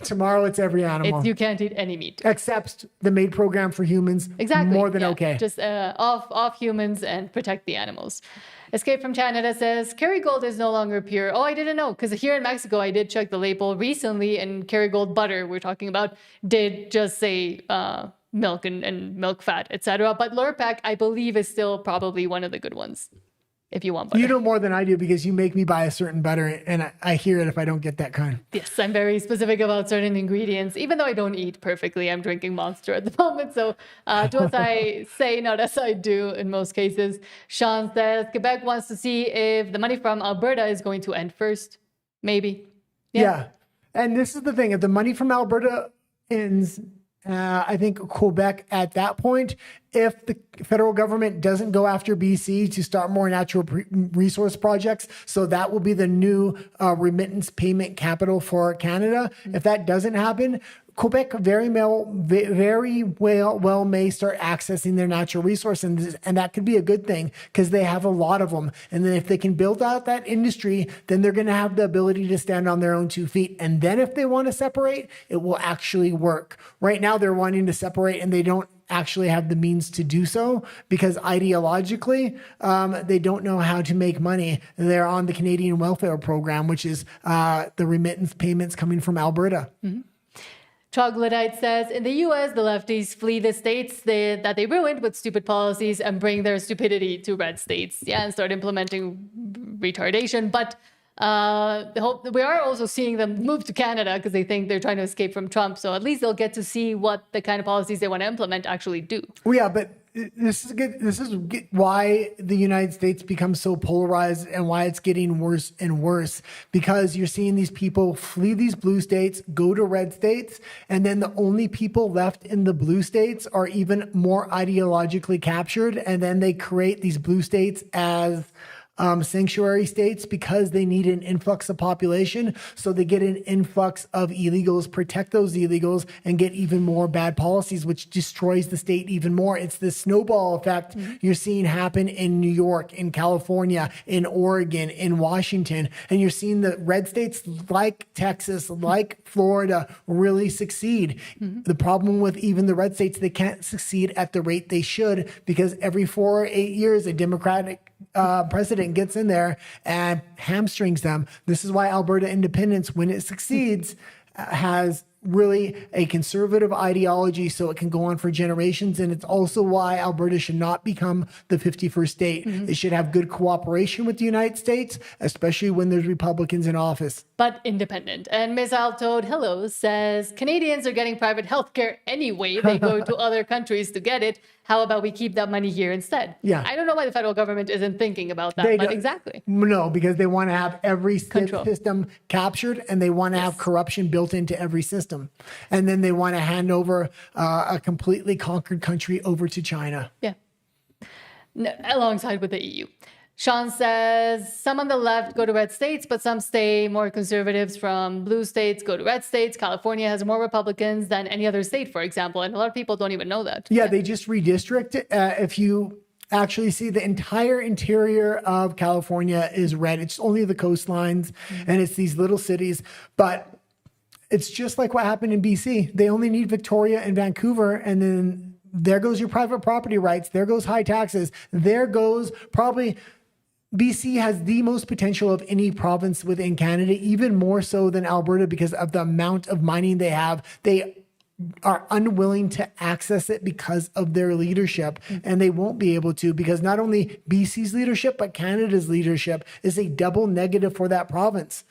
Tomorrow it's every animal. You can't eat any meat except the MAID program for humans. Exactly. More than okay. Just off humans and protect the animals. Escape from Canada says Kerrygold is no longer pure. Oh, I didn't know, because here in Mexico I did check the label recently, and Kerrygold butter we're talking about did just say milk and milk fat, etc. But Lurpak, I believe, is still probably one of the good ones if you want butter. You know more than I do because you make me buy a certain butter, and I hear it if I don't get that kind. Yes, I'm very specific about certain ingredients, even though I don't eat perfectly. I'm drinking Monster at the moment, so do as I say, not as I do in most cases. Sean says Quebec wants to see if the money from Alberta is going to end first. Maybe. Yeah. And this is the thing. If the money from Alberta ends, I think Quebec at that point, if the federal government doesn't go after BC to start more natural resource projects, so that will be the new remittance payment capital for Canada. If that doesn't happen, Quebec very well may start accessing their natural resources, and that could be a good thing because they have a lot of them. And then if they can build out that industry, then they're going to have the ability to stand on their own 2 feet. And then if they want to separate, it will actually work. Right now, they're wanting to separate, and they don't actually have the means to do so because ideologically, they don't know how to make money. They're on the Canadian Welfare Program, which is the remittance payments coming from Alberta. Troglodyte says, in the U.S., the lefties flee the states that they ruined with stupid policies and bring their stupidity to red states, and start implementing retardation. But we are also seeing them move to Canada because they think they're trying to escape from Trump. So at least they'll get to see what the kind of policies they want to implement actually do. Well, yeah, but this is good. This is why the United States becomes so polarized and why it's getting worse and worse, because you're seeing these people flee these blue states, go to red states, and then the only people left in the blue states are even more ideologically captured. And then they create these blue states as sanctuary states because they need an influx of population. So they get an influx of illegals, protect those illegals, and get even more bad policies, which destroys the state even more. It's this snowball effect you're seeing happen in New York, in California, in Oregon, in Washington. And you're seeing the red states like Texas, like Florida, really succeed. The problem with even the red states, they can't succeed at the rate they should, because every 4 or 8 years, a Democratic president gets in there and hamstrings them. This is why Alberta independence, when it succeeds, has really a conservative ideology, so it can go on for generations. And it's also why Alberta should not become the 51st state. It should have good cooperation with the United States, especially when there's Republicans in office. But independent. And Ms. Altoad, hello, says, Canadians are getting private healthcare anyway. They go to other countries to get it. How about we keep that money here instead? Yeah. I don't know why the federal government isn't thinking about that, but exactly. No, because they want to have every system captured, and they want to have corruption built into every system. And then they want to hand over a completely conquered country over to China. Yeah. No, alongside with the EU. Sean says, some on the left go to red states, but some stay more conservatives from blue states, go to red states. California has more Republicans than any other state, for example. And a lot of people don't even know that. Yeah, they just redistrict it. If you actually see, the entire interior of California is red. It's only the coastlines and it's these little cities. But it's just like what happened in BC. They only need Victoria and Vancouver, and then there goes your private property rights. There goes high taxes. There goes probably... BC has the most potential of any province within Canada, even more so than Alberta, because of the amount of mining they have. They are unwilling to access it because of their leadership, and they won't be able to, because not only BC's leadership, but Canada's leadership is a double negative for that province.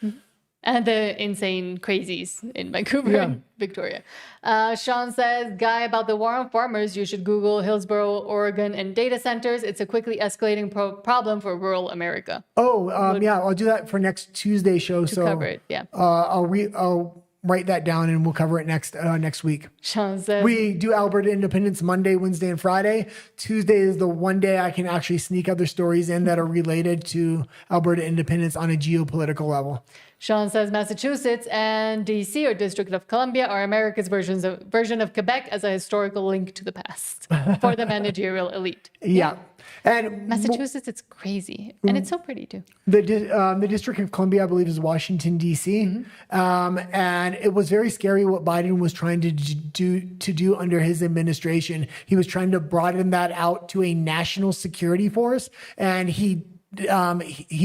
And the insane crazies in Vancouver and Victoria. Sean says, Guy, about the war on farmers, you should Google Hillsboro, Oregon, and data centers. It's a quickly escalating problem for rural America. Yeah, I'll do that for next Tuesday show. To cover it, yeah. I'll write that down and we'll cover it next week. Sean says, we do Alberta Independence Monday, Wednesday, and Friday. Tuesday is the one day I can actually sneak other stories in that are related to Alberta independence on a geopolitical level. Sean says Massachusetts and DC, or District of Columbia, are America's version of Quebec as a historical link to the past for the managerial elite. Yeah. And Massachusetts, it's crazy. And it's so pretty too. The District of Columbia, I believe, is Washington, D.C. And it was very scary what Biden was trying to do under his administration. He was trying to broaden that out to a national security force. And he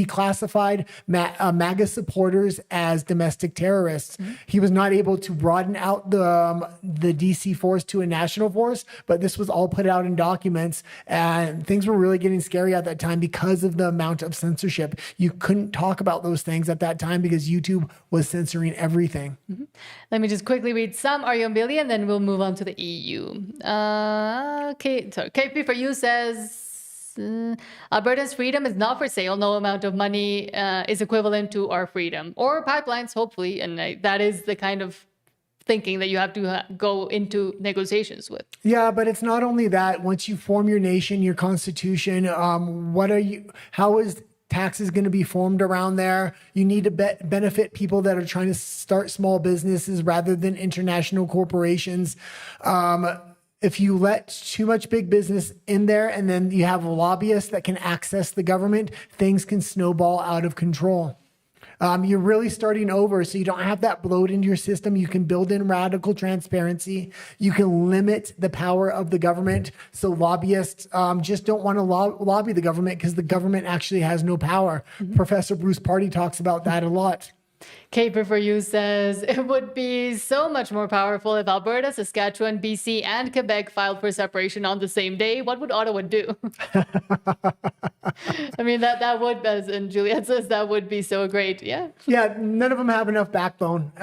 classified MAGA supporters as domestic terrorists. He was not able to broaden out the DC force to a national force, but this was all put out in documents, and things were really getting scary at that time because of the amount of censorship. You couldn't talk about those things at that time because YouTube was censoring everything. Let me just quickly read some Arion Billy, and then we'll move on to the EU. KP for you says, Alberta's freedom is not for sale. No amount of money is equivalent to our freedom, or pipelines, hopefully. And that is the kind of thinking that you have to go into negotiations with. Yeah, but it's not only that. Once you form your nation, your constitution, how is taxes going to be formed around there? You need to benefit people that are trying to start small businesses rather than international corporations. If you let too much big business in there and then you have lobbyists that can access the government, things can snowball out of control. You're really starting over, so you don't have that bloat into your system. You can build in radical transparency. You can limit the power of the government. So lobbyists just don't want to lobby the government because the government actually has no power. Professor Bruce Party talks about that a lot. Caper for You says, it would be so much more powerful if Alberta, Saskatchewan, BC, and Quebec filed for separation on the same day. What would Ottawa do? I mean, that would, as and Juliet says, that would be so great. Yeah. Yeah, none of them have enough backbone.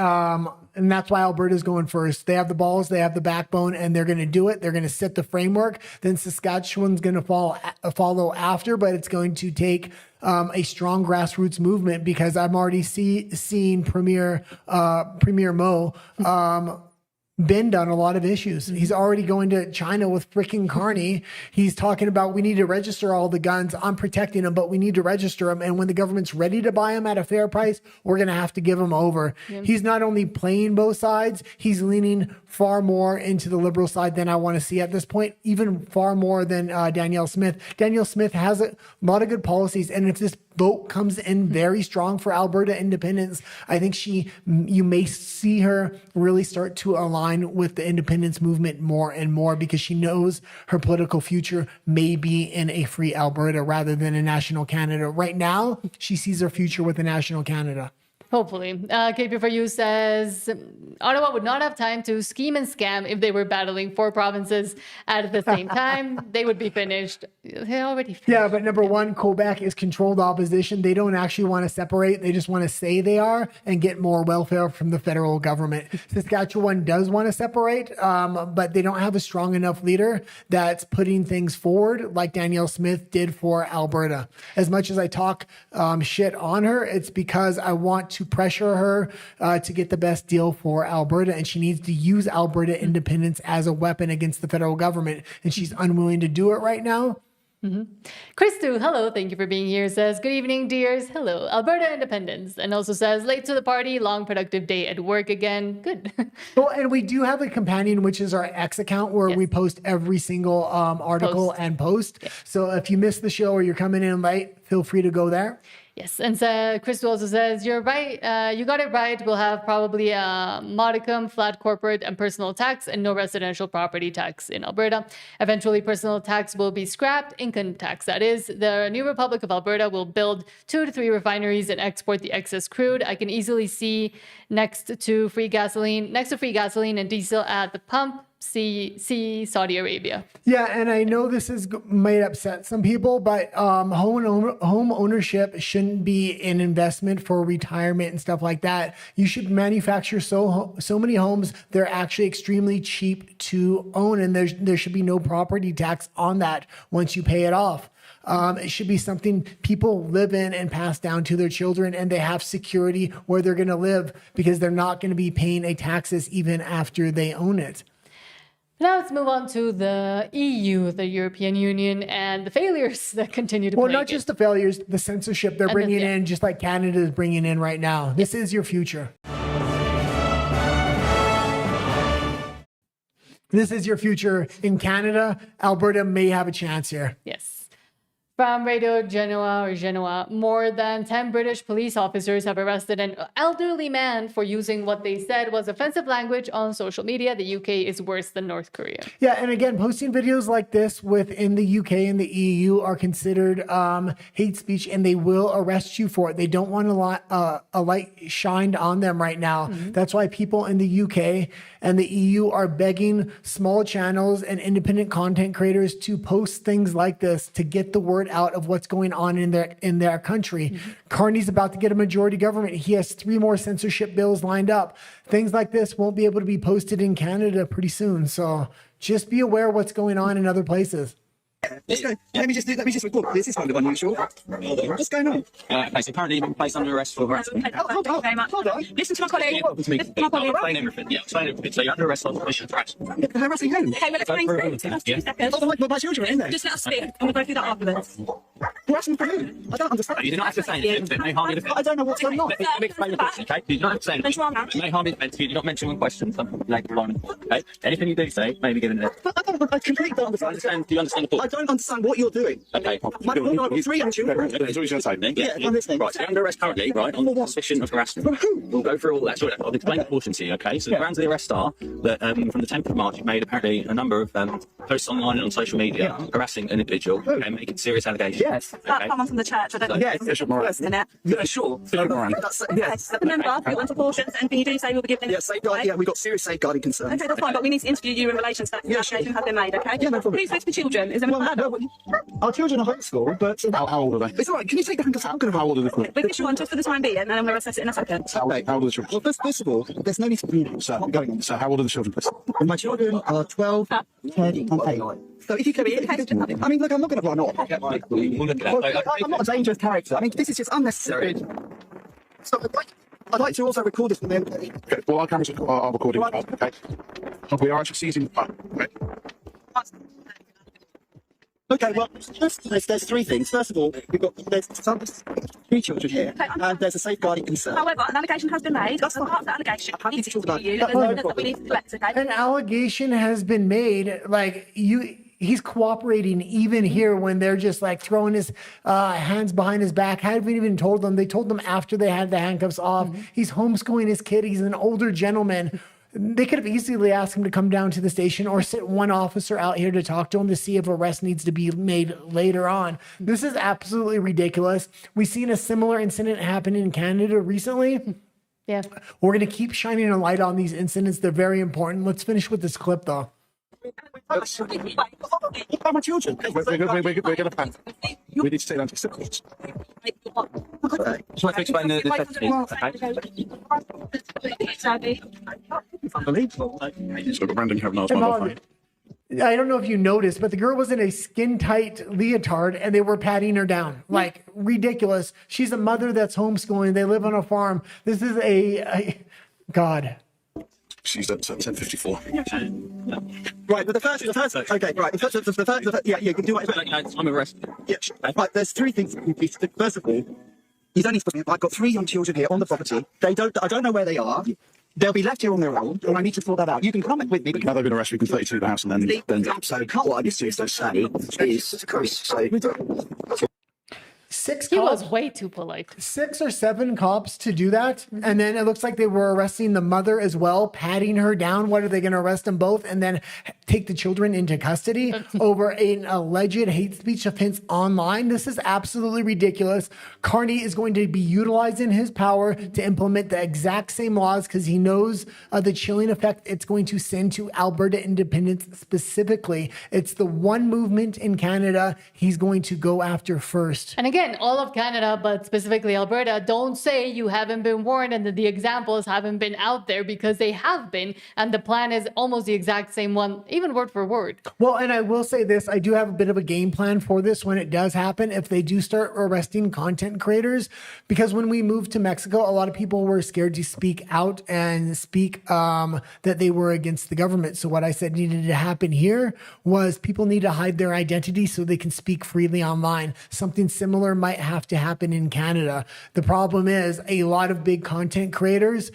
And that's why Alberta's going first. They have the balls, they have the backbone, and they're going to do it. They're going to set the framework. Then Saskatchewan's going to follow after, but it's going to take a strong grassroots movement, because I'm already seeing Premier Mo bend on a lot of issues. He's already going to China with freaking Carney. He's talking about we need to register all the guns. I'm protecting them, but we need to register them. And when the government's ready to buy them at a fair price, we're going to have to give them over. Yeah. He's not only playing both sides, he's leaning far more into the liberal side than I want to see at this point, even far more than Danielle Smith. Danielle Smith has a lot of good policies. And if this vote comes in very strong for Alberta independence, I think you may see her really start to align with the independence movement more and more, because she knows her political future may be in a free Alberta rather than a national Canada. Right now, she sees her future with a national Canada. Hopefully. KP4U says Ottawa would not have time to scheme and scam if they were battling 4 provinces at the same time. They would be finished. They're already finished. Yeah, but number one, Quebec is controlled opposition. They don't actually want to separate. They just want to say they are and get more welfare from the federal government. Saskatchewan does want to separate, but they don't have a strong enough leader that's putting things forward like Danielle Smith did for Alberta. As much as I talk shit on her, it's because I want to pressure her to get the best deal for Alberta, and she needs to use Alberta independence as a weapon against the federal government, and she's unwilling to do it right now. Christu, hello, thank you for being here, says, good evening, dears. Hello, Alberta independence. And also says, late to the party, long productive day at work again. Good. Well, and we do have a companion, which is our X account, where we post every single article and post. Yes. So if you missed the show or you're coming in late, feel free to go there. Yes, and Crystal also says, you're right, you got it right. We'll have probably a modicum, flat corporate and personal tax, and no residential property tax in Alberta. Eventually, personal tax will be scrapped, income tax, that is. The new Republic of Alberta will build 2 to 3 refineries and export the excess crude. I can easily see next to free gasoline and diesel at the pump. See Saudi Arabia. Yeah, and I know this might upset some people, but home ownership shouldn't be an investment for retirement and stuff like that. You should manufacture so many homes, they're actually extremely cheap to own, and there should be no property tax on that once you pay it off. It should be something people live in and pass down to their children, and they have security where they're going to live, because they're not going to be paying a taxes even after they own it. Now let's move on to the EU, the European Union, and the failures that continue to plague Well, not just the failures, the censorship they're bringing in, just like Canada is bringing in right now. This is your future. This is your future. In Canada, Alberta may have a chance here. Yes. From Radio Genoa, more than 10 British police officers have arrested an elderly man for using what they said was offensive language on social media. The UK is worse than North Korea. Yeah, and again, posting videos like this within the UK and the EU are considered hate speech, and they will arrest you for it. They don't want a light shined on them right now. That's why people in the UK and the EU are begging small channels and independent content creators to post things like this to get the word out of what's going on in their country. Carney's about to get a majority government. He has 3 more censorship bills lined up. Things like this won't be able to be posted in Canada pretty soon. So just be aware of what's going on in other places. Let's go. Let me just report. This is kind of unusual. What's going on? Okay, so currently you've been placed under arrest for harassment. Hold on. Listen to my colleague. Explain everything. Yeah, explain everything. So you're under arrest on permission to harassment. Harassing who? Okay, well, explain through. 2 seconds. My children are in there. Just let us speak, and we'll go through that afterwards. Harassment for who? I don't understand. You do not have to say anything. I don't know what's going on. Let me explain the question, okay? You don't have to say anything. It may harm the event. You do not mention one question. Later on, okay? Anything you do say may be given there. I completely don't understand. Do you understand the point? I don't understand what you're doing. Okay. I've got 3 young children. That's what you're going to say. Yeah, I'm listening. Right, so you're under arrest currently, right, on the suspicion of harassment. From who? We'll go through all that. Sure, I'll explain the portion to you, okay? So the grounds of the arrest are that from the 10th of March, you've made apparently a number of posts online and on social media harassing an individual and making serious allegations. Yes. That's someone from the church. I don't know. Yes, Bishop Moran. Yeah, sure. Yes. Remember, you want abortions, and can you do say we'll be given? Yeah, safeguard. Yeah, we've got serious safeguarding concerns. Okay, that's fine, but we need to interview you in relation to that. Yeah, sure. been made, okay? Yeah, no problem. Please vote for children. Is there Our children are homeschooled, but how old are they? It's all right. Can you take the handcuffs out? How old are they? But if you want, just for the time being, and then I'm going to assess it in a second. Okay, how old are the children? Well, first of all, there's no need to read. So, going on. So, how old are the children, please? My children are 12, 10, and 8. So, if you can I mean, look, I'm not going to run off. I'm not a dangerous character. I mean, this is just unnecessary. So, I'd like to also record this from them. Okay, well, our cameras are recording as well, okay? We are actually seizing the phone, okay? Okay, well, there's three things. First of all, there's 3 children here, and there's a safeguarding concern. However, an allegation has been made. That's part of that allegation. An allegation has been made. Like he's cooperating even here when they're just like throwing his hands behind his back. Haven't even told them. They told them after they had the handcuffs off. He's homeschooling his kid. He's an older gentleman. They could have easily asked him to come down to the station or sit one officer out here to talk to him to see if arrest needs to be made later on. This is absolutely ridiculous. We've seen a similar incident happen in Canada recently. Yeah. We're going to keep shining a light on these incidents. They're very important. Let's finish with this clip, though. What about my children? We're going to plan. We need to take them to circles. Just like to explain the It's unbelievable. So, Brandon, you have no mobile phone. I don't know if you noticed, but the girl was in a skin-tight leotard and they were patting her down. Like, ridiculous. She's a mother that's homeschooling. They live on a farm. This is God. She's at 10:54. Right, but the first, okay, right. The first, yeah, you can do what I'm arrested. Yeah, right. There's 3 things. First of all, you don't need to. I've got 3 young children here on the property. I don't know where they are. They'll be left here on their own, and I need to sort that out. You can comment with me. Now they've been arrested, we can take you to the house, and then. So, what I used to say is, Chris, He was way too polite. 6 or 7 cops to do that. And then it looks like they were arresting the mother as well, patting her down. What are they going to arrest them both and then take the children into custody over an alleged hate speech offense online? This is absolutely ridiculous. Carney is going to be utilizing his power to implement the exact same laws because he knows the chilling effect it's going to send to Alberta independence specifically. It's the one movement in Canada he's going to go after first. And again, all of Canada, but specifically Alberta, don't say you haven't been warned and that the examples haven't been out there, because they have been. And the plan is almost the exact same one, even word for word. Well, and I will say this, I do have a bit of a game plan for this when it does happen, if they do start arresting content creators, because when we moved to Mexico, a lot of people were scared to speak out and speak that they were against the government. So what I said needed to happen here was people need to hide their identity so they can speak freely online. Something similar might have to happen in Canada. The problem is a lot of big content creators,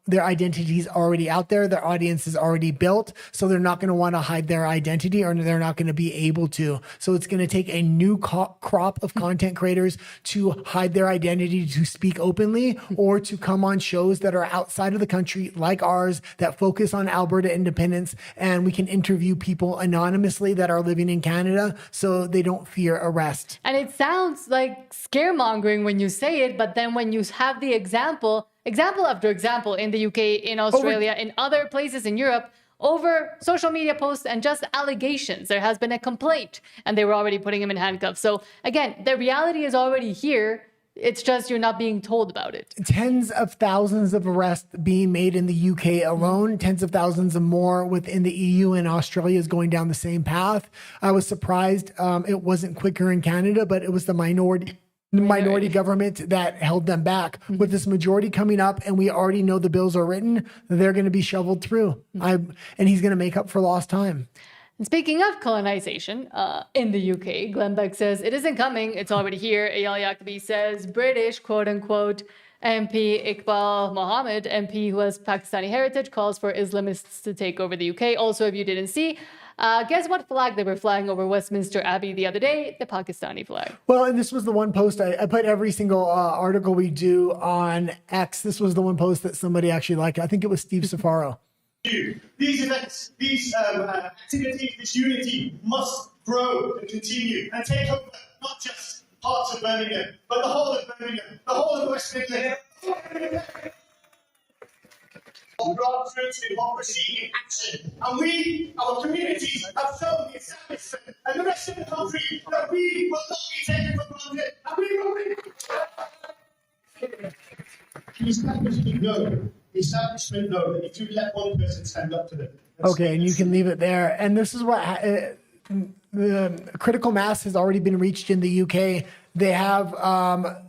their identity is already out there. Their audience is already built. So they're not going to want to hide their identity, or they're not going to be able to. So it's going to take a new crop of content creators to hide their identity, to speak openly, or to come on shows that are outside of the country like ours that focus on Alberta independence. And we can interview people anonymously that are living in Canada so they don't fear arrest. And it sounds like scaremongering when you say it, but then when you have the example after example in the UK, in Australia, in other places in Europe, over social media posts and just allegations, there has been a complaint and they were already putting him in handcuffs. So again, the reality is already here. It's just you're not being told about it. Tens of thousands of arrests being made in the UK alone, tens of thousands and more within the EU, and Australia is going down the same path. I was surprised it wasn't quicker in Canada, but it was the minority government that held them back. With this majority coming up, and we already know the bills are written, they're going to be shoveled through. And he's going to make up for lost time. And speaking of colonization, in the UK, Glenn Beck says, it isn't coming, it's already here. Ayal Yacobi says, British, quote unquote, MP Iqbal Mohammed, MP who has Pakistani heritage, calls for Islamists to take over the UK. Also, if you didn't see, guess what flag they were flying over Westminster Abbey the other day? The Pakistani flag. Well, and this was the one post I put every single article we do on X. This was the one post that somebody actually liked. I think it was Steve Safaro. These events, these activities, this unity must grow and continue and take over not just parts of Birmingham, but the whole of Birmingham, the whole of West Midlands. of grassroots democracy in action. And we, our communities, have shown the establishment and the rest of the country that we will not be taken for granted, and we will win. The establishment know that if you let one person stand up to them. Okay, and you can leave it there. And this is what the critical mass has already been reached in the UK. They have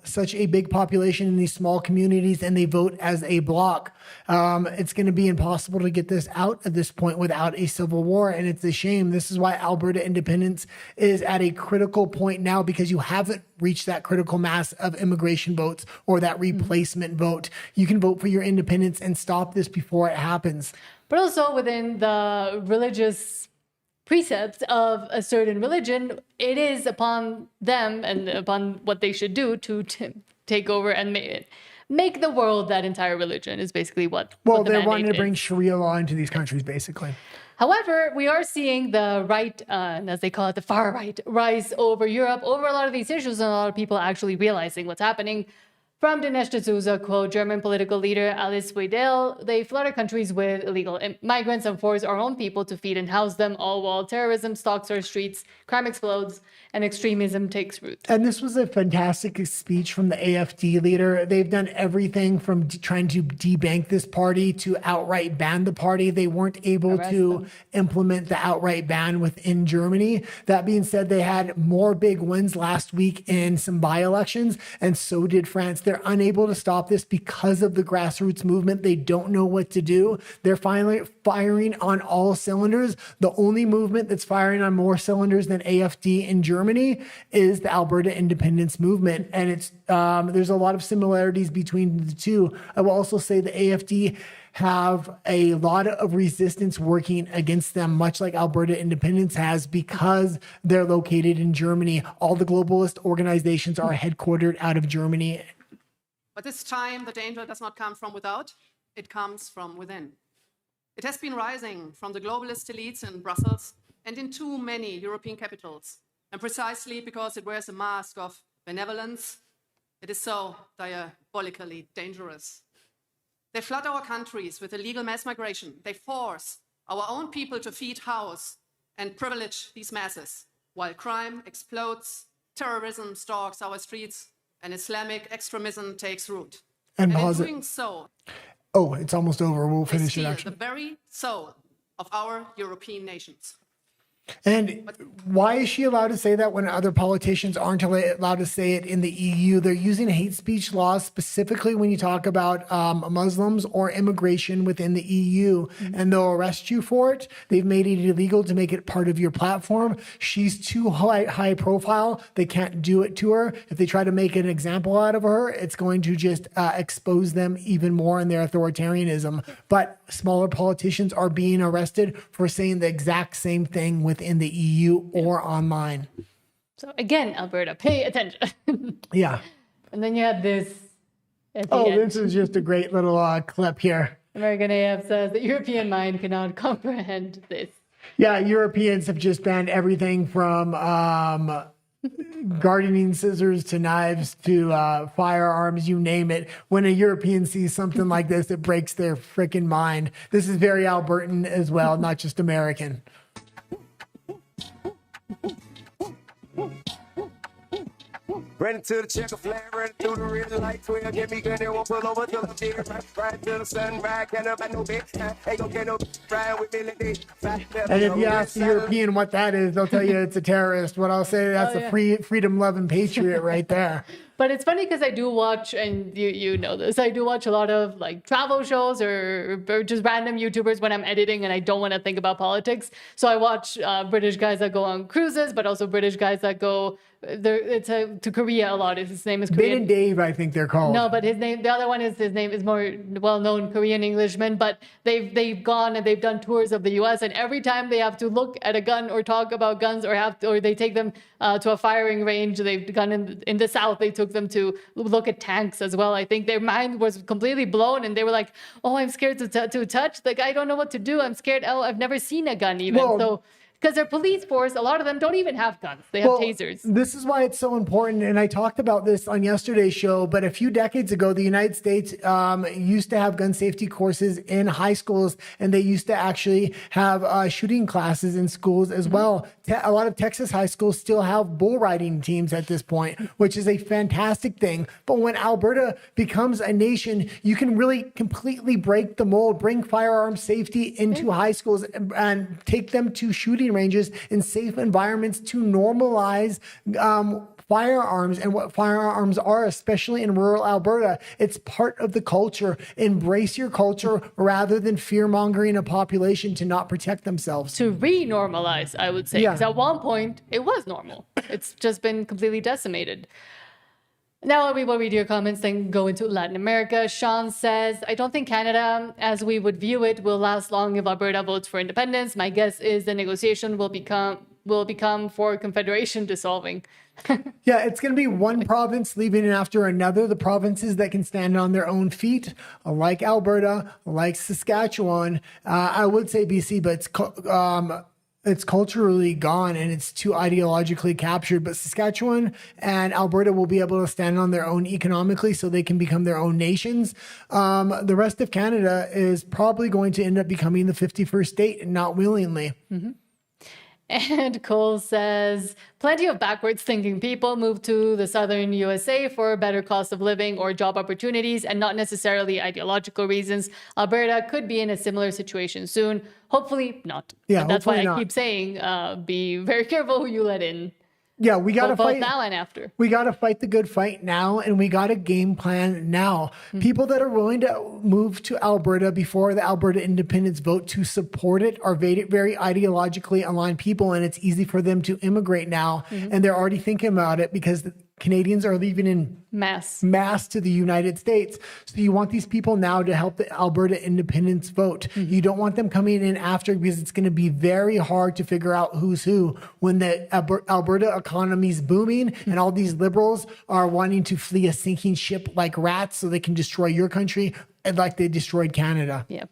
such a big population in these small communities, and they vote as a bloc. It's going to be impossible to get this out at this point without a civil war, and it's a shame. This is why Alberta independence is at a critical point now, because you haven't reached that critical mass of immigration votes or that replacement vote. You can vote for your independence and stop this before it happens. But also within the religious precepts of a certain religion, it is upon them and upon what they should do to take over and make the world that entire religion is basically what. Well, they're wanting to bring Sharia law into these countries, basically. However, we are seeing the right, as they call it, the far right, rise over Europe, over a lot of these issues, and a lot of people actually realizing what's happening. From Dinesh D'Souza, quote, German political leader Alice Weidel, they flood our countries with illegal migrants and force our own people to feed and house them, all while terrorism stalks our streets, crime explodes, and extremism takes root. And this was a fantastic speech from the AfD leader. They've done everything from trying to debank this party to outright ban the party. They weren't able to implement the outright ban within Germany. That being said, they had more big wins last week in some by-elections, and so did France. They're unable to stop this because of the grassroots movement. They don't know what to do. They're finally firing on all cylinders. The only movement that's firing on more cylinders than AfD in Germany is the Alberta independence movement. And it's there's a lot of similarities between the two. I will also say the AfD have a lot of resistance working against them, much like Alberta independence has, because they're located in Germany. All the globalist organizations are headquartered out of Germany. But this time, the danger does not come from without, it comes from within. It has been rising from the globalist elites in Brussels and in too many European capitals. And precisely because it wears a mask of benevolence, it is so diabolically dangerous. They flood our countries with illegal mass migration. They force our own people to feed, house, and privilege these masses, while crime explodes, terrorism stalks our streets, and Islamic extremism takes root. And in doing so, oh, it's almost over. We'll finish it steal actually. the very soul of our European nations. And why is she allowed to say that when other politicians aren't allowed to say it in the EU? They're using hate speech laws specifically when you talk about Muslims or immigration within the EU, and they'll arrest you for it. They've made it illegal to make it part of your platform. She's too high profile. They can't do it to her. If they try to make an example out of her, it's going to just expose them even more in their authoritarianism. But smaller politicians are being arrested for saying the exact same thing within the EU or online. So again, Alberta, pay attention. Yeah. And then you have this at the Oh, end. this is just a great little clip here. American AF says the European mind cannot comprehend this. Yeah, Europeans have just banned everything from gardening scissors to knives to firearms, you name it. When a European sees something like this, it breaks their freaking mind. This is very Albertan as well, not just American. Running to the checker flag, running through the red light, 12, get me good, they won't pull over till the big right to the sunrise, can't have no bit, ain't gonna get no ride with me, And if you ask the European what that is, they'll tell you it's a terrorist. What I'll say, that's a freedom-loving patriot right there. But it's funny because I do watch, and you know this, I do watch a lot of like travel shows or just random YouTubers when I'm editing and I don't want to think about politics. So I watch British guys that go on cruises, but also British guys that go to Korea a lot. His name is Korean. Ben and Dave, I think they're called. No, but his other one is his name is more well-known Korean Englishman. But they've gone and they've done tours of the U.S. and every time they have to look at a gun or talk about guns or they take them to a firing range. They've gone in the South. They took them to look at tanks as well. I think their mind was completely blown and they were like, "Oh, I'm scared to touch. Like I don't know what to do. I'm scared. Oh, I've never seen a gun even." Well, so because their police force, a lot of them don't even have guns. They have tasers. This is why it's so important. And I talked about this on yesterday's show, but a few decades ago, the United States used to have gun safety courses in high schools, and they used to actually have shooting classes in schools as well. A lot of Texas high schools still have bull riding teams at this point, which is a fantastic thing. But when Alberta becomes a nation, you can really completely break the mold, bring firearm safety into high schools and take them to shooting ranges in safe environments to normalize firearms and what firearms are, especially in rural Alberta. It's part of the culture. Embrace your culture rather than fear-mongering a population to not protect themselves. To re-normalize, I would say. Because at one point, it was normal. It's just been completely decimated. Now we will read your comments, then go into Latin America. Sean says, I don't think Canada, as we would view it, will last long if Alberta votes for independence. My guess is the negotiation will become for confederation dissolving. Yeah, it's going to be one province leaving after another. The provinces that can stand on their own feet, like Alberta, like Saskatchewan. I would say BC, but it's culturally gone and it's too ideologically captured. But Saskatchewan and Alberta will be able to stand on their own economically so they can become their own nations. The rest of Canada is probably going to end up becoming the 51st state, and not willingly. Mm-hmm. And Cole says, plenty of backwards thinking people move to the southern USA for a better cost of living or job opportunities and not necessarily ideological reasons. Alberta could be in a similar situation soon. Hopefully not. Yeah, and that's why hopefully I keep saying, be very careful who you let in. Yeah, we got to both fight now and after. We got to fight the good fight now, and we got to game plan now. People that are willing to move to Alberta before the Alberta independence vote to support it are very ideologically aligned people, and it's easy for them to immigrate now, and they're already thinking about it because Canadians are leaving in mass to the United States. So you want these people now to help the Alberta independence vote. You don't want them coming in after, because it's going to be very hard to figure out who's who when the Alberta economy is booming and all these liberals are wanting to flee a sinking ship like rats so they can destroy your country like they destroyed Canada. Yeah.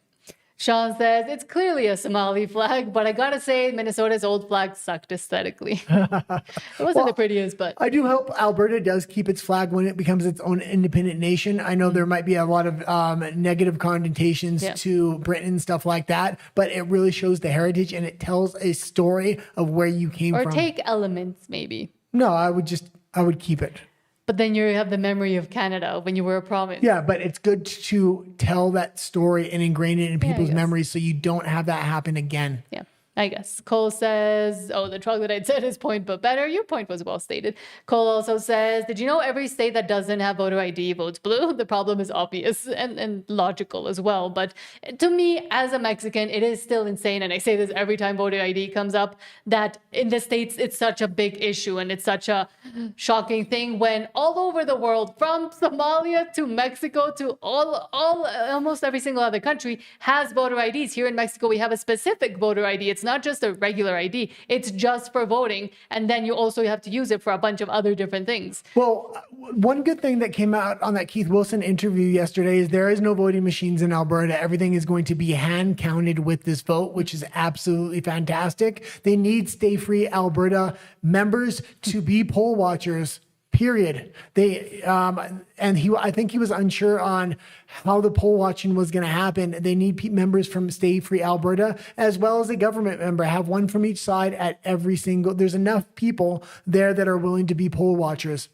Sean says, it's clearly a Somali flag, but I gotta say, Minnesota's old flag sucked aesthetically. It wasn't the prettiest, but... I do hope Alberta does keep its flag when it becomes its own independent nation. I know there might be a lot of negative connotations to Britain and stuff like that, but it really shows the heritage and it tells a story of where you came from. Or take elements, maybe. No, I would keep it. But then you have the memory of Canada when you were a province. Yeah, but it's good to tell that story and ingrain it in people's memories so you don't have that happen again. Yeah, I guess. Cole says, oh, the troglodyte said his point, but better. Your point was well stated. Cole also says, did you know every state that doesn't have voter ID votes blue? The problem is obvious and logical as well. But to me, as a Mexican, it is still insane. And I say this every time voter ID comes up, that in the States, it's such a big issue and it's such a shocking thing when all over the world, from Somalia to Mexico to almost every single other country has voter IDs. Here in Mexico, we have a specific voter ID. It's not just a regular ID. It's just for voting. And then you also have to use it for a bunch of other different things. Well, one good thing that came out on that Keith Wilson interview yesterday is there is no voting machines in Alberta. Everything is going to be hand counted with this vote, which is absolutely fantastic. They need Stay Free Alberta members to be poll watchers. Period. I think he was unsure on how the poll watching was going to happen. They need members from Stay Free Alberta as well as a government member. Have one from each side at every single. There's enough people there that are willing to be poll watchers.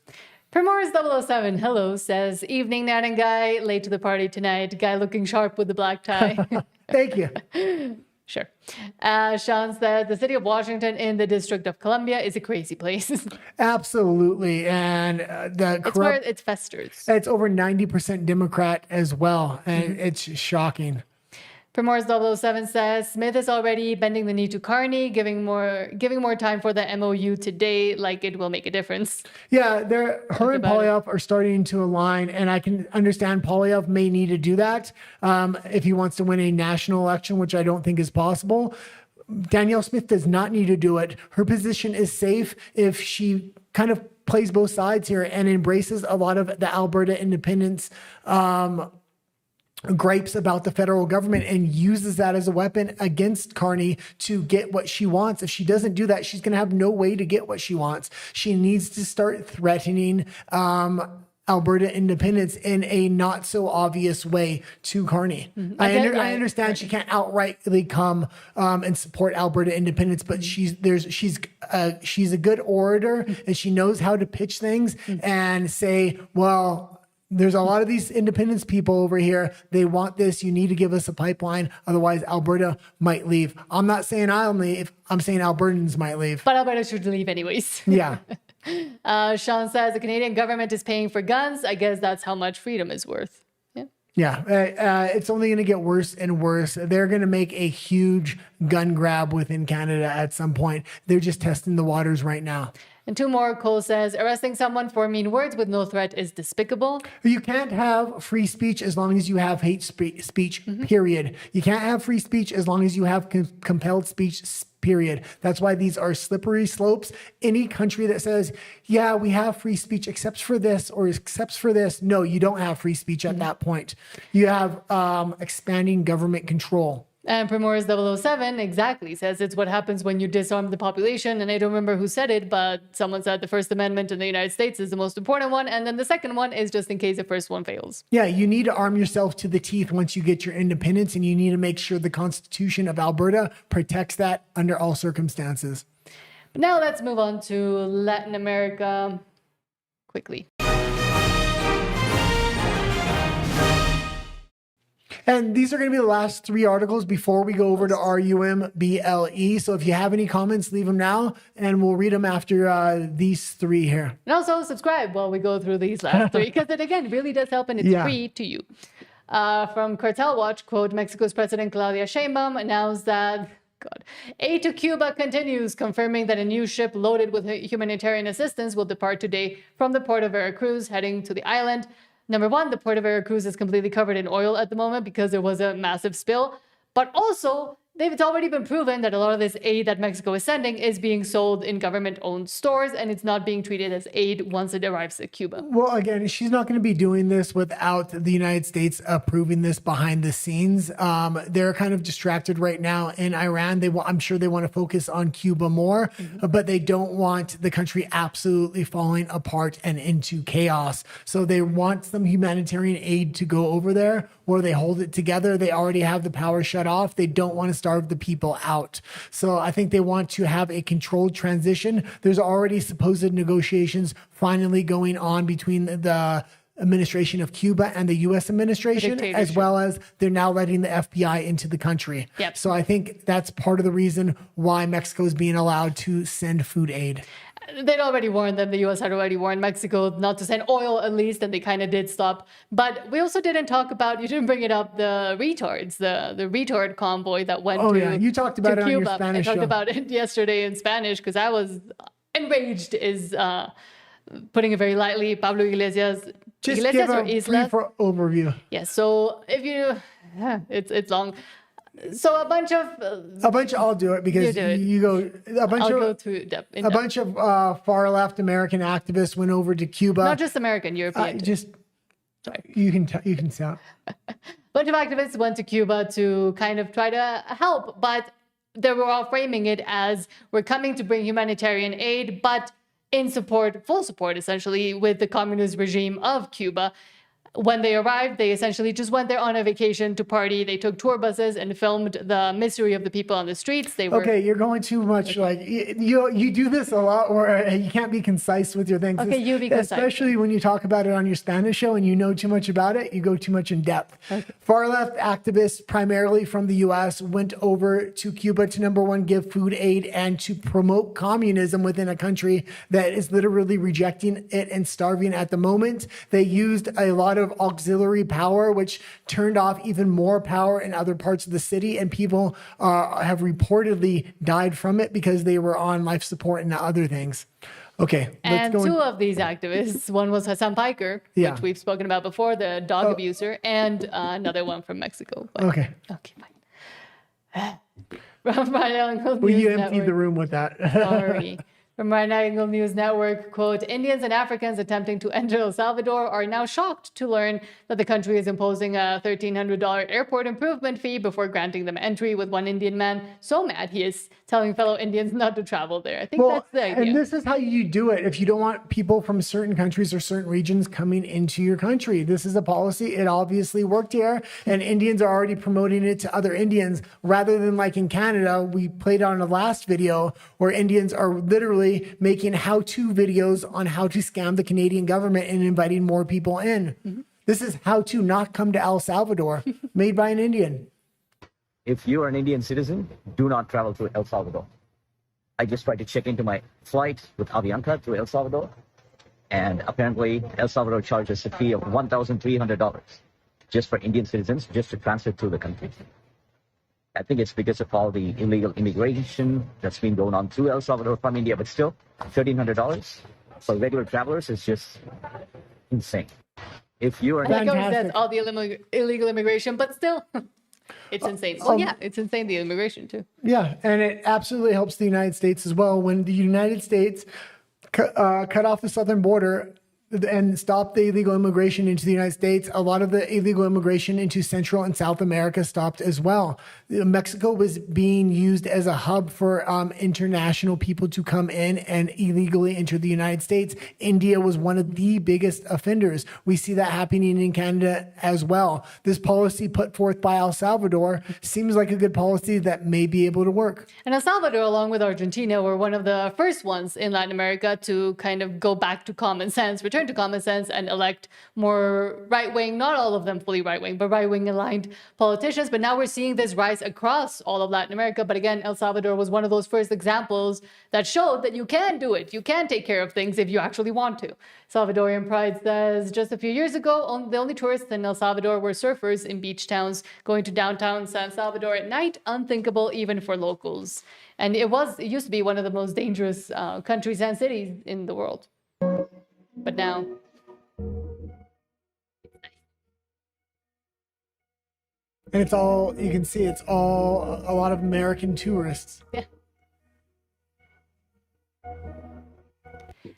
Primors 007, hello, says, evening, Nat and Guy, late to the party tonight. Guy looking sharp with the black tie. Thank you. Sure. Sean said, the city of Washington in the District of Columbia is a crazy place. Absolutely. And it's where it festers. It's over 90% Democrat as well. And it's shocking. Primors 007 says, Smith is already bending the knee to Carney, giving more time for the MOU today, like it will make a difference. Yeah, her and Poilievre are starting to align, and I can understand Poilievre may need to do that if he wants to win a national election, which I don't think is possible. Danielle Smith does not need to do it. Her position is safe if she kind of plays both sides here and embraces a lot of the Alberta independence gripes about the federal government and uses that as a weapon against Carney to get what she wants. If she doesn't do that, she's going to have no way to get what she wants. She needs to start threatening Alberta independence in a not so obvious way to Carney. I understand she can't outrightly come and support Alberta independence, but she's a good orator and she knows how to pitch things and say, well, there's a lot of these independence people over here. They want this. You need to give us a pipeline. Otherwise, Alberta might leave. I'm not saying I'll leave. I'm saying Albertans might leave. But Alberta should leave anyways. Yeah. Sean says the Canadian government is paying for guns. I guess that's how much freedom is worth. Yeah, it's only going to get worse and worse. They're going to make a huge gun grab within Canada at some point. They're just testing the waters right now. And two more. Cole says, arresting someone for mean words with no threat is despicable. You can't have free speech as long as you have hate speech, period. You can't have free speech as long as you have compelled speech, period. That's why these are slippery slopes. Any country that says, yeah, we have free speech except for this or except for this, no, you don't have free speech at that point. You have expanding government control. And Primors 007 exactly says it's what happens when you disarm the population. And I don't remember who said it, but someone said the First Amendment in the United States is the most important one. And then the second one is just in case the first one fails. Yeah, you need to arm yourself to the teeth once you get your independence, and you need to make sure the Constitution of Alberta protects that under all circumstances. But now let's move on to Latin America quickly. And these are going to be the last three articles before we go over to RUMBLE. So if you have any comments, leave them now, and we'll read them after these three here. And also subscribe while we go through these last three, because it, again, really does help, and it's free to you. From Cartel Watch, quote, Mexico's President Claudia Sheinbaum announced that aid to Cuba continues, confirming that a new ship loaded with humanitarian assistance will depart today from the port of Veracruz, heading to the island. Number one, the port of Veracruz is completely covered in oil at the moment because there was a massive spill. But also, it's already been proven that a lot of this aid that Mexico is sending is being sold in government-owned stores, and it's not being treated as aid once it arrives at Cuba. Well, again, she's not going to be doing this without the United States approving this behind the scenes. They're kind of distracted right now in Iran. I'm sure they want to focus on Cuba more, but they don't want the country absolutely falling apart and into chaos. So they want some humanitarian aid to go over there where they hold it together. They already have the power shut off. They don't want to starve the people out. So I think they want to have a controlled transition. There's already supposed negotiations finally going on between the administration of Cuba and the U.S. administration, as well as they're now letting the FBI into the country. Yep. So I think that's part of the reason why Mexico is being allowed to send food aid. They'd already warned them. The U.S. had already warned Mexico not to send oil, at least, and they kind of did stop. But we also didn't talk about, you didn't bring it up, the retards, the retard convoy that went to you talked about it Cuba. on your Spanish I talked show. about it yesterday in Spanish because I was enraged, is putting it very lightly. Pablo Iglesias. Just Iglesias give or a Islas? brief overview. Yeah, so if you, it's long. So a bunch of I'll do it because you go. A bunch of far left American activists went over to Cuba. Not just American, European. You can sound. A bunch of activists went to Cuba to kind of try to help, but they were all framing it as we're coming to bring humanitarian aid, but in support, full support, essentially, with the communist regime of Cuba. When they arrived, they essentially just went there on a vacation to party. They took tour buses and filmed the misery of the people on the streets. They were okay. You're going too much. Like you do this a lot, where you can't be concise with your things. Okay, you be concise. Especially when you talk about it on your Spanish show and you know too much about it. You go too much in depth. Okay. Far left activists, primarily from the U.S., went over to Cuba to, number one, give food aid and to promote communism within a country that is literally rejecting it and starving at the moment. They used a lot of auxiliary power, which turned off even more power in other parts of the city, and people have reportedly died from it because they were on life support and other things. Okay. And two of these activists, one was Hassan Piker, which we've spoken about before, the dog abuser, and another one from Mexico. But, okay, fine. From Brian Well, you emptied the room with that. Sorry. From Right Angle News Network, quote, Indians and Africans attempting to enter El Salvador are now shocked to learn that the country is imposing a $1,300 airport improvement fee before granting them entry, with one Indian man so mad he is telling fellow Indians not to travel there. I think that's the idea. And this is how you do it if you don't want people from certain countries or certain regions coming into your country. This is a policy. It obviously worked here, and Indians are already promoting it to other Indians rather than like in Canada. We played on the last video where Indians are literally making how-to videos on how to scam the Canadian government and inviting more people in. This is how to not come to El Salvador, made by an Indian. If you are an Indian citizen, do not travel to El Salvador. I just tried to check into my flight with Avianca to El Salvador, and apparently El Salvador charges a fee of $1,300 just for Indian citizens just to transfer through the country. I think it's because of all the illegal immigration that's been going on through El Salvador from India, but still, $1,300 for regular travelers is just insane. If you are I like how he says all the illegal immigration, but still, it's insane. Well, yeah, it's insane, the immigration too. Yeah, and it absolutely helps the United States as well. When the United States cut off the southern border and stopped the illegal immigration into the United States, a lot of the illegal immigration into Central and South America stopped as well. Mexico was being used as a hub for international people to come in and illegally enter the United States. India was one of the biggest offenders. We see that happening in Canada as well. This policy put forth by El Salvador seems like a good policy that may be able to work. And El Salvador, along with Argentina, were one of the first ones in Latin America to kind of go back to common sense, return to common sense, and elect more right-wing, not all of them fully right-wing, but right-wing aligned politicians. But now we're seeing this rise across all of Latin America. But again, El Salvador was one of those first examples that showed that you can do it. You can take care of things if you actually want to. Salvadorian Pride says, just a few years ago, the only tourists in El Salvador were surfers in beach towns. Going to downtown San Salvador at night, unthinkable even for locals. And it used to be one of the most dangerous countries and cities in the world. But now, and it's all, you can see it's all a lot of American tourists. Yeah.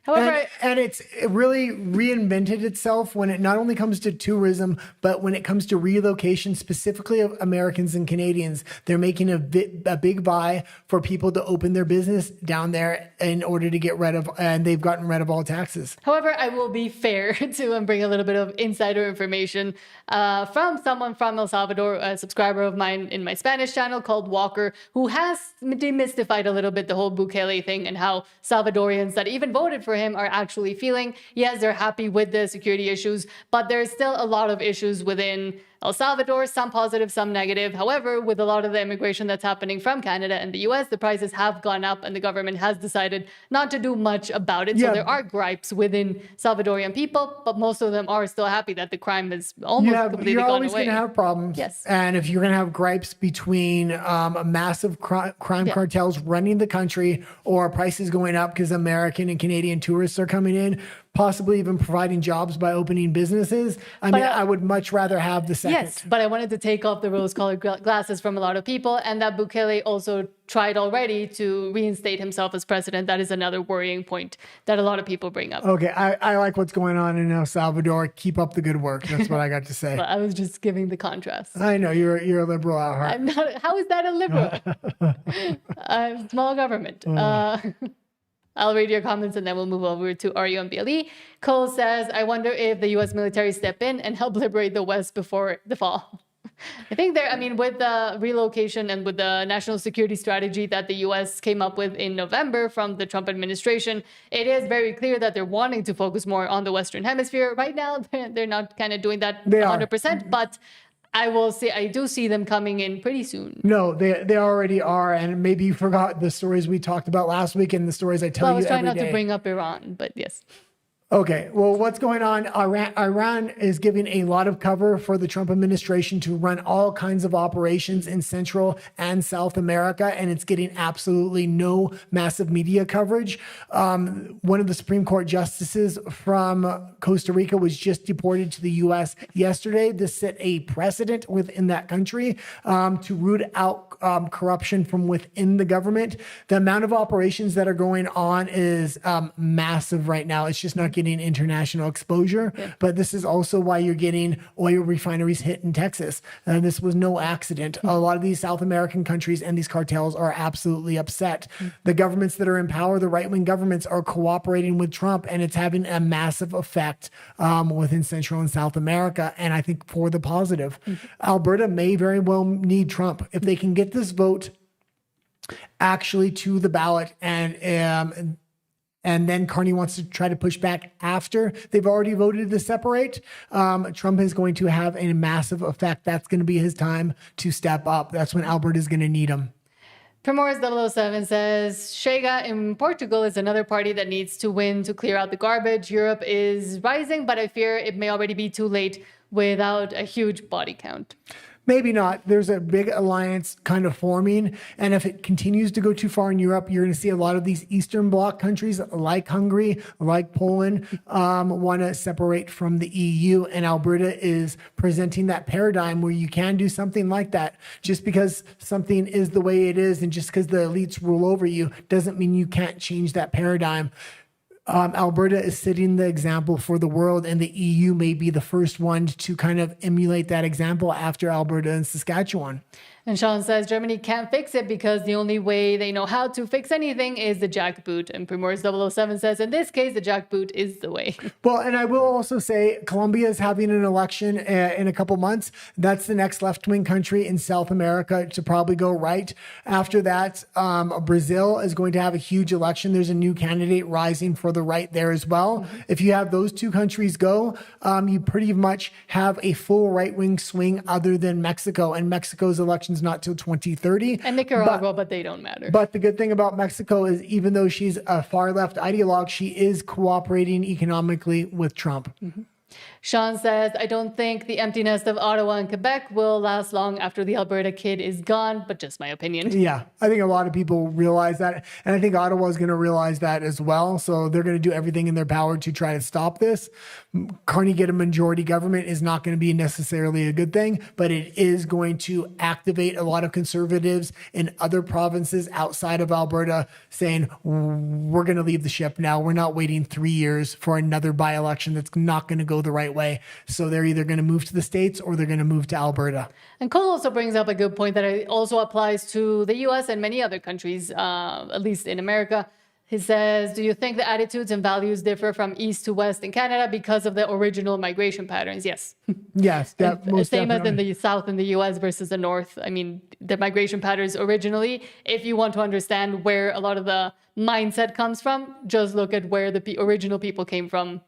However, and it really reinvented itself when it not only comes to tourism, but when it comes to relocation, specifically of Americans and Canadians. They're making a big buy for people to open their business down there in order to get rid of, and they've gotten rid of all taxes. However, I will be fair to bring a little bit of insider information from someone from El Salvador, a subscriber of mine in my Spanish channel called Walker, who has demystified a little bit the whole Bukele thing and how Salvadorians that even voted for him are actually feeling. Yes, they're happy with the security issues, but there's still a lot of issues within El Salvador, some positive, some negative. However, with a lot of the immigration that's happening from Canada and the US, the prices have gone up and the government has decided not to do much about it. So there are gripes within Salvadorian people, but most of them are still happy that the crime has almost completely gone away. You're always going to have problems. Yes. And if you're going to have gripes between massive crime cartels running the country or prices going up because American and Canadian tourists are coming in, possibly even providing jobs by opening businesses. I would much rather have the second. Yes, but I wanted to take off the rose-colored glasses from a lot of people, and that Bukele also tried already to reinstate himself as president. That is another worrying point that a lot of people bring up. Okay, I like what's going on in El Salvador. Keep up the good work. That's what I got to say. But I was just giving the contrast. I know you're a liberal at heart. I'm not. How is that a liberal? Small government. I'll read your comments and then we'll move over to Ario and BLE. Cole says, I wonder if the U.S. military step in and help liberate the West before the fall. I think with the relocation and with the national security strategy that the U.S. came up with in November from the Trump administration, it is very clear that they're wanting to focus more on the Western Hemisphere. Right now, they're not kind of doing that 100%, but I will say I do see them coming in pretty soon. No, they already are, and maybe you forgot the stories we talked about last week and the stories I tell you every day. I was trying not to bring up Iran, but yes. Okay, well, what's going on? Iran is giving a lot of cover for the Trump administration to run all kinds of operations in Central and South America, and it's getting absolutely no massive media coverage. One of the Supreme Court justices from Costa Rica was just deported to the U.S. yesterday. This set a precedent within that country to root out corruption from within the government. The amount of operations that are going on is massive right now. It's just not getting international exposure, but this is also why you're getting oil refineries hit in Texas. This was no accident. A lot of these South American countries and these cartels are absolutely upset. The governments that are in power, the right-wing governments, are cooperating with Trump, and it's having a massive effect within Central and South America, and I think for the positive. Alberta may very well need Trump. If they can get this vote actually to the ballot, and then Carney wants to try to push back after they've already voted to separate, Trump is going to have a massive effect. That's going to be his time to step up. That's when Alberta is going to need him. Primores 007 says, Chega in Portugal is another party that needs to win to clear out the garbage. Europe is rising, but I fear it may already be too late without a huge body count. Maybe not. There's a big alliance kind of forming. And if it continues to go too far in Europe, you're going to see a lot of these Eastern Bloc countries like Hungary, like Poland, want to separate from the EU. And Alberta is presenting that paradigm where you can do something like that. Just because something is the way it is and just because the elites rule over you doesn't mean you can't change that paradigm. Alberta is setting the example for the world, and the EU may be the first one to kind of emulate that example after Alberta and Saskatchewan. And Sean says Germany can't fix it because the only way they know how to fix anything is the jackboot. And Primors 007 says, in this case, the jackboot is the way. Well, and I will also say Colombia is having an election in a couple months. That's the next left-wing country in South America to probably go right. After that, Brazil is going to have a huge election. There's a new candidate rising for the right there as well. If you have those two countries go, you pretty much have a full right-wing swing other than Mexico. And Mexico's elections not till 2030. And Nicaragua, but they don't matter. But the good thing about Mexico is even though she's a far left ideologue, she is cooperating economically with Trump. Sean says, I don't think the empty nest of Ottawa and Quebec will last long after the Alberta kid is gone, but just my opinion. Yeah, I think a lot of people realize that. And I think Ottawa is going to realize that as well. So they're going to do everything in their power to try to stop this. Carney get a majority government is not going to be necessarily a good thing, but it is going to activate a lot of conservatives in other provinces outside of Alberta saying, we're going to leave the ship now. We're not waiting 3 years for another by-election that's not going to go the right way. So they're either going to move to the States or they're going to move to Alberta. And Cole also brings up a good point that it also applies to the U.S. and many other countries, at least in America. He says, do you think the attitudes and values differ from East to West in Canada because of the original migration patterns? Yes. Yes. Same as in the South in the U.S. versus the North. I mean, the migration patterns originally, if you want to understand where a lot of the mindset comes from, just look at where the original people came from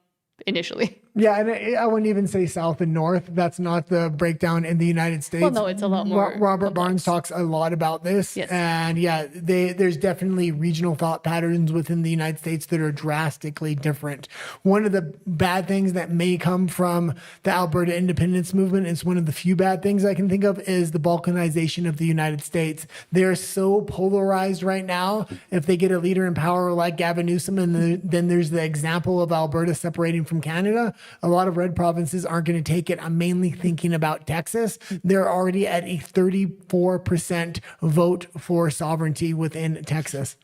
initially. Yeah, and I wouldn't even say South and North. That's not the breakdown in the United States. Well, no, it's a lot more. Robert Barnes talks a lot about this. Yes. And yeah, there's definitely regional thought patterns within the United States that are drastically different. One of the bad things that may come from the Alberta independence movement, it's one of the few bad things I can think of, is the balkanization of the United States. They're so polarized right now. If they get a leader in power like Gavin Newsom, and then there's the example of Alberta separating from Canada, a lot of red provinces aren't going to take it. I'm mainly thinking about Texas. They're already at a 34% vote for sovereignty within Texas.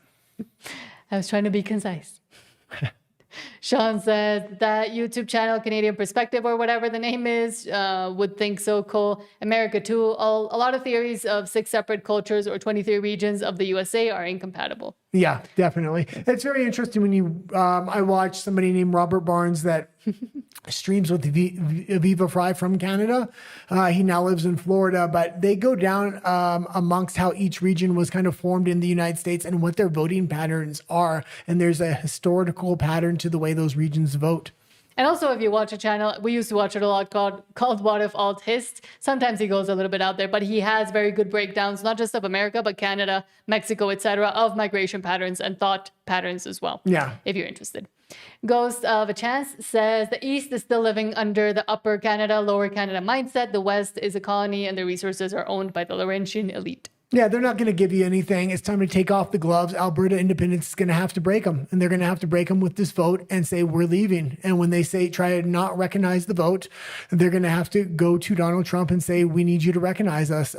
I was trying to be concise. Sean said that YouTube channel, Canadian Perspective, or whatever the name is, would think so. Cole, America too. A lot of theories of 6 separate cultures or 23 regions of the USA are incompatible. Yeah, definitely. It's very interesting when you, I watched somebody named Robert Barnes that streams with Aviva Fry from Canada. He now lives in Florida, but they go down amongst how each region was kind of formed in the United States and what their voting patterns are. And there's a historical pattern to the way those regions vote. And also, if you watch a channel, we used to watch it a lot, called What If Alt Hist. Sometimes he goes a little bit out there, but he has very good breakdowns, not just of America, but Canada, Mexico, etc., of migration patterns and thought patterns as well. Yeah. If you're interested. Ghost of a Chance says the East is still living under the Upper Canada, Lower Canada mindset. The West is a colony and the resources are owned by the Laurentian elite. Yeah, they're not going to give you anything. It's time to take off the gloves. Alberta independence is going to have to break them. And they're going to have to break them with this vote and say, we're leaving. And when they say, try to not recognize the vote, they're going to have to go to Donald Trump and say, we need you to recognize us.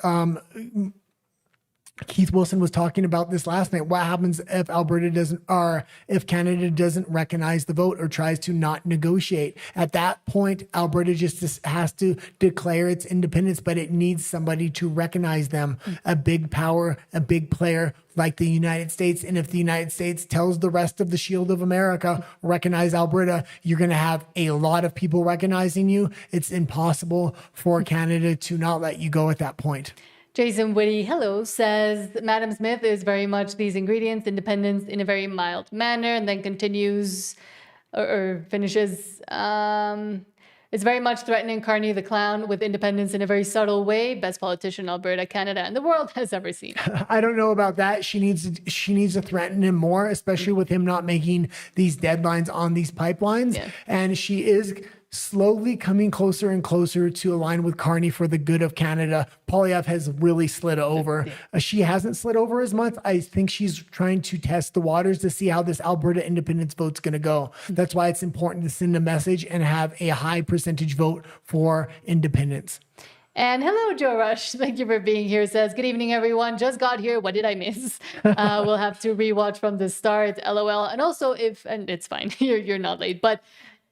Keith Wilson was talking about this last night. What happens if Alberta doesn't, or if Canada doesn't recognize the vote or tries to not negotiate? At that point, Alberta just has to declare its independence, but it needs somebody to recognize them, a big power, a big player like the United States. And if the United States tells the rest of the Shield of America, recognize Alberta, you're going to have a lot of people recognizing you. It's impossible for Canada to not let you go at that point. Jason Whitty, hello, says Madam Smith is very much these ingredients, independence in a very mild manner, and then continues or finishes. It's very much threatening Carney the Clown with independence in a very subtle way. Best politician Alberta, Canada, and the world has ever seen. I don't know about that. She needs to threaten him more, especially with him not making these deadlines on these pipelines. Yeah. And she is slowly coming closer and closer to align with Carney for the good of Canada. Poilievre has really slid over. She hasn't slid over as much. I think she's trying to test the waters to see how this Alberta independence vote's going to go. That's why it's important to send a message and have a high percentage vote for independence. And hello, Joe Rush. Thank you for being here. Says, good evening, everyone. Just got here. What did I miss? We'll have to rewatch from the start. LOL. And also, and it's fine. You're not late. But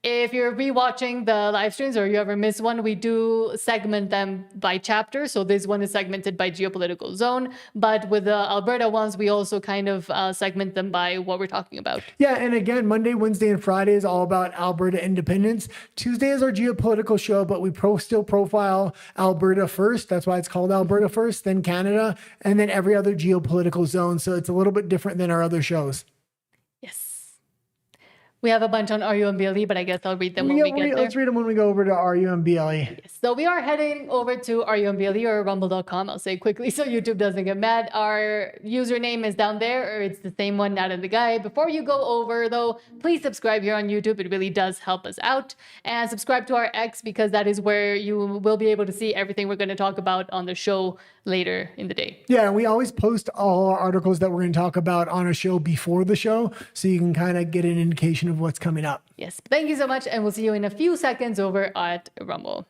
if you're rewatching the live streams or you ever miss one, we do segment them by chapter. So this one is segmented by geopolitical zone. But with the Alberta ones, we also kind of segment them by what we're talking about. Yeah, and again, Monday, Wednesday, and Friday is all about Alberta independence. Tuesday is our geopolitical show, but we still profile Alberta first. That's why it's called Alberta first, then Canada, and then every other geopolitical zone. So it's a little bit different than our other shows. We have a bunch on RU and BLE, but I guess I'll read them when we get there. Let's read them when we go over to RU and BLE. Yes. So we are heading over to RU and BLE or rumble.com. I'll say quickly so YouTube doesn't get mad. Our username is down there, or it's the same one out in the guide. Before you go over, though, please subscribe here on YouTube. It really does help us out. And subscribe to our X, because that is where you will be able to see everything we're going to talk about on the show later in the day. Yeah, we always post all our articles that we're going to talk about on a show before the show, so you can kind of get an indication of what's coming up. Yes, thank you so much, and we'll see you in a few seconds over at Rumble.